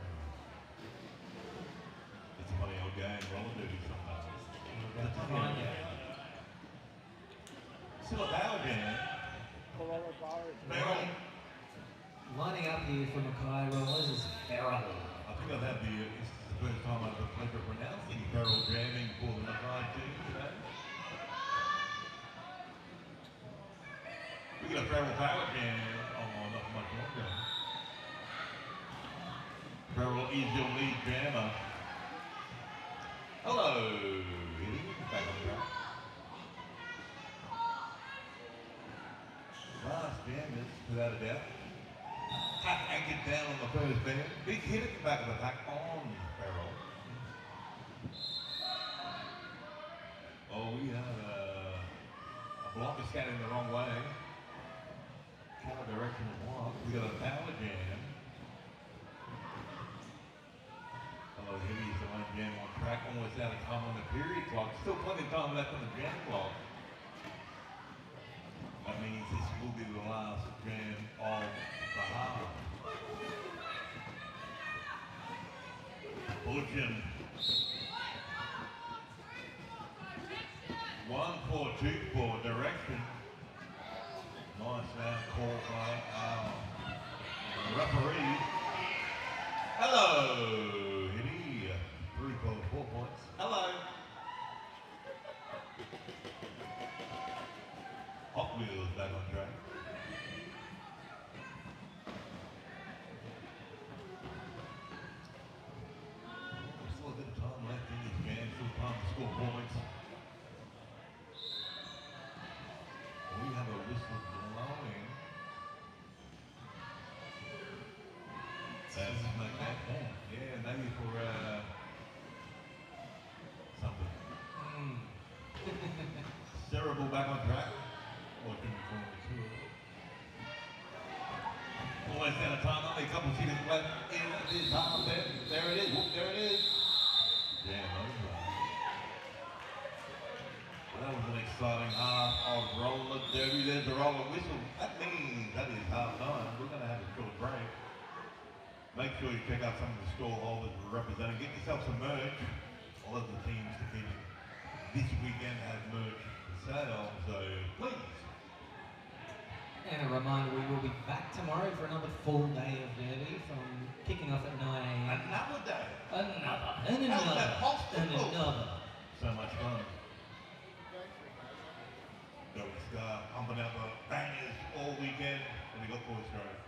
It's a funny old game, roller derby sometimes. It's a fun game. Still a power jam. Barrel. Lining up here for Mackay Rollers is Ferrell. I think I've had this is the first time I've had the pleasure of pronouncing Ferrell jamming for the Mackay team today. We get a Ferrell power jam. Oh, not much longer. Ferrell is your lead jammer. Hello, Eddie. Back on track. Last jammers, without a doubt. Tuck anchored down on the first band. Big hit at the back of the pack on Farrell. Oh, we have a blocker scanning the wrong way. Counter directional block. We got a power jam. Hello, Hitty is the one Jam on track, almost out of time on the period clock. Still plenty of time left on the jam clock. That means this will be the last jam of the half. Bulletin. 1-4-2 for direction. Nice now call by our referee. Hello, Hitty. 3 for 4 points. Hello. Hot Wheels back on track. Still a bit of time left in this game. Still time to score points. We have a whistle blowing. That's Mackay. Yeah, maybe for something. Cerebral back on track. Or can we call it two? Almost out of time, only a couple of seconds left in this half there. There it is. Whoop, there it is. Damn, over. That was an exciting half of roller derby. There's the roller whistle. That means that is half time. We're going to have a short break. Make sure you check out some of the store holders we're representing. Get yourself some merch. All of the teams competing this weekend have merch for sale, so please. And a reminder, we will be back tomorrow for another full day of derby from kicking off at 9 a.m. Another day. Another. So much fun. We're pumping out the bangers all weekend. What do you got for us, Grove?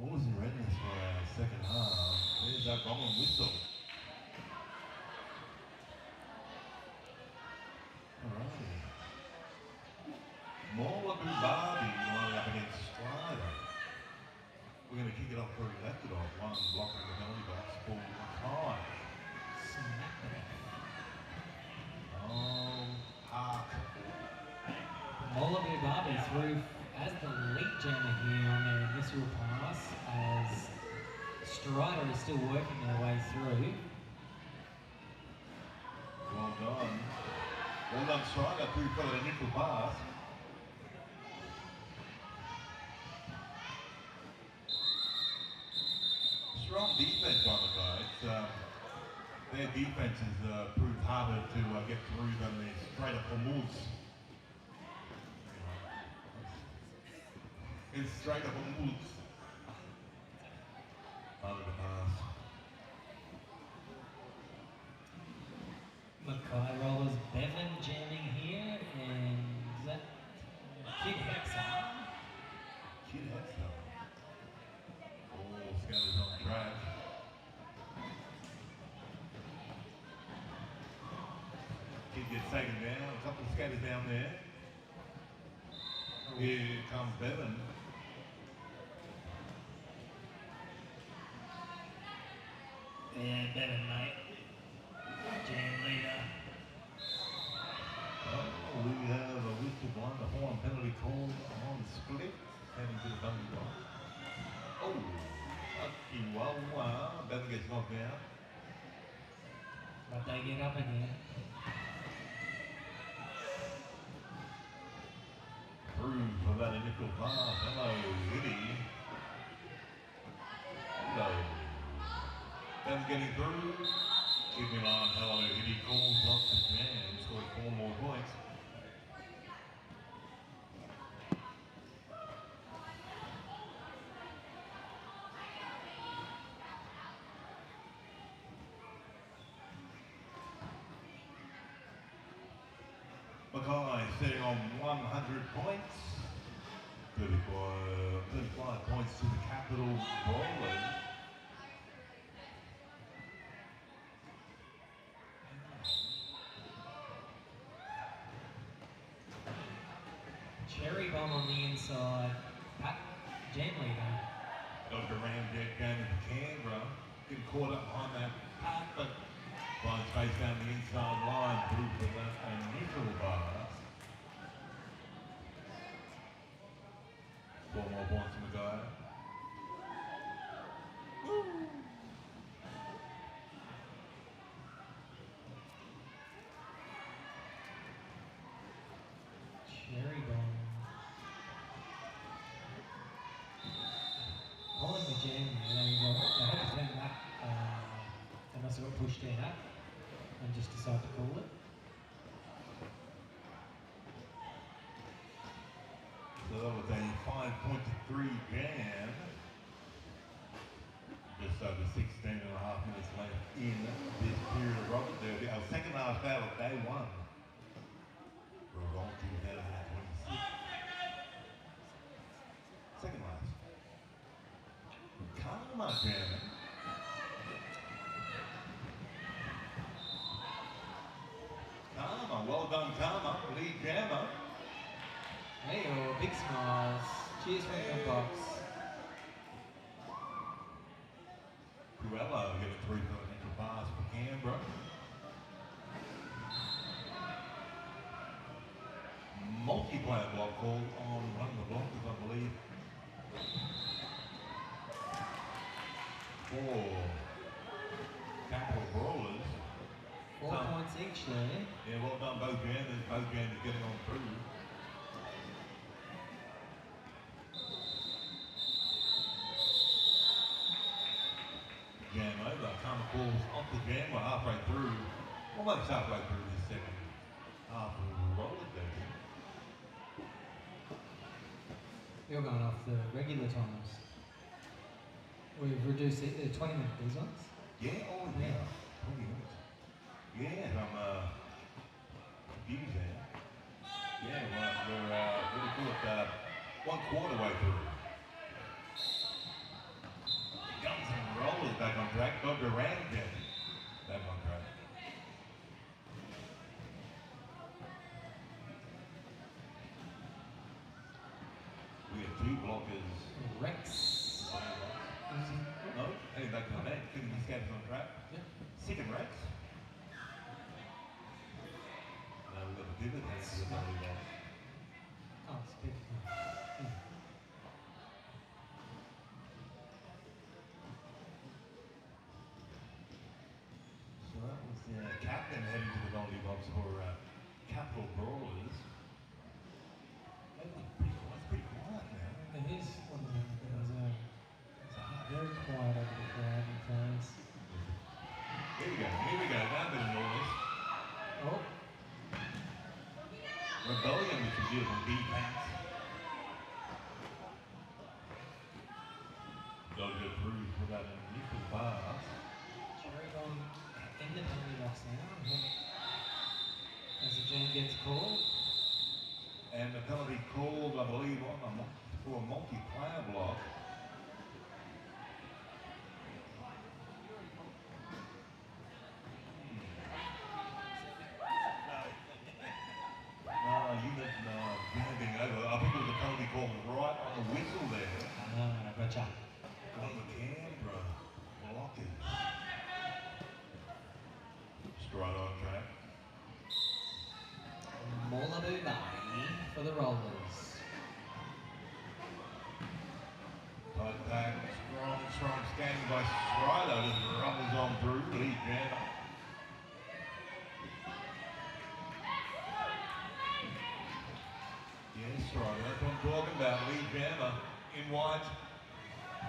Always in readiness for our second half. There's our gong and whistle. Alrighty. Morlabu Barbie lining up against Strider. We're going to kick it off where we left it off. One blocking the penalty box for Mackay. Oh, Park. Morlabu Barbie through as the lead jammer here on their initial pass, as Strider is still working their way through. Well done. Well done, Strider, through for the initial pass. Strong defense by Mackay. Their defense has proved harder to get through than the straight up from Wolves. It's straight up on Wolves. Harder to pass. Mackay rollers Bevan jamming here, and is that Kid Hexa? Kid Hexa. Oh, Scatters on track. Kid gets taken down. A couple of Scatters down there. Here comes Bevan. And Bevan, mate. Jam leader. Oh, we have a whistle behind the horn penalty call on split. Heading to the penalty box. Oh, lucky Wawa. Bevan gets knocked out. But they get up again. Through for that initial pass. Hello, Hitty. Hello. Bevan getting through. Keeping on. Hello, Hitty calls off the jam. Scored 4 more points. Mackay sitting on 100 points. 35 points to the capital Brawlers. Cherry bomb on the inside. Pat, jam leader. Dr. Ramjet down to Canberra. Getting caught up behind that pack, but finds space down the inside line through for that initial pass. 4 more points from the guy. Cherry bomb. Calling the jam there. They had to turn that. They must have got pushed out and just decided to call it. So that was a 5.3 jam. Just over 16 and a half minutes left in this period of Robert Derby. Our second half battle of day 1. Revolt 2026. Second last. Karma jamming. Karma, well done Karma, lead jammer. Hey, oh, big smiles. Cheers from the box. Cruella getting 3 for an extra pass for Canberra. Multiplayer block called on one of the blockers, I believe. For Capital Brawlers. 4 points each there. Yeah, well done both jammers. Both jammers getting on through. Jam over. Karma calls off the jam. We're halfway through. Almost halfway through this second half of the roller derby. You're going off the regular times. We've reduced it to 20 minutes, these ones. Yeah, oh yeah. 20 minutes. Yeah, I'm confused there. Yeah, we're what do you call it? 1/4 way through. Brawlers back on track. Dr. Ramjet back on track. We have two blockers. Rex. No, hey, back on that. Fitting the scabs on track. Yep. Second Rex. Now we've got the pivot. That's the volleyball. Oh, it's good. So that was the captain heading to the penalty box for Capital Brawlers. That's pretty quiet now. It is one of them. Very quiet over the crowd and fans. Here we go. Now a bit of noise. Oh, Rebellion, which is here from defense. Dodger through for that initial pass. Jerry on in the penalty box now. As the jam gets called. And the penalty called, I believe, for a multi-player block. Bending over. I think it was a penalty called right on the whistle there. Gotcha. On the Canberra blockers. Straight on track. Mollaboo Bay for the Rollers. Tight back, strong scanning by Strider. Just rumbles on through. Lee Jammer. Yes, Strider. That's what I'm talking about. Lee Jammer in white.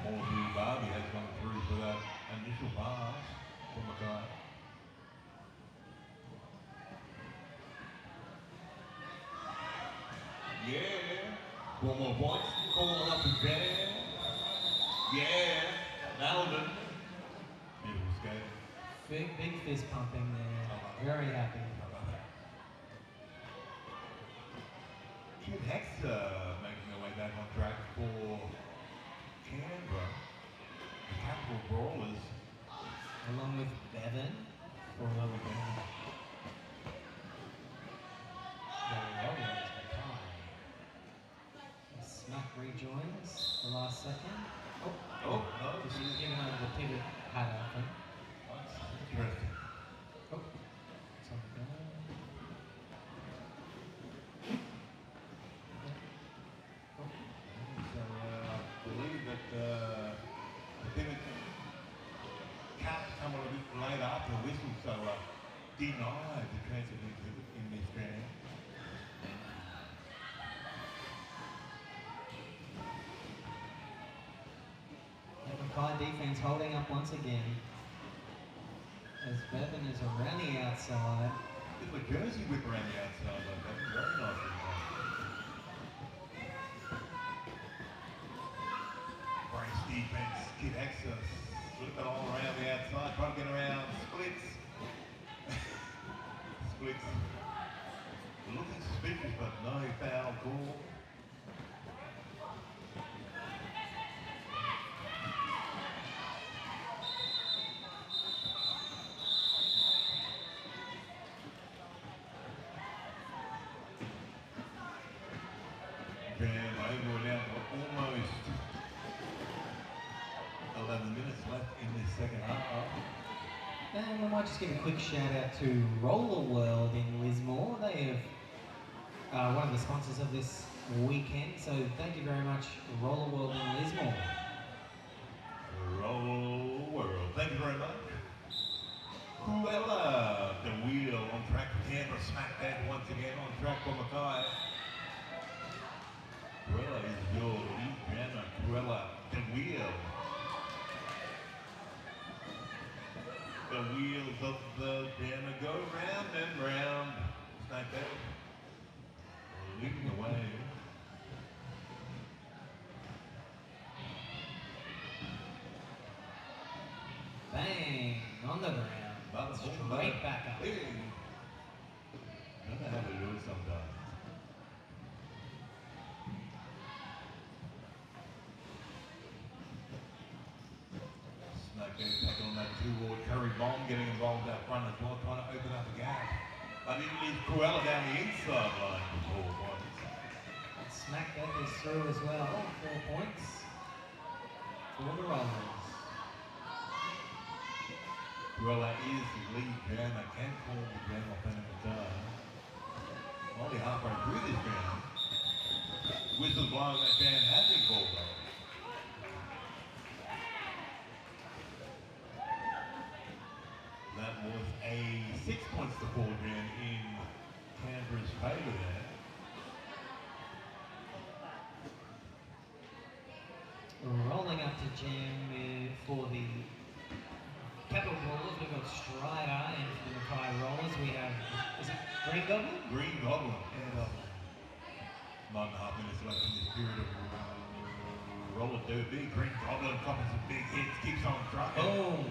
Mollaboo Barbie has gone through for that initial pass from Mackay. Yeah. One more points. Calling up again. Yeah. Nailed it. Beautiful skate. Big fist pumping there. Very happy. Kid Hexa making their way back on track for Canberra. The Capital Brawlers. Along with Bevan for the Mackay. Smack rejoins the last second. Oh, no. Just giving over the pivot pad, I think. Interesting. Oh, it's on the ground. So I believe that the pivot cap come a bit late after the whistle, so denied the transfer pivot in this round. Mackay defense holding up once again. As Bevan is around the outside. Bit of a jersey whip around the outside like that. Very nice. Brace defense, Kid Access. Flipping all around the outside, trying to get around splits. Splits. Looking suspicious, but no foul call. We're down to almost 11 minutes left in this second half. And we might just give a quick shout out to Roller World in Lismore. They have one of the sponsors of this weekend, so thank you very much, Roller World in Lismore. Roll World, thank you very much. Cruella, the wheel on track for Canberra, smack that once again on track for Mackay. Cruella is your lead runner. Cruella, the wheel. The wheels of the banner go round and round. Smack that. Leading the way. Bang! On the ground. Straight back up. I don't know how they do it sometimes. Smack that toward Curry Bomb getting involved out front as well, trying to open up a gap. But it leaves Cruella down the inside line for 4 points. Smack that is through as well. 4 points for the Rollers. Cruella is the lead jammer, can call the jam off any time. Only halfway through this jam. Whistle blowing that jam has been called though. That was a 6 points to 4 jam in Canberra's favour there. Rolling up to jam for the Capital Brawlers. We've got Strider, and for the Mackay Rollers we have, is it Green Goblin? Green Goblin. Yeah. 9.5 minutes left in this period of roller derby. Green Goblin dropping some big hits, keeps on trucking. Oh!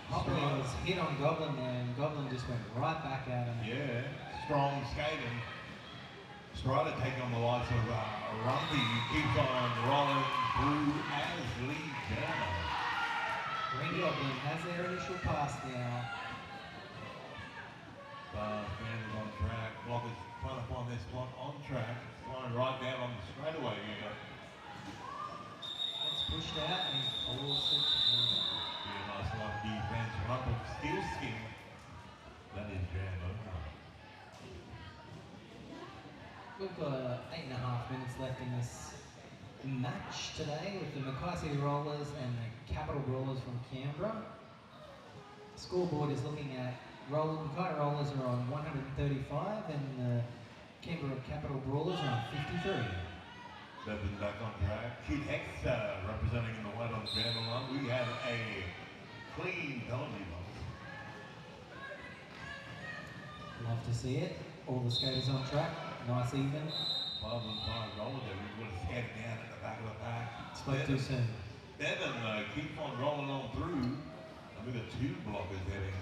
Hot Wheels hit on Goblin there, and Goblin just went right back at him. Yeah, strong skating. Strider taking on the likes of Rumpy, who keeps on rolling through as lead jammer. Green Goblin has their initial pass now. Fans on track, Blockers trying to find their spot on track, flying right down on the straightaway unit. It's pushed out and he pulls it. Be a nice line defense, Rump of Steel Skin. That is jam over. We've got 8.5 minutes left in this match today with the Mackay Rollers and the Capital Brawlers from Canberra. The scoreboard is looking at Mackay Rollers are on 135 and the Canberra Capital Brawlers are on 53. Bevan back on track. Kid Hex representing in the white on the jam line. We have a clean penalty box. Love to see it. All the skaters on track. Nice even. 5 on 5 roller there. We would have skated down at the back of the pack. Spoke too soon. Bevan keep on rolling on through. And we've got 2 blockers heading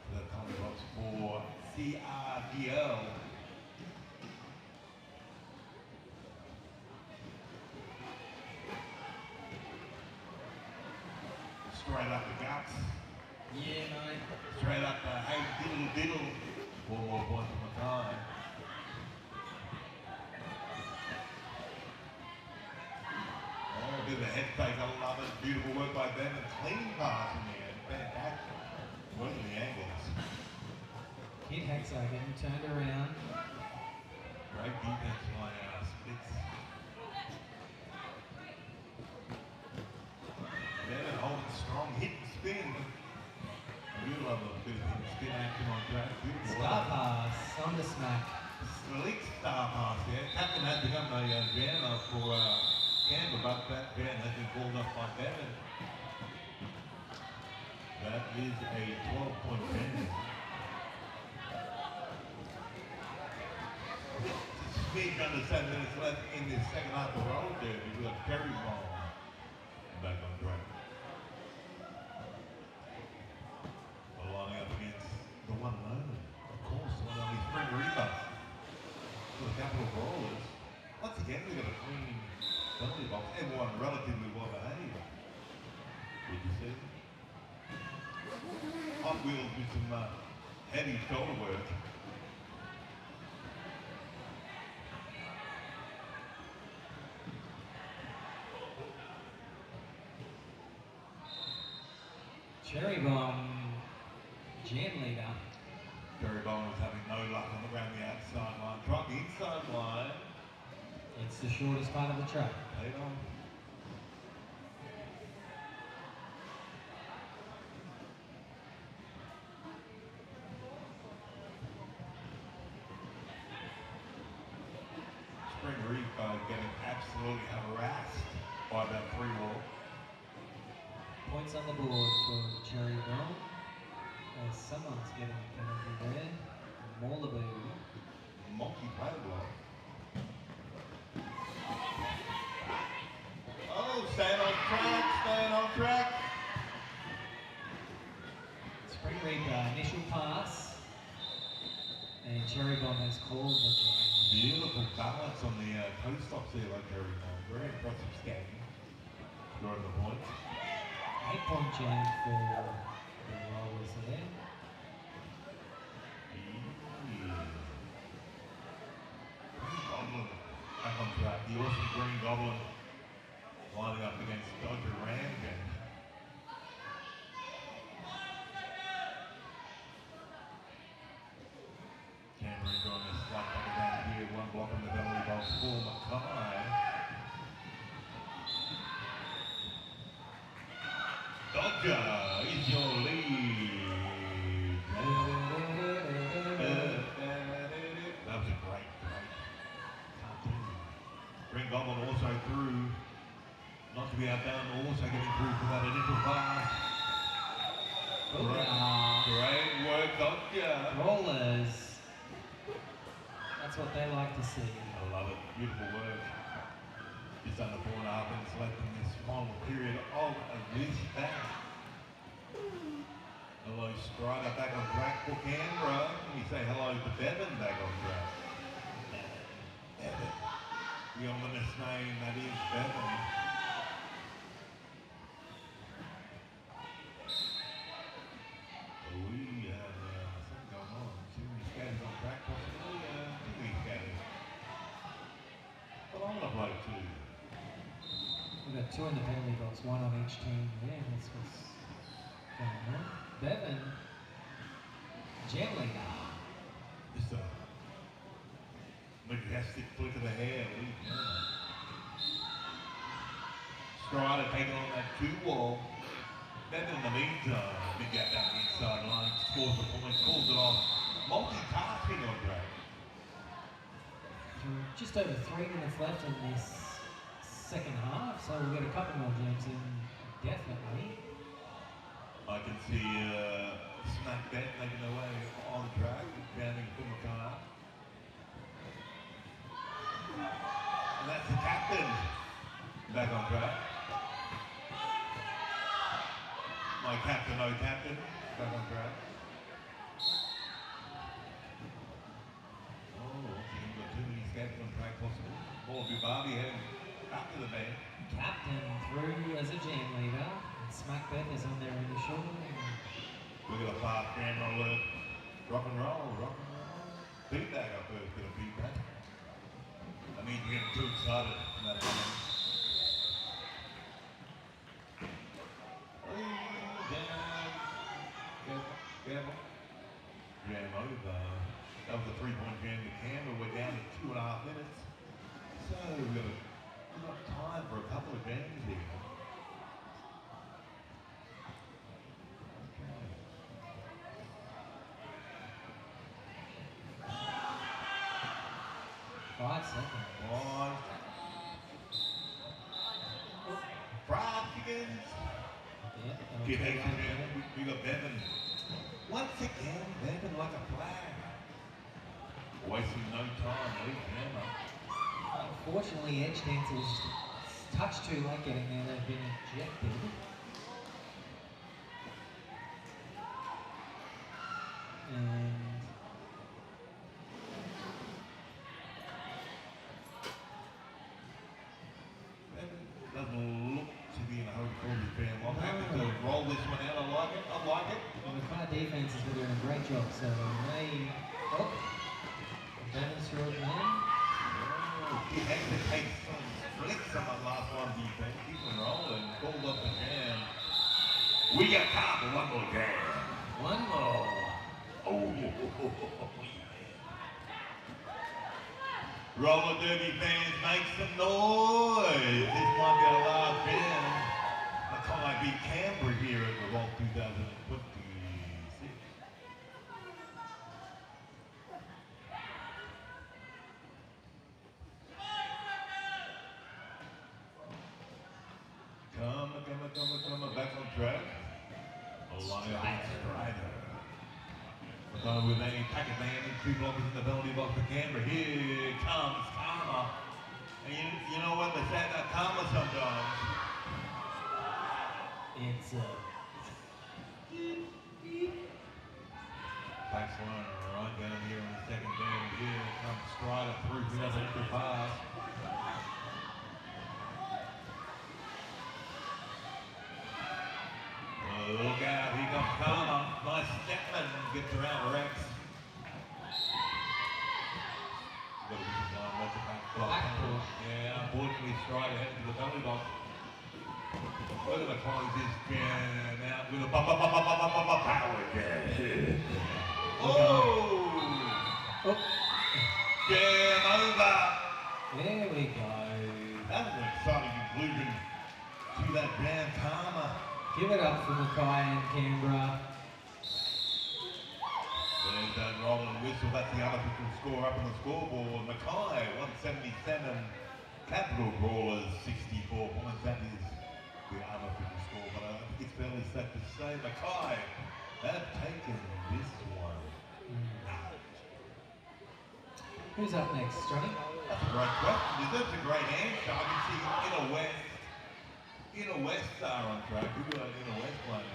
to the penalty box for CRDL. Straight up the guts. Yeah, mate. Straight up the hey diddle diddle. 4 more points from Mackay. Oh, a bit of a head fake, I love it. Beautiful work by Ben and clean pass in the end. Fantastic. Working the angles. Kid Hexo getting turned around. Great defense by Spitz. Ben holding strong, hit and spin. I do love a bit of hit and spin action on track. Beautiful Star work. pass on the smack. Slick star pass there. Captain has become a jammer for Canberra, but that ban has been called up by Bevan. That is a 12-point ban. Speed under 7 minutes left in the second half of the road there. We got Kerry Ball back on track. We're lining up against the one and only, of course, the one and only Spring Reaper for the Capital Brawlers. Once again, we've got a clean penalty box. Everyone relatively well behaved. Would you see? Hot Wheels with some heavy shoulder work. Cherry Bomb, jam leader. Cherry Bomb was having no luck on around the outside line. Truck inside line. It's the shortest part of the track. Laid on. Spring Reaper getting absolutely harassed by that 3-wall. Points on the board for Cherry Bomb. Someone's getting a penalty there. Mawlaboo. Monkey play block. Oh, staying on track, staying on track. Spring Reaper, initial pass. And Cherry Bomb has called the game. Beautiful balance on the toe stops there, like Cherry Bomb. Very impressive skating. Scoring the points. 8-point jam for the Brawlers there. Goblin back on track. The awesome Green Goblin lining up against Dodger Rankin. Canberra enjoying a slight back down here. One block on the penalty box for Mackay. Dodger is your lead. That was a great cartoon. Green Goblin also through, not to be outdone, also getting through for that initial pass. Great work, Dodger. Brawlers. That's what they like to see. I love it. Beautiful work. Just under 4.5 minutes left in this final period of this battle. Hello, Strider back on track for Canberra. We say hello to Bevan back on track. Bevan. The ominous name, that is Bevan. We have something going on. Too many scatters on track, possibly. Too many scatters. But I'm going to blow two. We've got 2 in the penalty box, 1 on each team there. That's what's going on. Bevan, gently now. Just a majestic flick of the hair. Strider taking on that 2-wall. Bevan in the meantime, big gap down the inside line, scores the point, pulls it off. Multitasking on track. Just over 3 minutes left in this second half, so we'll get a couple more jams in, definitely. I can see Smack Bet making their way on track, jamming for Mackay. And that's the captain back on track. My captain, no captain, back on track. Oh, we've got too many scats on track possible. More Barbie heading after the band. Captain through as a jam leader. And Smack Bet is on there initial. We've got a fast camera alert. Rock and roll, rock and roll. Feedback up there, bit of feedback. I need to get too excited from that moment. Careful. Jam over. That was a 3-point jam to Canberra. We're down to 2.5 minutes. So we've got time for a couple of jams here. Okay. 5 seconds. One. Fried chickens. Yeah, Get extra jam. We got Bevan. Once again, Bevan like a flag. Wasting no time, leave Hammer. Unfortunately, Edge Dancer was just a touch too late getting there. They've been ejected. And Bevan doesn't look to be in a hurry for his fan. I'm happy to roll this one out. I like it. I like it. the Mackay defense has been doing a great job, so they... Oh, Bevan's through it again. He had to take some flicks on the last one defense. Keep them rolling. Pulled up the jam. We got time for one more jam. One more. Oh, Roller Derby fans, make some noise. This might be our last jam. Mackay beat Canberra here at Revolt 2026. Come back on track. Strider. So with a packet man and 2 blockers in the penalty box for Canberra. Here comes Karma. And you know what? They say that Karma sometimes. It's Backline right down here on the second band. Here comes Strider through for that extra pass. stride ahead to the belly box. We're going to close this jam out with a power jam. Oh! Jam over! There we go. That was an exciting conclusion to that jam, Karma. Give it up for Mackay and Canberra. There's that roll and whistle. That's the unofficial score up on the scoreboard. Mackay 177, Capital Brawlers 64 points. That is the unofficial score, but I think it's fairly safe to say Mackay have taken this one. Who's up next, Johnny? That's a great question. That's a great answer. I can see Inner West are on track. Who got Inner West playing?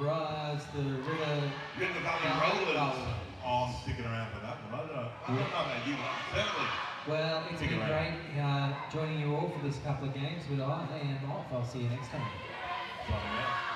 Rise the River. River Valley Rollers. Oh, I'm sticking around for that one. I don't know about you, but certainly. Well, it's been great joining you all for this couple of games with I am off. I'll see you next time. Signing out.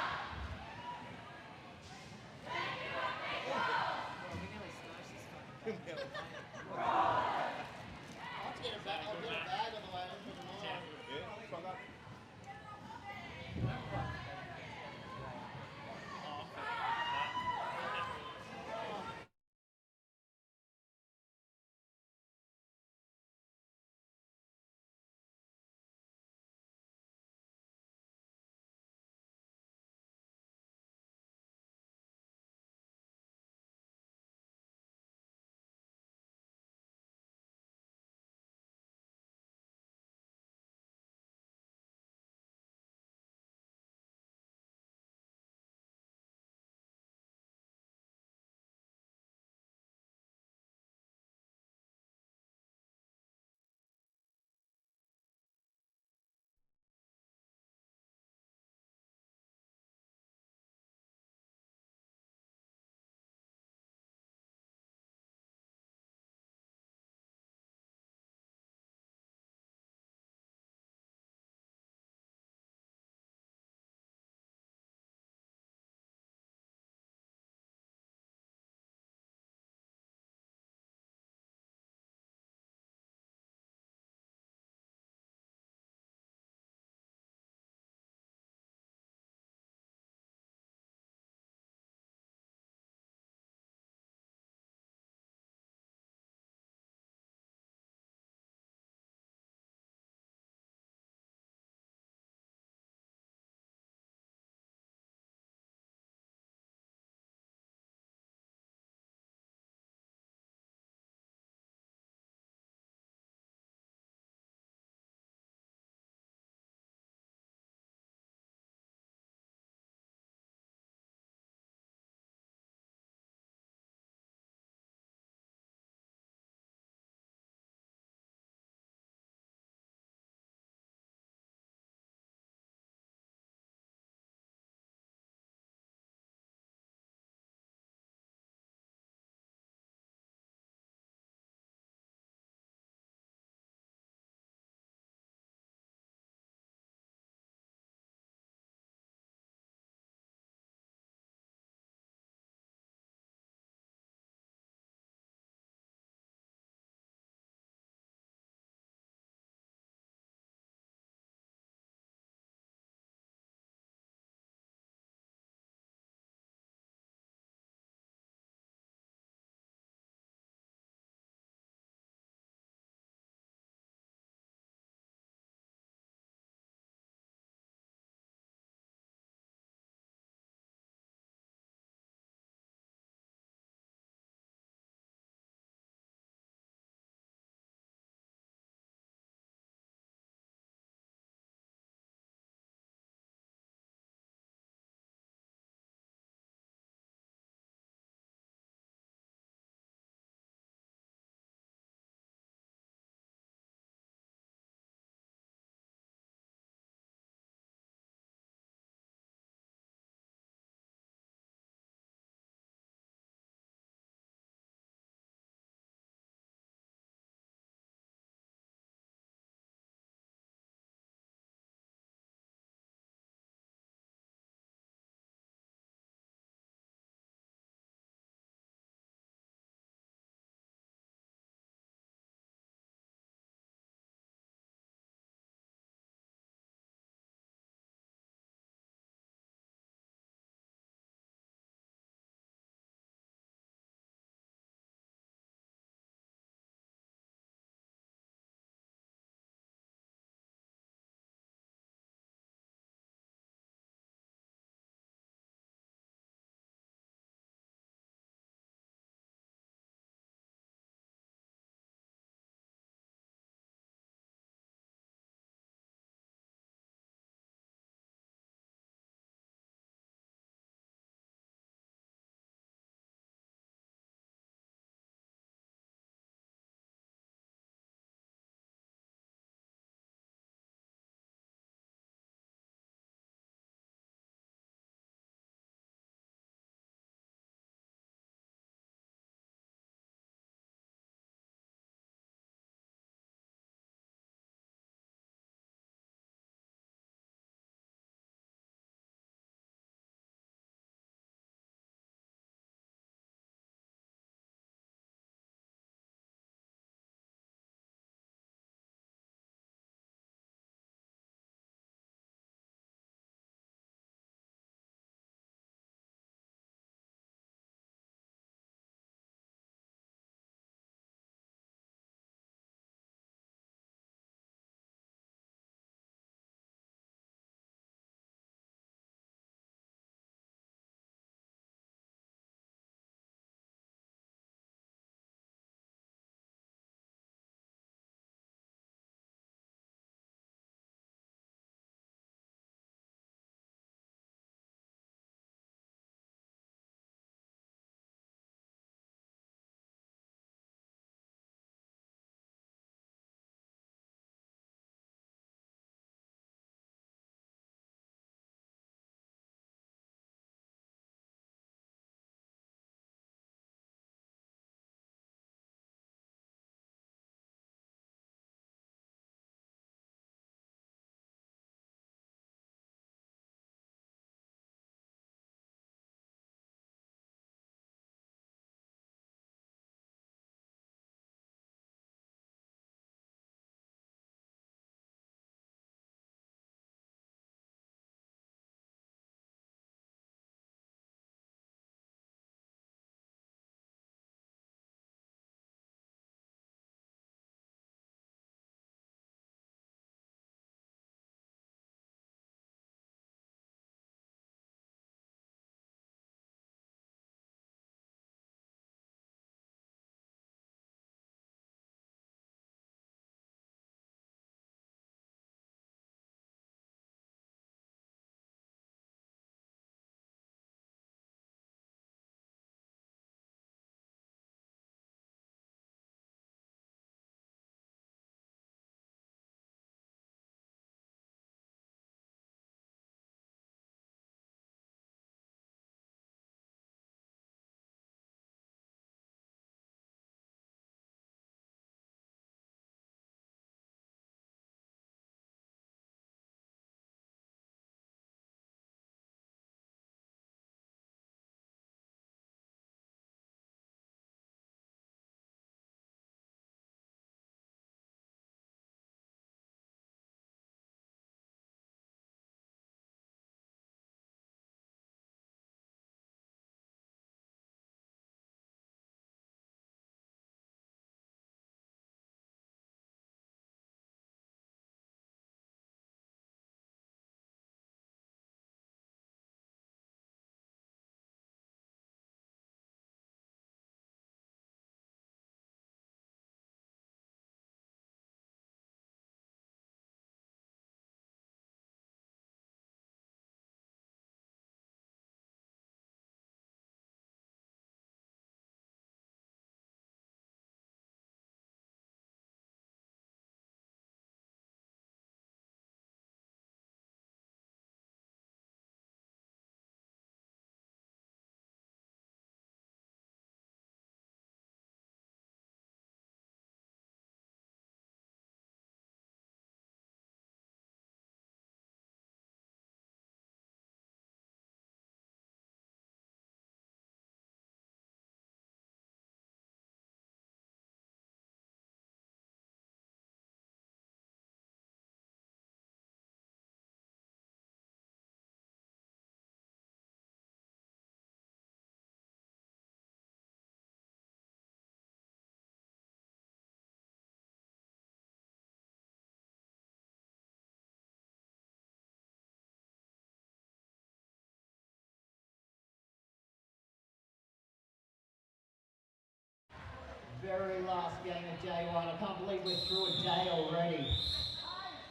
very last game of day one. I can't believe we're through a day already.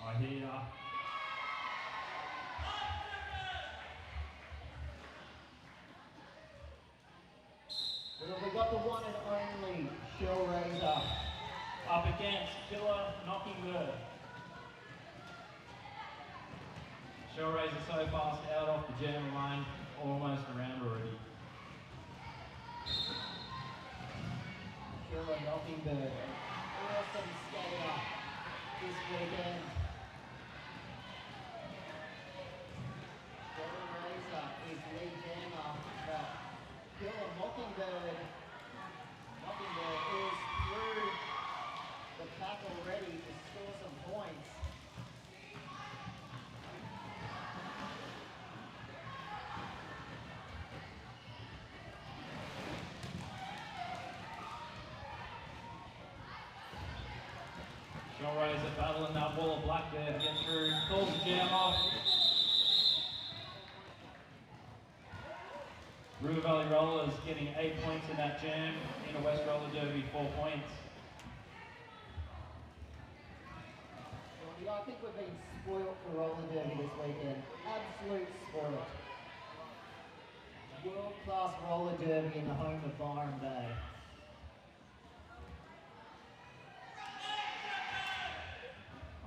I hear ya. Well, we got the one and only Shell Razor. Up against Killer Knockingbird. Shell Razor so fast out off the jam line, almost around already. Killer Knockingbird, an awesome skater this weekend. Shell Razor is lead jammer, but Killer Mockingbird is through the pack already to score some points. Shell Razor battling that wall of black there to get through. Pulls the jam off. River Valley Rollers getting 8 points in that jam. Inner West Roller Derby 4 points. I think we've been spoilt for roller derby this weekend. Absolute spoilt. World-class roller derby in the home of Byron Bay.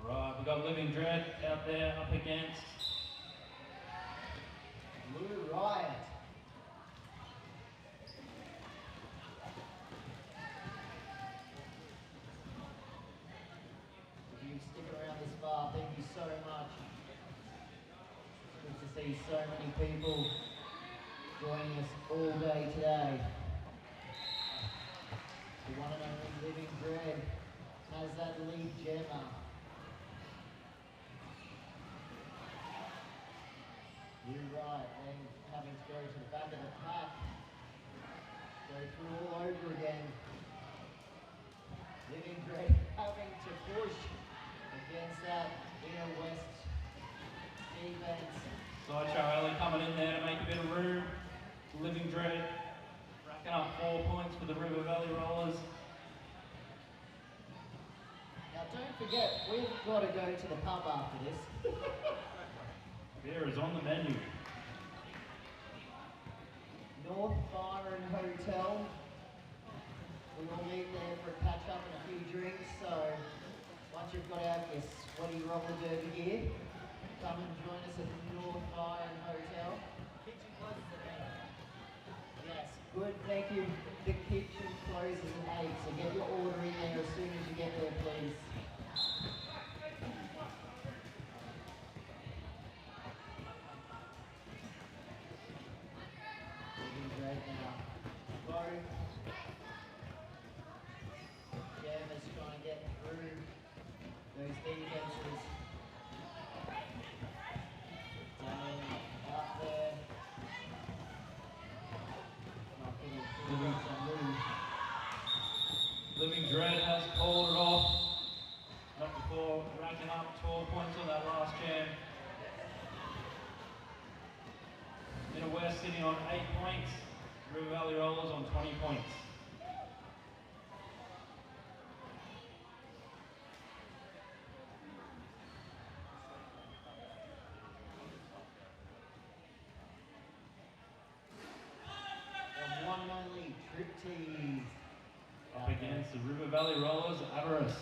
Alright, we've got Living Dread out there up against Blue Riot. If you stick around this far, thank you so much. Good to see so many people joining us all day today. The one and only Living Dread has that lead gemmer. You're right, then having to go to the back of the pack. Go through all over again. Living Dread having to push against that inner west defense. Sideshow Alley coming in there to make a bit of room. Living Dread racking up 4 points for the River Valley Rollers. Now don't forget, we've got to go to the pub after this. Beer is on the menu. North Byron Hotel. We will meet there for a catch up and a few drinks, so once you've got out your sweaty roller derby gear, come and join us at the North Byron Hotel. Kitchen closes at 8. Yes, good, thank you. The kitchen closes at 8, so get your order in there as soon as you get there, please. Right now. Sorry. Jam is trying to get through those defenses. Down out there. Not getting through some move. Living Dread has called it off. Not before racking up 12 points on that last jam. Inner West sitting on 8 points. River Valley Rollers on 20 points. The one and only Trip Tees. Up against the River Valley Rollers, Avarice.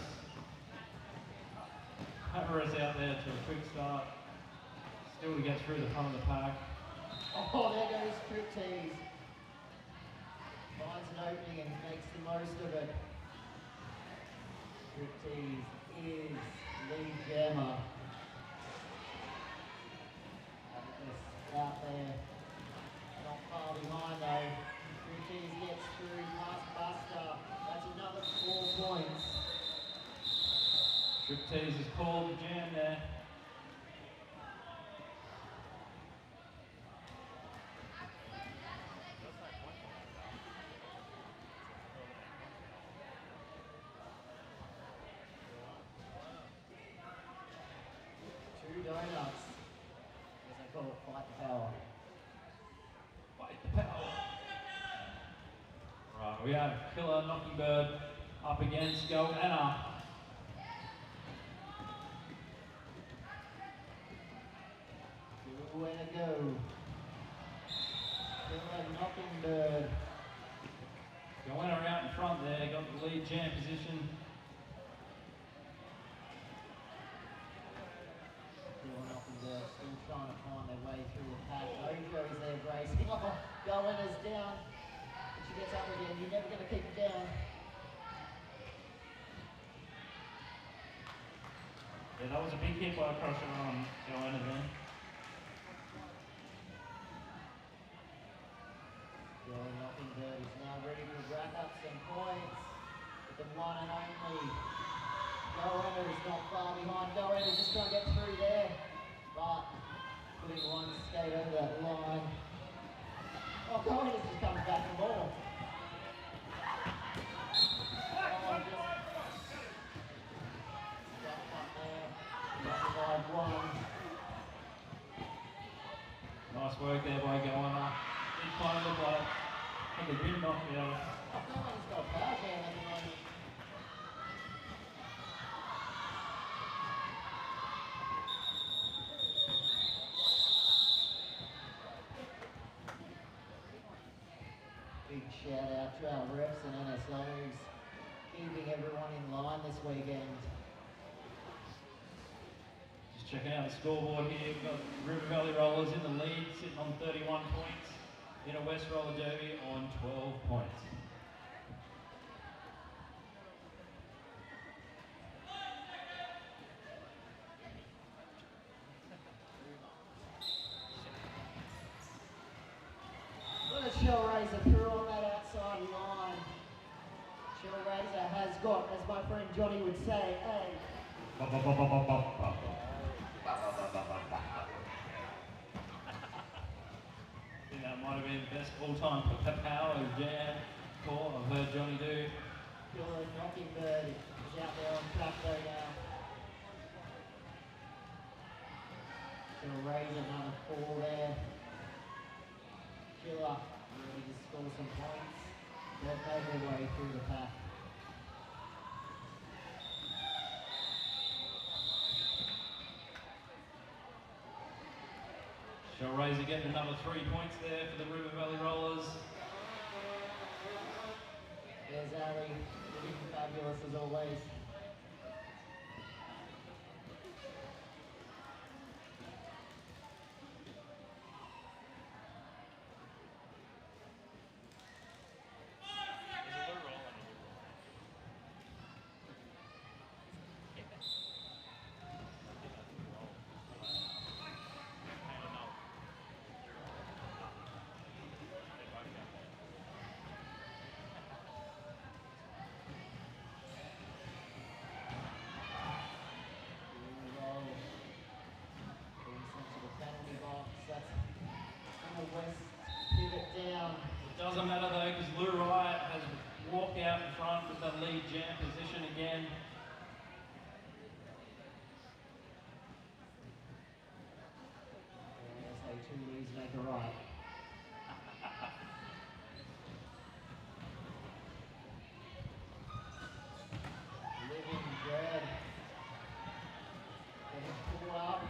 Avarice out there to a quick start. Still to get through the front of the pack. Oh, there goes Trip Tees. Finds an opening and makes the most of it. Trip Tees is lead jammer. Out there, not far behind though. Trip Tees gets through past Buster. That's another 4 points. Trip Tees has called the jam there. Donuts. As I call it, fight the power. Fight the power. Right, we have Killer Knockingbird up against Goanna. Way to go. Feel like Mockingbird. Goanna out in front there, got the lead jam position. Mockingbird still trying to find their way through the pack. Ojo's there racing. Oh, Goanna's down. If she gets up again, you're never going to keep it down. Yeah, that was a big hit by a crusher on Goanna then. Mockingbird is now ready to rack up some points with the one and only. Goanna is not far behind. Goanna is just trying to get through there, but putting one skate over that line. Oh, Goanna just comes back for more. Nice work there by Goanna. Did kind of look like had the wind knocked me out. Goanna's got a power jam at the moment. Big shout out to our refs and NSOs, keeping everyone in line this weekend. Just checking out the scoreboard here. We've got River Valley Rollers in the lead, sitting on 31 points. Inner West Roller Derby on 12 points. Got a Shell Razor through on that outside line. Shell Razor has got, as my friend Johnny would say, a I think that might have been the best all-time power jam call I've heard Johnny do. Killer Mockingbird is out there on track though now. Shell Razor number 4 there. Killer ready to score some points. They've made their way through the pack. Shell Razor getting another 3 points there for the River Valley Rollers. There's Ali, looking fabulous as always. Doesn't matter though, because Lou Riot has walked out in front with the lead jam position again. Say 2 leads make a right. Living Dread. Getting pulled up.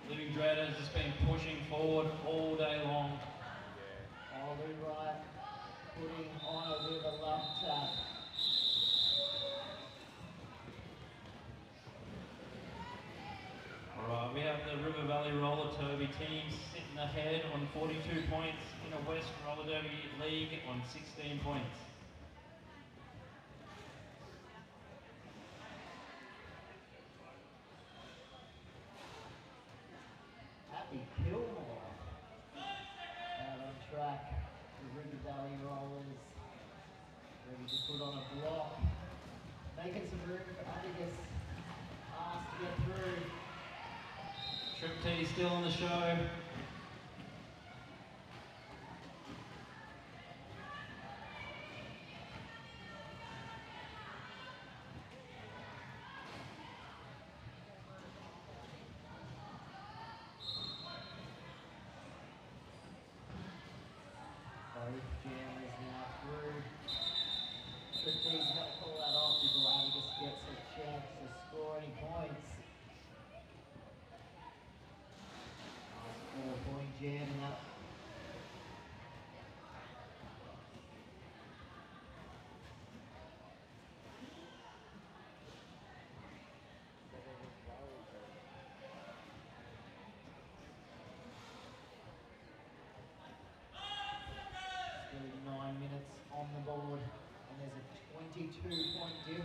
Living Dread has just been pushing forward all day long. Oh, Lou Riot putting on a bit of a love tap. Alright, we have the River Valley Roller Derby team sitting ahead on 42 points. Inner West Roller Derby League on 16 points. Happy Gilmore out on track. The River Valley Rollers ready to put on a block. Making some room for Atticus. Asked to get through. Trip T still on the show.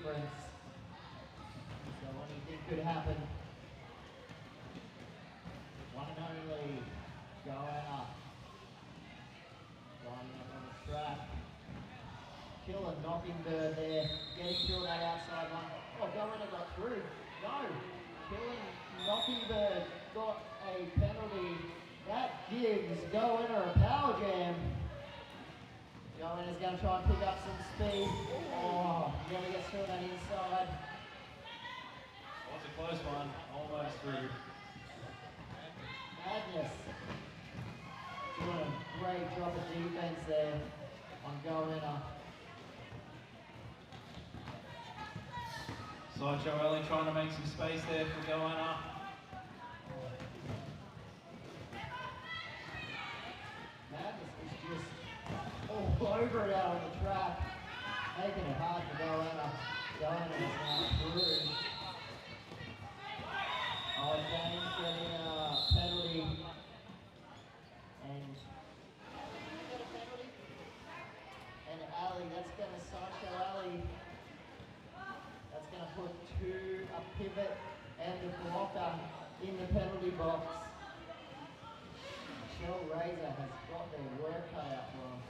difference. So anything could happen. One and only going up. Lining up on the track. Kill a knocking bird there. Getting through that outside one. Oh, Governor got through. No. Killing knocking bird got a penalty. That gives Goinner a power jam. Goinner's going to try and pick up some speed. Oh, nearly gets through that inside. That was a close one, almost through. Madness. Doing a great job of defense there on Goinner. Sideshow Alley trying to make some space there for Goinner. Madness is just all over it out on the track, making it hard for Goinner. Goinner is now through. Oh, James getting a penalty. And Ali, that's going to Sideshow Ali. That's going to put a pivot and a blocker in the penalty box. Shell Razor has got their work cut out for them.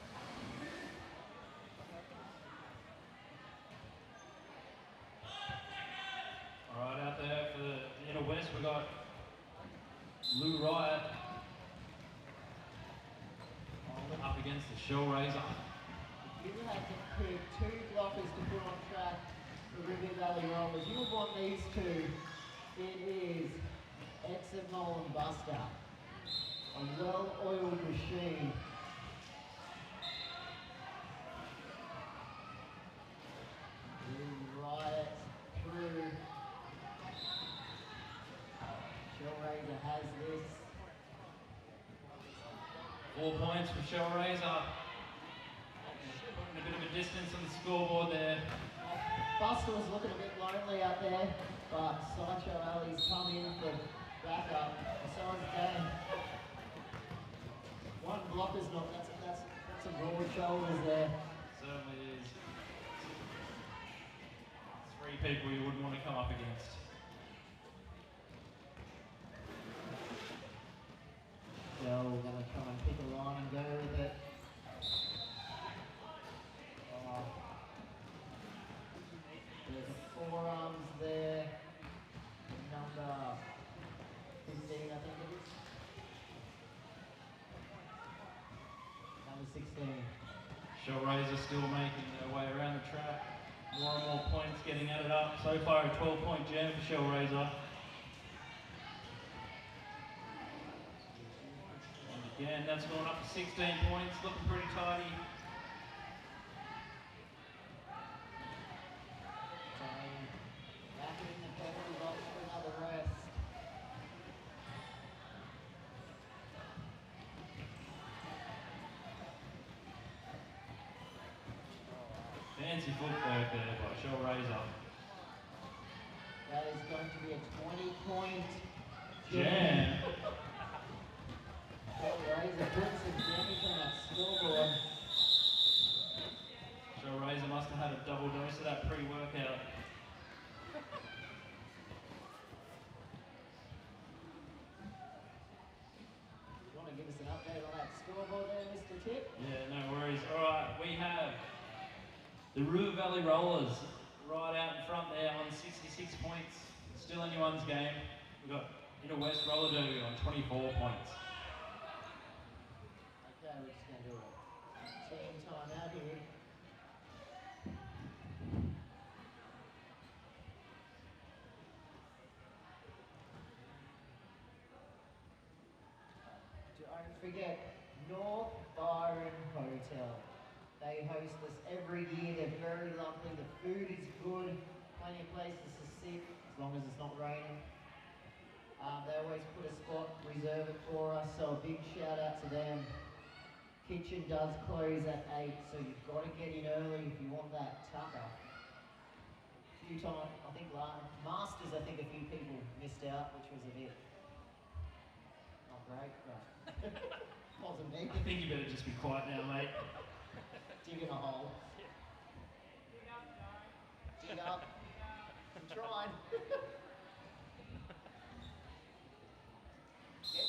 Alright, out there for the inner west, we got Lou Riot up against the Shell Razor. You had to pick two blockers to put on track for River Valley Rollers. You would want these two. It is Exit Nolan Buster, a well-oiled machine. Riot through. Shell Razor has this. 4 points for Shell Razor. Putting a bit of a distance on the scoreboard there. Buster was looking a bit lonely out there, but Sideshow Alley's come in for backup. So is Dan. One blocker's not, that's some broad shoulders there. Certainly is. 3 people you wouldn't want to come up against. Joe, we're going to try and pick a line and go with it. There's a forearms there. Number 15, I think it is. Number 16. Shell Razor still making their way around the track. More and more points getting added up. So far a 12-point jam for Shell Razor. And again, that's gone up to 16 points, looking pretty tidy. Back in the penalty box for another rest. Fancy footwork there by Shell Razor. That is going to be a 20-point Jam. Shell Razor puts some damage on that scoreboard. Shell Razor must have had a double dose of that pre-workout. You want to give us an update on that scoreboard there, Mr. Tip? Yeah, no worries. All right, we have the River Valley Rollers right out in front there on 66 points. It's still anyone's game. We've got Inner West Roller Derby on 24 points. Okay, we're just going to do a team time out here. Don't forget, North Byron Hotel. They host us every year. They're very lovely. The food is good. Plenty of places to sit as long as it's not raining. They always put a spot, reserve it for us. So a big shout out to them. Kitchen does close at 8, so you've got to get in early if you want that tucker. A few times, I think Masters, I think a few people missed out, which was a bit not great, but wasn't me. I think you better just be quiet now, mate. Digging a hole. catching up. I'm trying. Yep.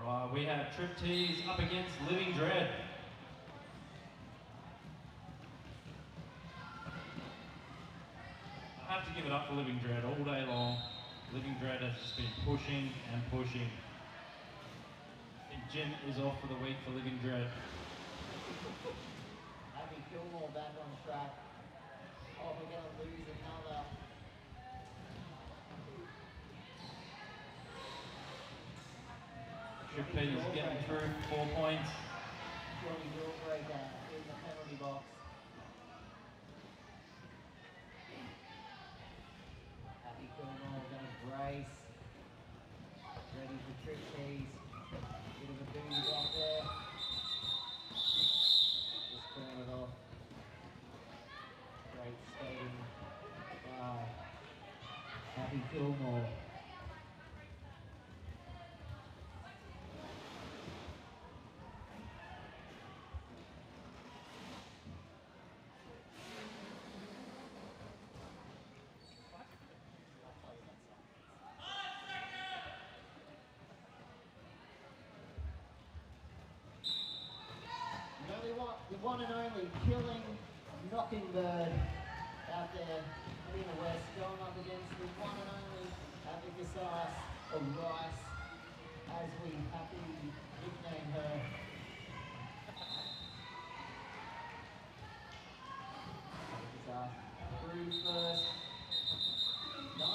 Right, we have Trip Tees up against Living Dread. I have to give it up for Living Dread all day long. Living Dread has just been pushing and pushing. I think Jim is off for the week for Living Dread. Abby Gilmore back on track. Oh, we're going to lose another. Trip Tees getting through 4 points. Johnny Willbreaker in the penalty box. Happy Gilmore going to brace. Ready for Trip Tees. Bit of a booty block there. Just turn it off. Great skating by Happy Gilmore. The one and only Killing Knockingbird out there in the west, going up against the one and only Abicasas or Rice, as we happily nickname her. Abicasas through first. No?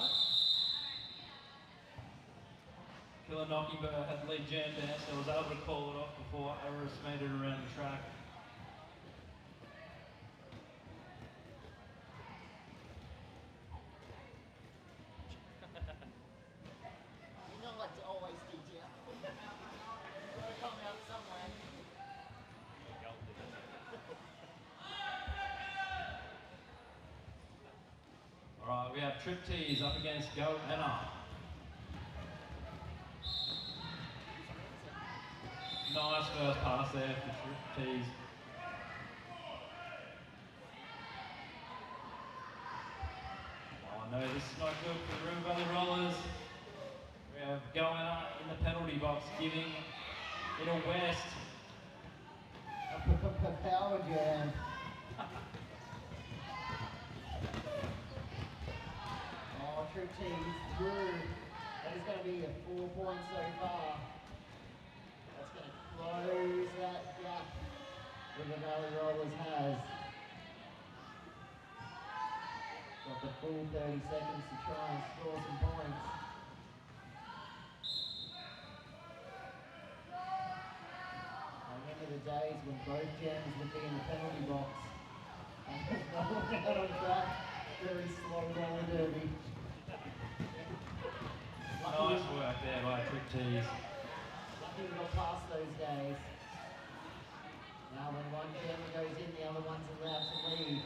Killer Knockingbird had lead jam there, so I was able to call it off before Aris made it around the track. You know what to always teach you. Gotta come out somewhere. Alright, we have Trip Tees up against Go Anna. Nice first pass there for Trip Tees. Oh no, this is not good for the River Valley Rollers. We have Going Up in the penalty box, giving it a West. Power jam. Oh, Trip Tees through. That is going to be a 4 points so far. That's going to close that gap River Valley Rollers has. Got the full 30 seconds to try and score some points. I remember the days when both jams would be in the penalty box. And no one out on track. Very slow roller derby. Nice work there by Trip Tees. Lucky we got past those days. Now when one jammer goes in, the other one's allowed to lead.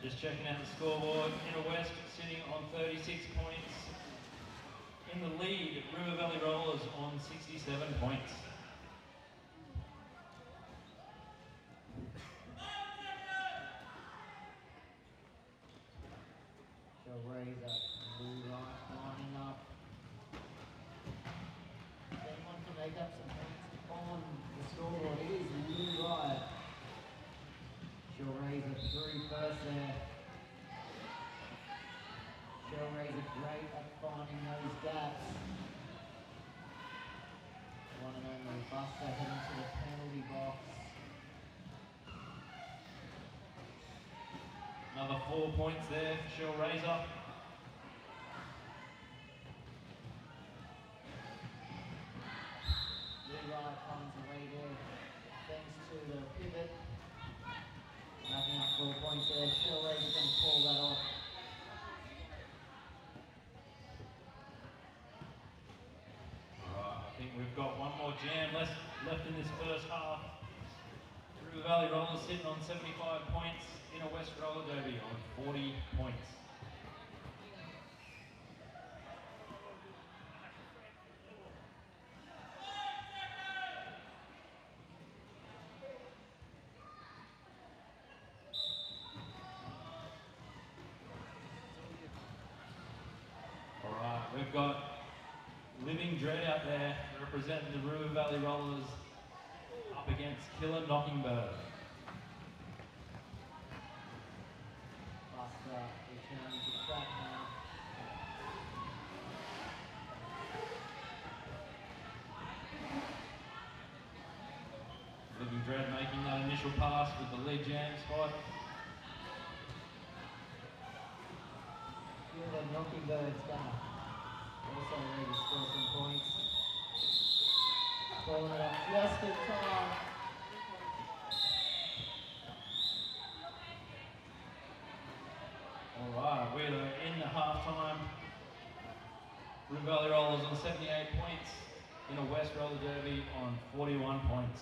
Just checking out the scoreboard. Inner West sitting on 36 points. In the lead, River Valley Rollers on 67 points. So Razor, blue light lining up. If anyone can make up some points on the scoreboard, it is Blue Riot. She'll raise a through first there. She'll raise a great at finding those gaps. One and only Buster heading to the penalty box. Another 4 points there for Shell Razor. WestSide finds a lead there thanks to the pivot. Racking up 4 points there. Surely he's going to pull that off. Alright, I think we've got one more jam left in this first half. River Valley Rollers sitting on 75 points in a West Roller Derby on 40 points. Alright, we've got Living Dread out there representing the River Valley Rollers up against Killer Knockingbird. Buster returning to track now. Living Dread making that initial pass with the lead jam spot. Feel that Knockingbird's gonna also ready to score some points. Pulling it up just in time. Alright, we're in the half-time. River Valley Rollers on 78 points in a West Roller Derby on 41 points.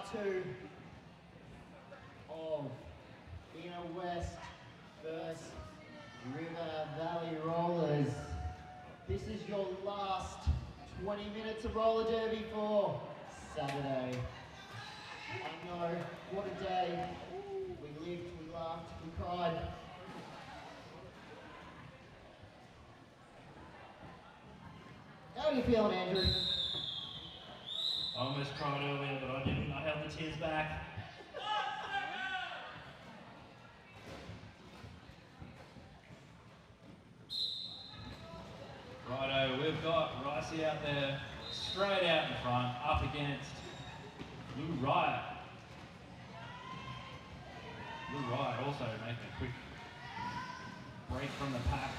part 2 of Inner West versus River Valley Rollers. This is your last 20 minutes of roller derby for Saturday. I know, what a day. We lived, we laughed, we cried. How are you feeling, Andrew? I almost cried earlier, but I didn't. I held the tears back. Righto, we've got Ricey out there, straight out in front, up against Blue Riot. Blue Riot also making a quick break from the pack.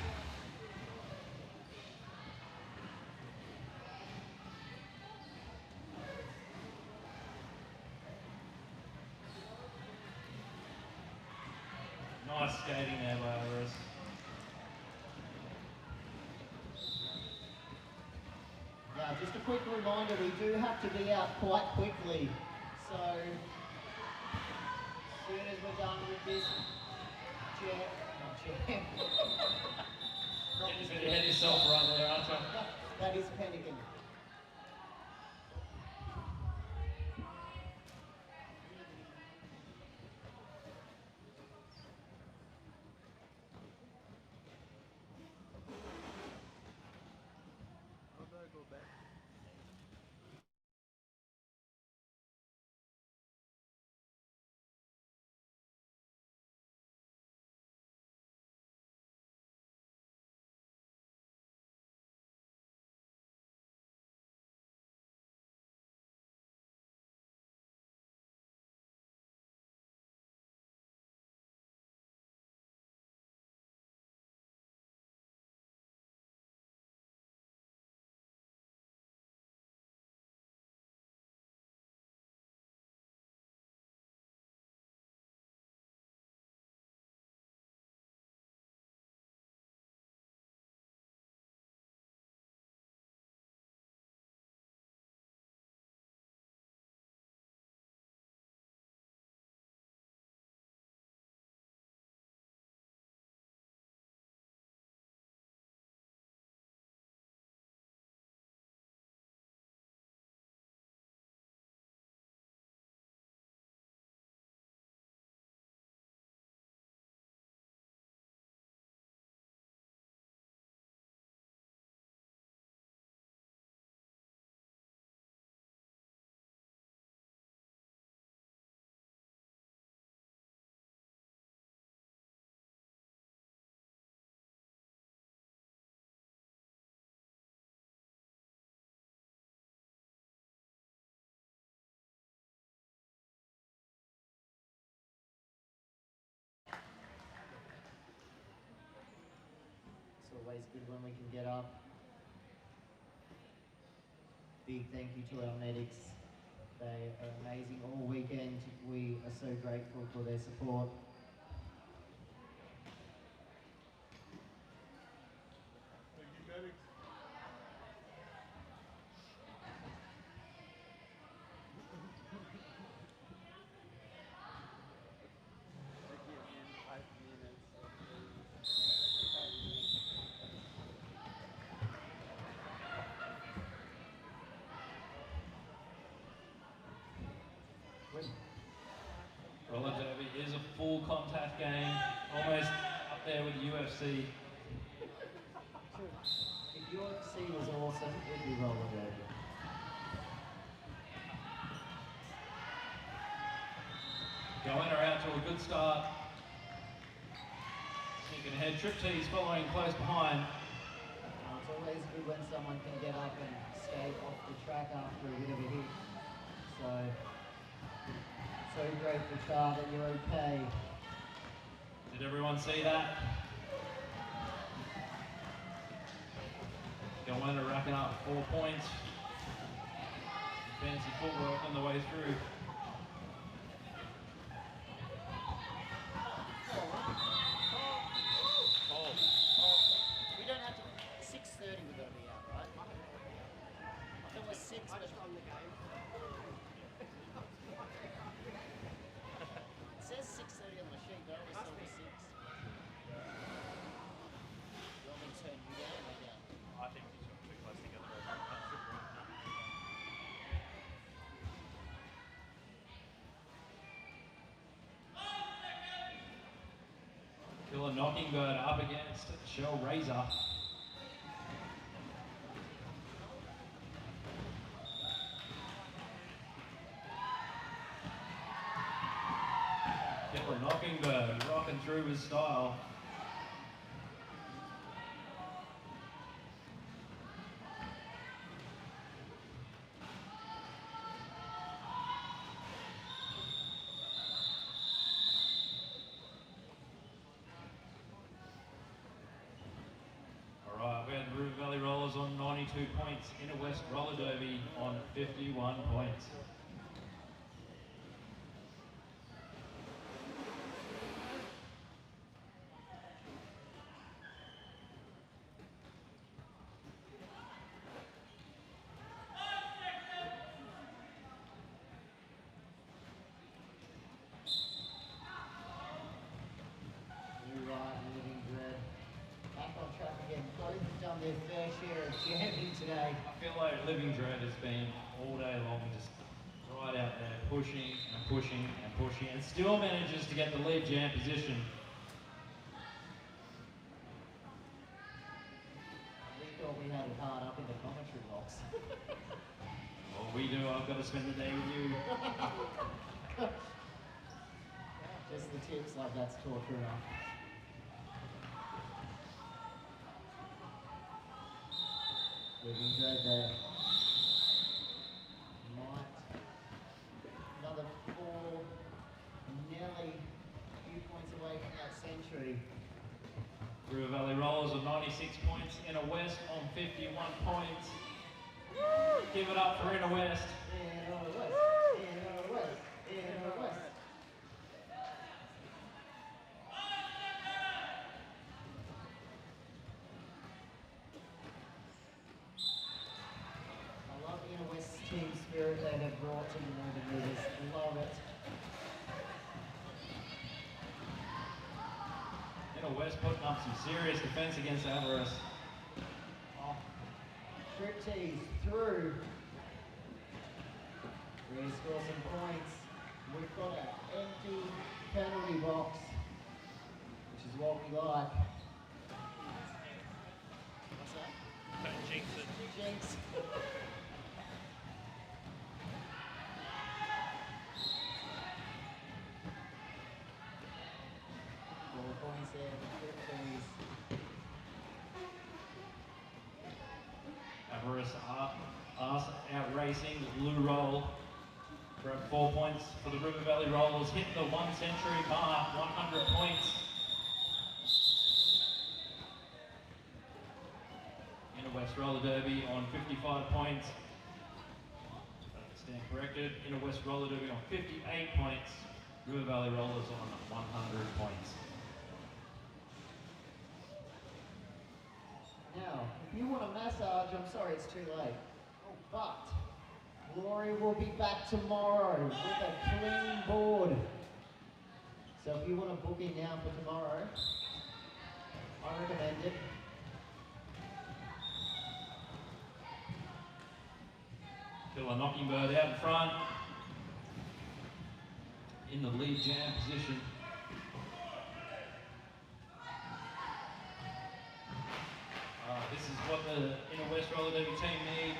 Nice skating there by Iris. Now, just a quick reminder, we do have to be out quite quickly. So, as soon as we're done with this not You're going to hit yourself right there, aren't you? That is panicking. Always good when we can get up. Big thank you to our medics. They are amazing all weekend. We are so grateful for their support. Thank you, medics. Roller derby is a full contact game, almost up there with UFC. If UFC was awesome, it'd be roller derby. Goanna out to a good start. Sneaking ahead, Trip T's following close behind. It's always good when someone can get up and skate off the track after a bit of a hit. So grateful, Char, that you're okay. Did everyone see that? Goanna racking up 4 points. Fancy footwork on the way through. We don't have to. 6:30 we've got to be out, right? I thought it was 6, but on the game. Knocking Bird up against Shell Razor. Killer Knocking Bird rocking through his style. Alright, we had the River Valley Rollers on 92 points. Inner West Roller Derby on 51 points. Their fair share of jamming today. I feel like Living Dread has been all day long just right out there pushing and pushing and pushing and still manages to get the lead jam position. We thought we had it hard up in the commentary box. Well, we do. I've got to spend the day with you. Just the tips like that's torture enough. Living Dread there. Might. Another 4. Nearly a few points away from that century. River Valley Rollers on 96 points. Inner West on 51 points. Give it up for Inner West. Inner West. Inner West. Inner West. Team spirit they have brought to the Northern Rivers. Love it. Inner West putting up some serious defense against Avarice. Oh. Trip tees through. We're going to score some points. We've got an empty penalty box, which is what we like. What's that? Don't jinx it. Jinx. 4 points there for Trip tees. Avarice out racing Blue Roll. Grab 4 points for the River Valley Rollers. Hit the 1 century mark, 100 points. Inner West Roller Derby on 55 points. Stand corrected. Inner West Roller Derby on 58 points. River Valley Rollers on 100 points. Now, if you want a massage, I'm sorry it's too late. Oh, but Glory will be back tomorrow with a clean board. So if you want to book in now for tomorrow, I recommend it. Killer Knocking Bird out in front. In the lead jam position. This is what the Inner West Roller Derby team need.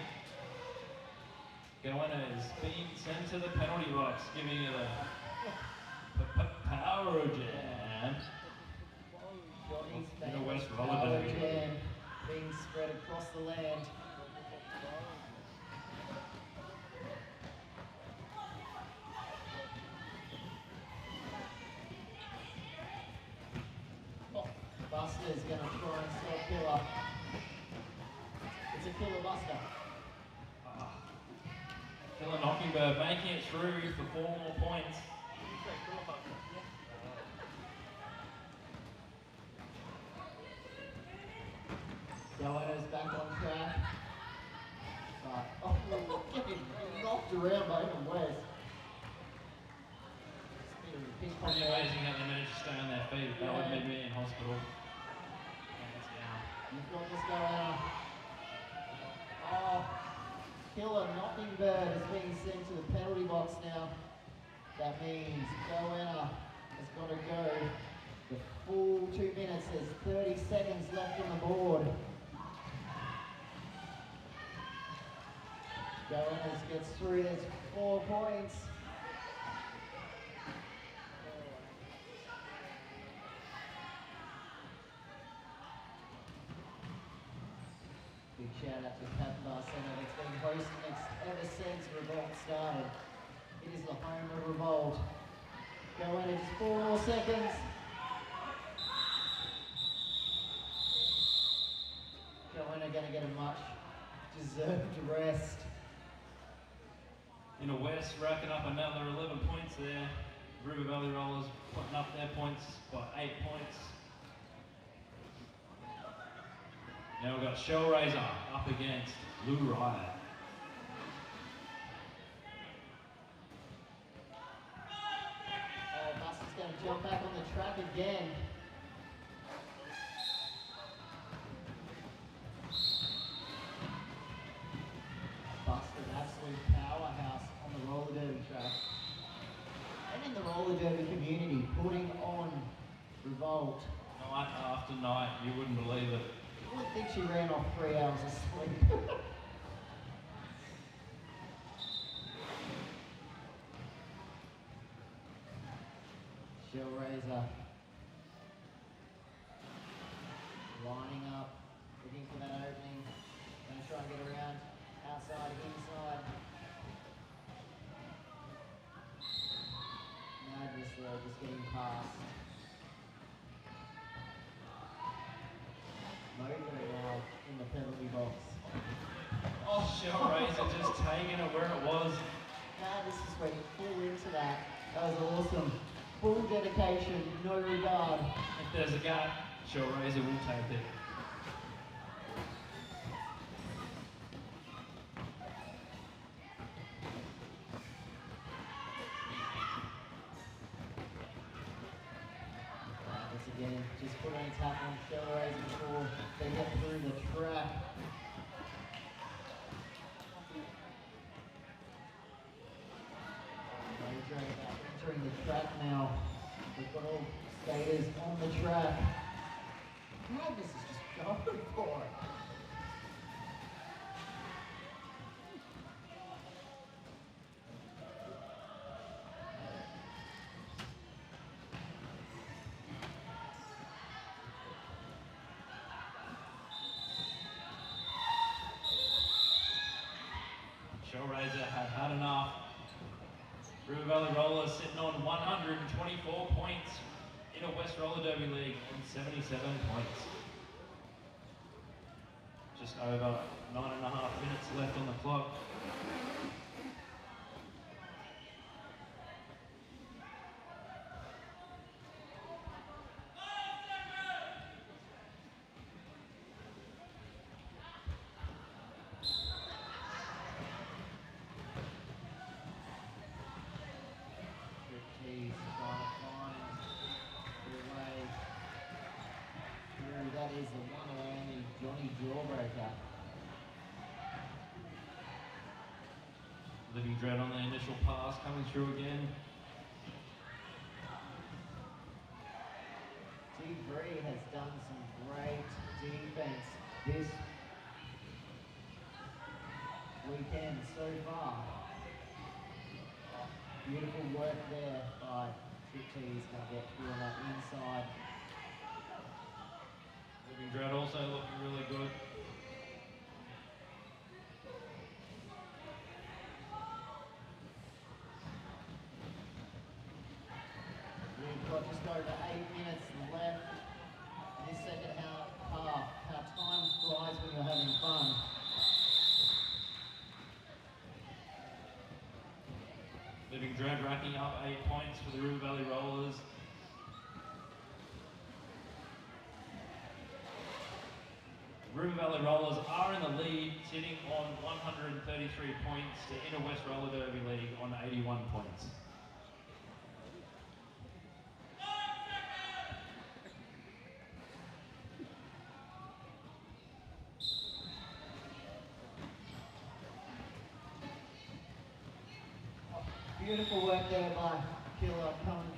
Goanna is being sent to the penalty box, giving it a power jam. Johnny's Inner West famous Roller power Derby. jam being spread across the land. Oh, Buster's going to try and stop Killer. It's a Killer Buster. Killer Knocking Bird making it through for 4 more points. Goanna's back on track. But, oh, getting knocked around by Inner West. It's pretty amazing how they managed to stay on their feet. That would be me in hospital. Hands down. You've got this Goanna. Oh, Killer Knocking Bird is being sent to the penalty box now. That means Goanna has got to go The full 2 minutes, there's 30 seconds left on the board. Goers gets through, there's 4 points. Big shout out to Captain Centre that's been hosting it ever since Revolt started. It is the home of Revolt. Go in, just 4 more seconds. Go in are going to get a much deserved rest. In the West, racking up another 11 points there. River Valley Rollers putting up their points by 8 points. Now we've got Shellraiser up against Blue Riot. Buster's going to jump back on the track again. Buster, an absolute powerhouse on the roller derby track. And in the roller derby community, putting on Revolt. Night after night, you wouldn't believe it. I think she ran off 3 hours of sleep. Shellraiser lining up, looking for that opening. Going to try and get around outside, inside. Madness there, just getting past. Mojo now in the penalty box. Oh, Shellraiser just taking it where it was. Madness just went full into that. That was awesome. Full dedication, no regard. If there's a gap, Shellraiser will take it. Again, just put on tap on Shellraiser before they get through the track. Mojo entering the track now. We've got all skaters on the track. Madness is just going for it. Shellraiser had enough. River Valley Rollers sitting on 124 points in a West Roller Derby League and 77 points. Just over 9.5 minutes left on the clock. That is the one and only Johnny Jawbreaker. Living Dread on the initial pass coming through again. T3 has done some great defense this weekend so far. Beautiful work there by T3. He's going to get through on that inside. Living Dread also looking really good. We've got just over 8 minutes left in this second half. How time flies when you're having fun. Living Dread racking up 8 points for the River Valley Rollers. River Valley Rollers are in the lead, sitting on 133 points to Inner West Roller Derby League on 81 points. Beautiful work there by Killer, coming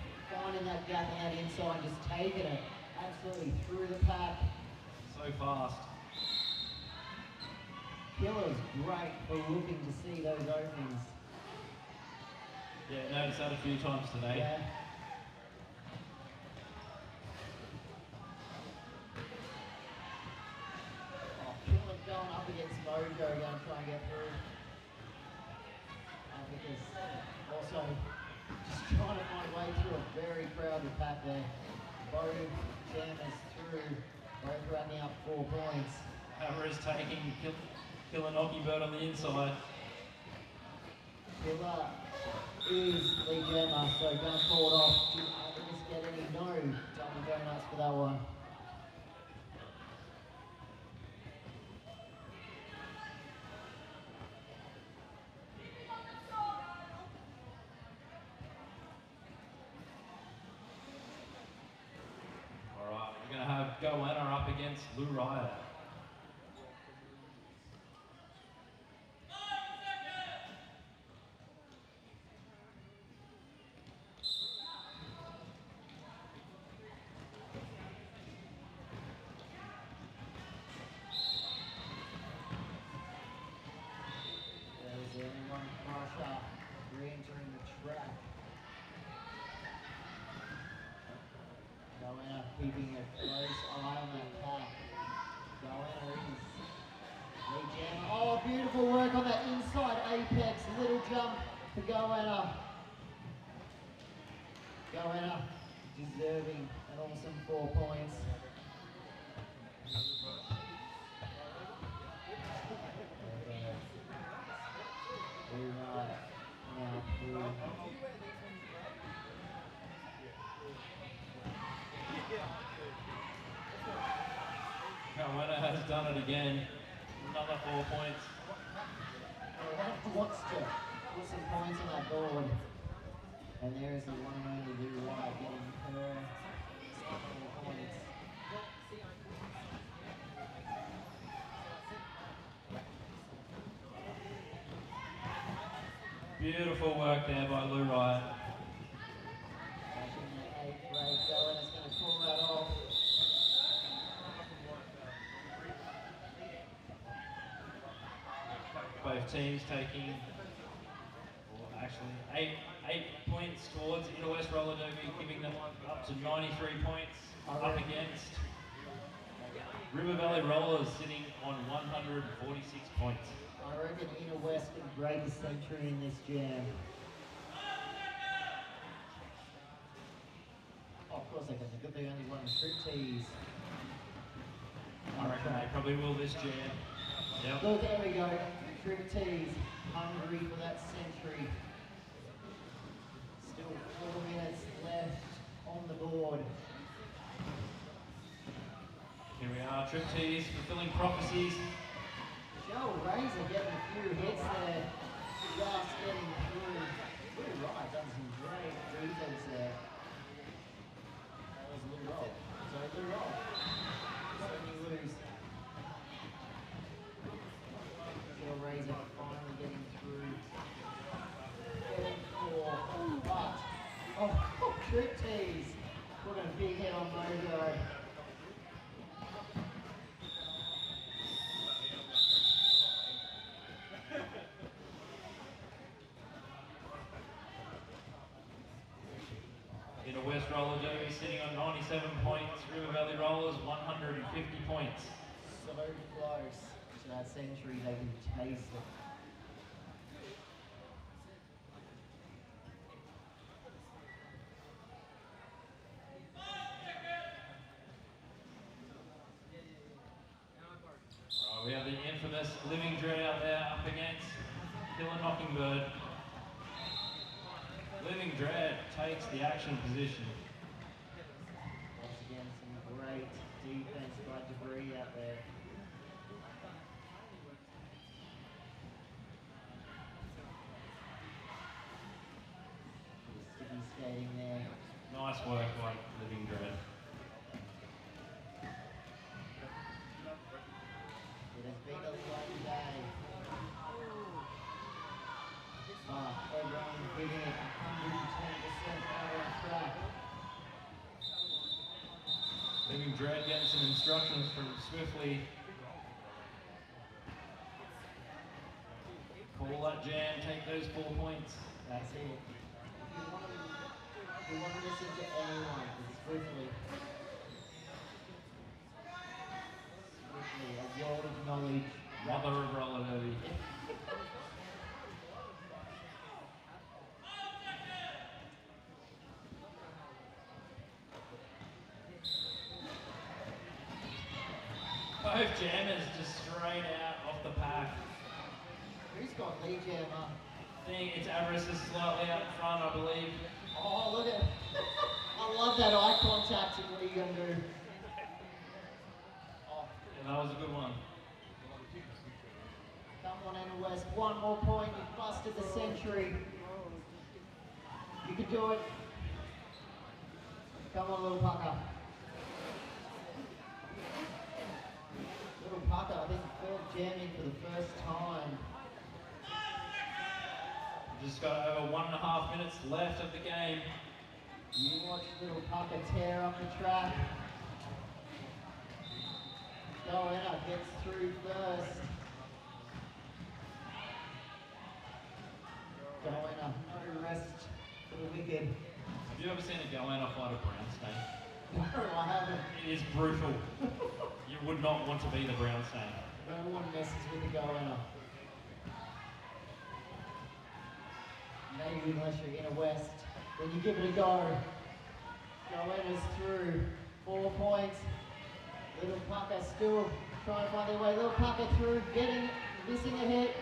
finding that gap on that inside, just taking it absolutely through the pack. So fast. Killer's great for looking to see those openings. Yeah, noticed that a few times today. Yeah. Oh, Killer going up against Mojo, going to try and get through. Because also just trying to find a way through a very crowded pack there. Both jammers through, both running up 4 points. Hammer is taking Killer Knocky Bird on the inside. Killer is the jammer, so going to call it off. Do I just get any? No. Double donuts for that one. Alright, we're going to have Goanna up against Lou Ryder. There's anyone Marsha re-entering the track. Goanna keeping a close eye on that pack. Goanna is the jammer. Oh, beautiful work on that inside apex. Little jump for Goanna. Goanna deserving an awesome 4 points. Goanna has done it again. Another 4 points. Wants to put some points on that board. And there's the one and only Lou White getting her 4 points. Beautiful work there by Lou Wright. Catching that 8th break going, it's going to pull that off. Both teams taking, or actually, eight points towards Inner West Roller Derby, giving them up to 93 points. Up against River Valley Rollers sitting on 146 points. I reckon Inner West can break a century in this jam. Oh, of course they can. They've got the only one trip tees. I reckon they probably will this jam. Yep. Look, there we go. Trip tees, hungry for that century. Still 4 minutes left on the board. Here we are, Trip Tees fulfilling prophecies. Joe Razor getting a few hits there, just getting through. Lou Wright done some great defense there. That was Lou Roll. So Lou Roll. So many Lou's. Joe Razor finally getting through. Getting 4, but oh, Trip Tees putting a big hit on Mojo. Inner West Roller Derby sitting on 97 points. River Valley Rollers 150 points. So close to that century, they can taste it. We have the infamous Living Dread out there up against Killer Knockingbird. Living Dread takes the action position. Once again, some great defense by Debris out there. Sticky skating there. Nice work by Living Dread. It has been a long day. Everyone giving it 110% out on track. Leaving Dread getting some instructions from Swiftly. Call that jam, take those 4 points. That's it. If you want to listen to anyone, it's Swiftly. Swiftly, a world of knowledge. Mother of roller derby. Both jammers just straight out off the pack. Who's got lead jammer? I think it's Avarice is slightly out front, I believe. Oh, look at I love that eye contact. And what are you going to do? Oh, yeah, that was a good one. Come on, Anna West. One more point. You busted the century. You can do it. Come on, little pucker. Little pucker, I think jamming for the first time. We've just got over 1.5 minutes left of the game. You watch little pucker tear up the track. Goanna gets through first. Goanna, no rest for the wicked. Have you ever seen a Goanna fight a brown stain? No, I haven't. It is brutal. You would not want to be the brown stain. No one messes with the Goanna. Maybe unless you're in a West, then you give it a go. Goanna's through. 4 points. Little pucker still trying to find their way. Little pucker through, missing a hit.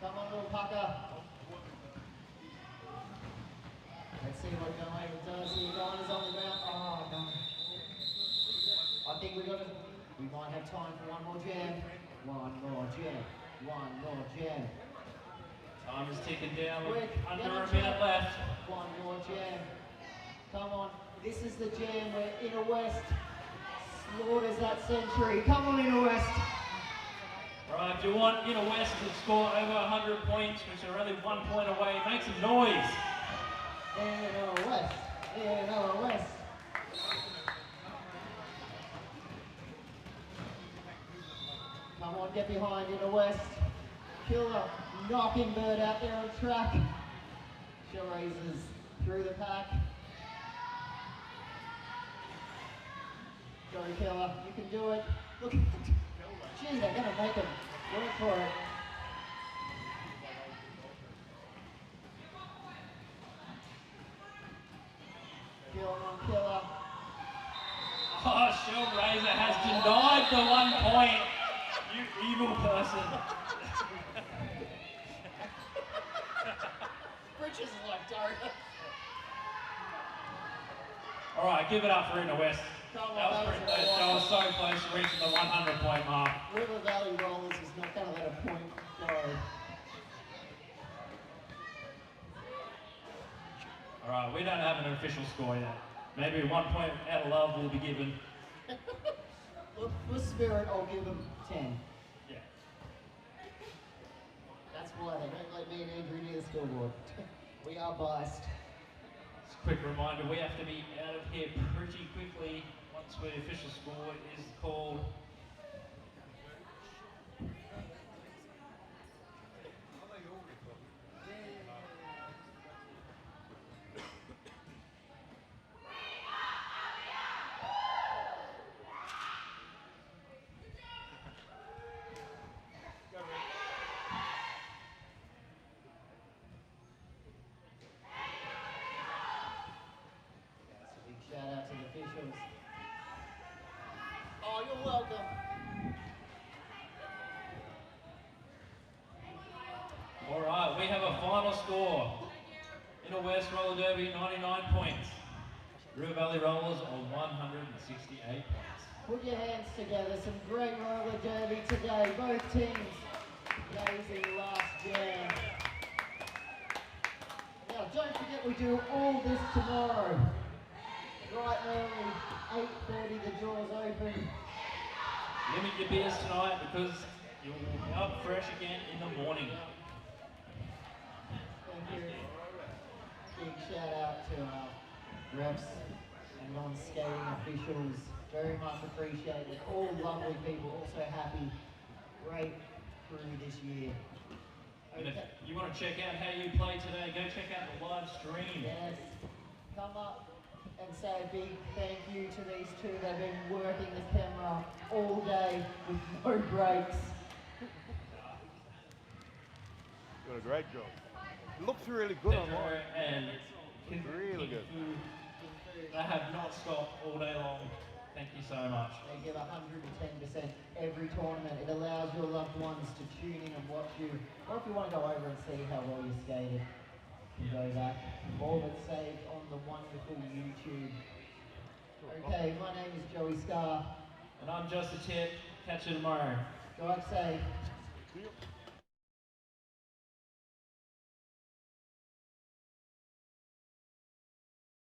Come on, little pucker. Let's see what Goanna does here. Goanna's on the ground. Oh, no. I think we might have time for one more jam. One more jam. One more jam. Time is ticking down with Quick, under get a on minute track. left. One more jam. Come on. This is the jam where Inner West slaughters that century. Come on, Inner West. Right, if you want Inner West to score over 100 points, which are only 1 point away, make some noise. Inner West. Inner West. Come on, get behind Inner West. Killer, knocking Bird out there on track. She raises through the pack. Go Killer, you can do it. Look, gee, they're gonna make him work for it. Killer. Oh, Shield Razor has denied the 1 point. You evil person. Bridges is like Daria. All right, give it up for Inner West. Come on, That was pretty close. That was so close to reaching the 100 point mark. River Valley Rollers is not going to let a point go. All right, we don't have an official score yet. Maybe 1 point out of love will be given. Look, for spirit, I'll give them 10. Yeah. That's why they don't let me and Andrew near the scoreboard. We are biased. Just a quick reminder, we have to be out of here pretty quickly once the official score is called. Shout out to the officials. Oh, you're welcome. All right, we have a final score. Inner West Roller Derby, 99 points. River Valley Rollers on 168 points. Put your hands together. Some great roller derby today. Both teams blazing last jam. Now, don't forget we do all this tomorrow. Right early, 8:30, the doors open. Limit your beers tonight because you'll be up fresh again in the morning. Thank you. Big shout out to our refs and non skating officials, very much appreciated. All lovely people, also happy. Great crew this year. And if Okay. you want to check out how you play today, go check out the live stream. Yes, come up and say a big thank you to these two. They've been working the camera all day with no breaks. Doing a great job. It looks really good Pedro online. and Really good. They have not stopped all day long. Thank you so much. They give 110% every tournament. It allows your loved ones to tune in and watch you. Or if you want to go over and see how well you skated, you can go back. All but saved on the wonderful YouTube. Okay, my name is Joey Scar. And I'm Just a Tip. Catch you tomorrow. Drive safe. See you.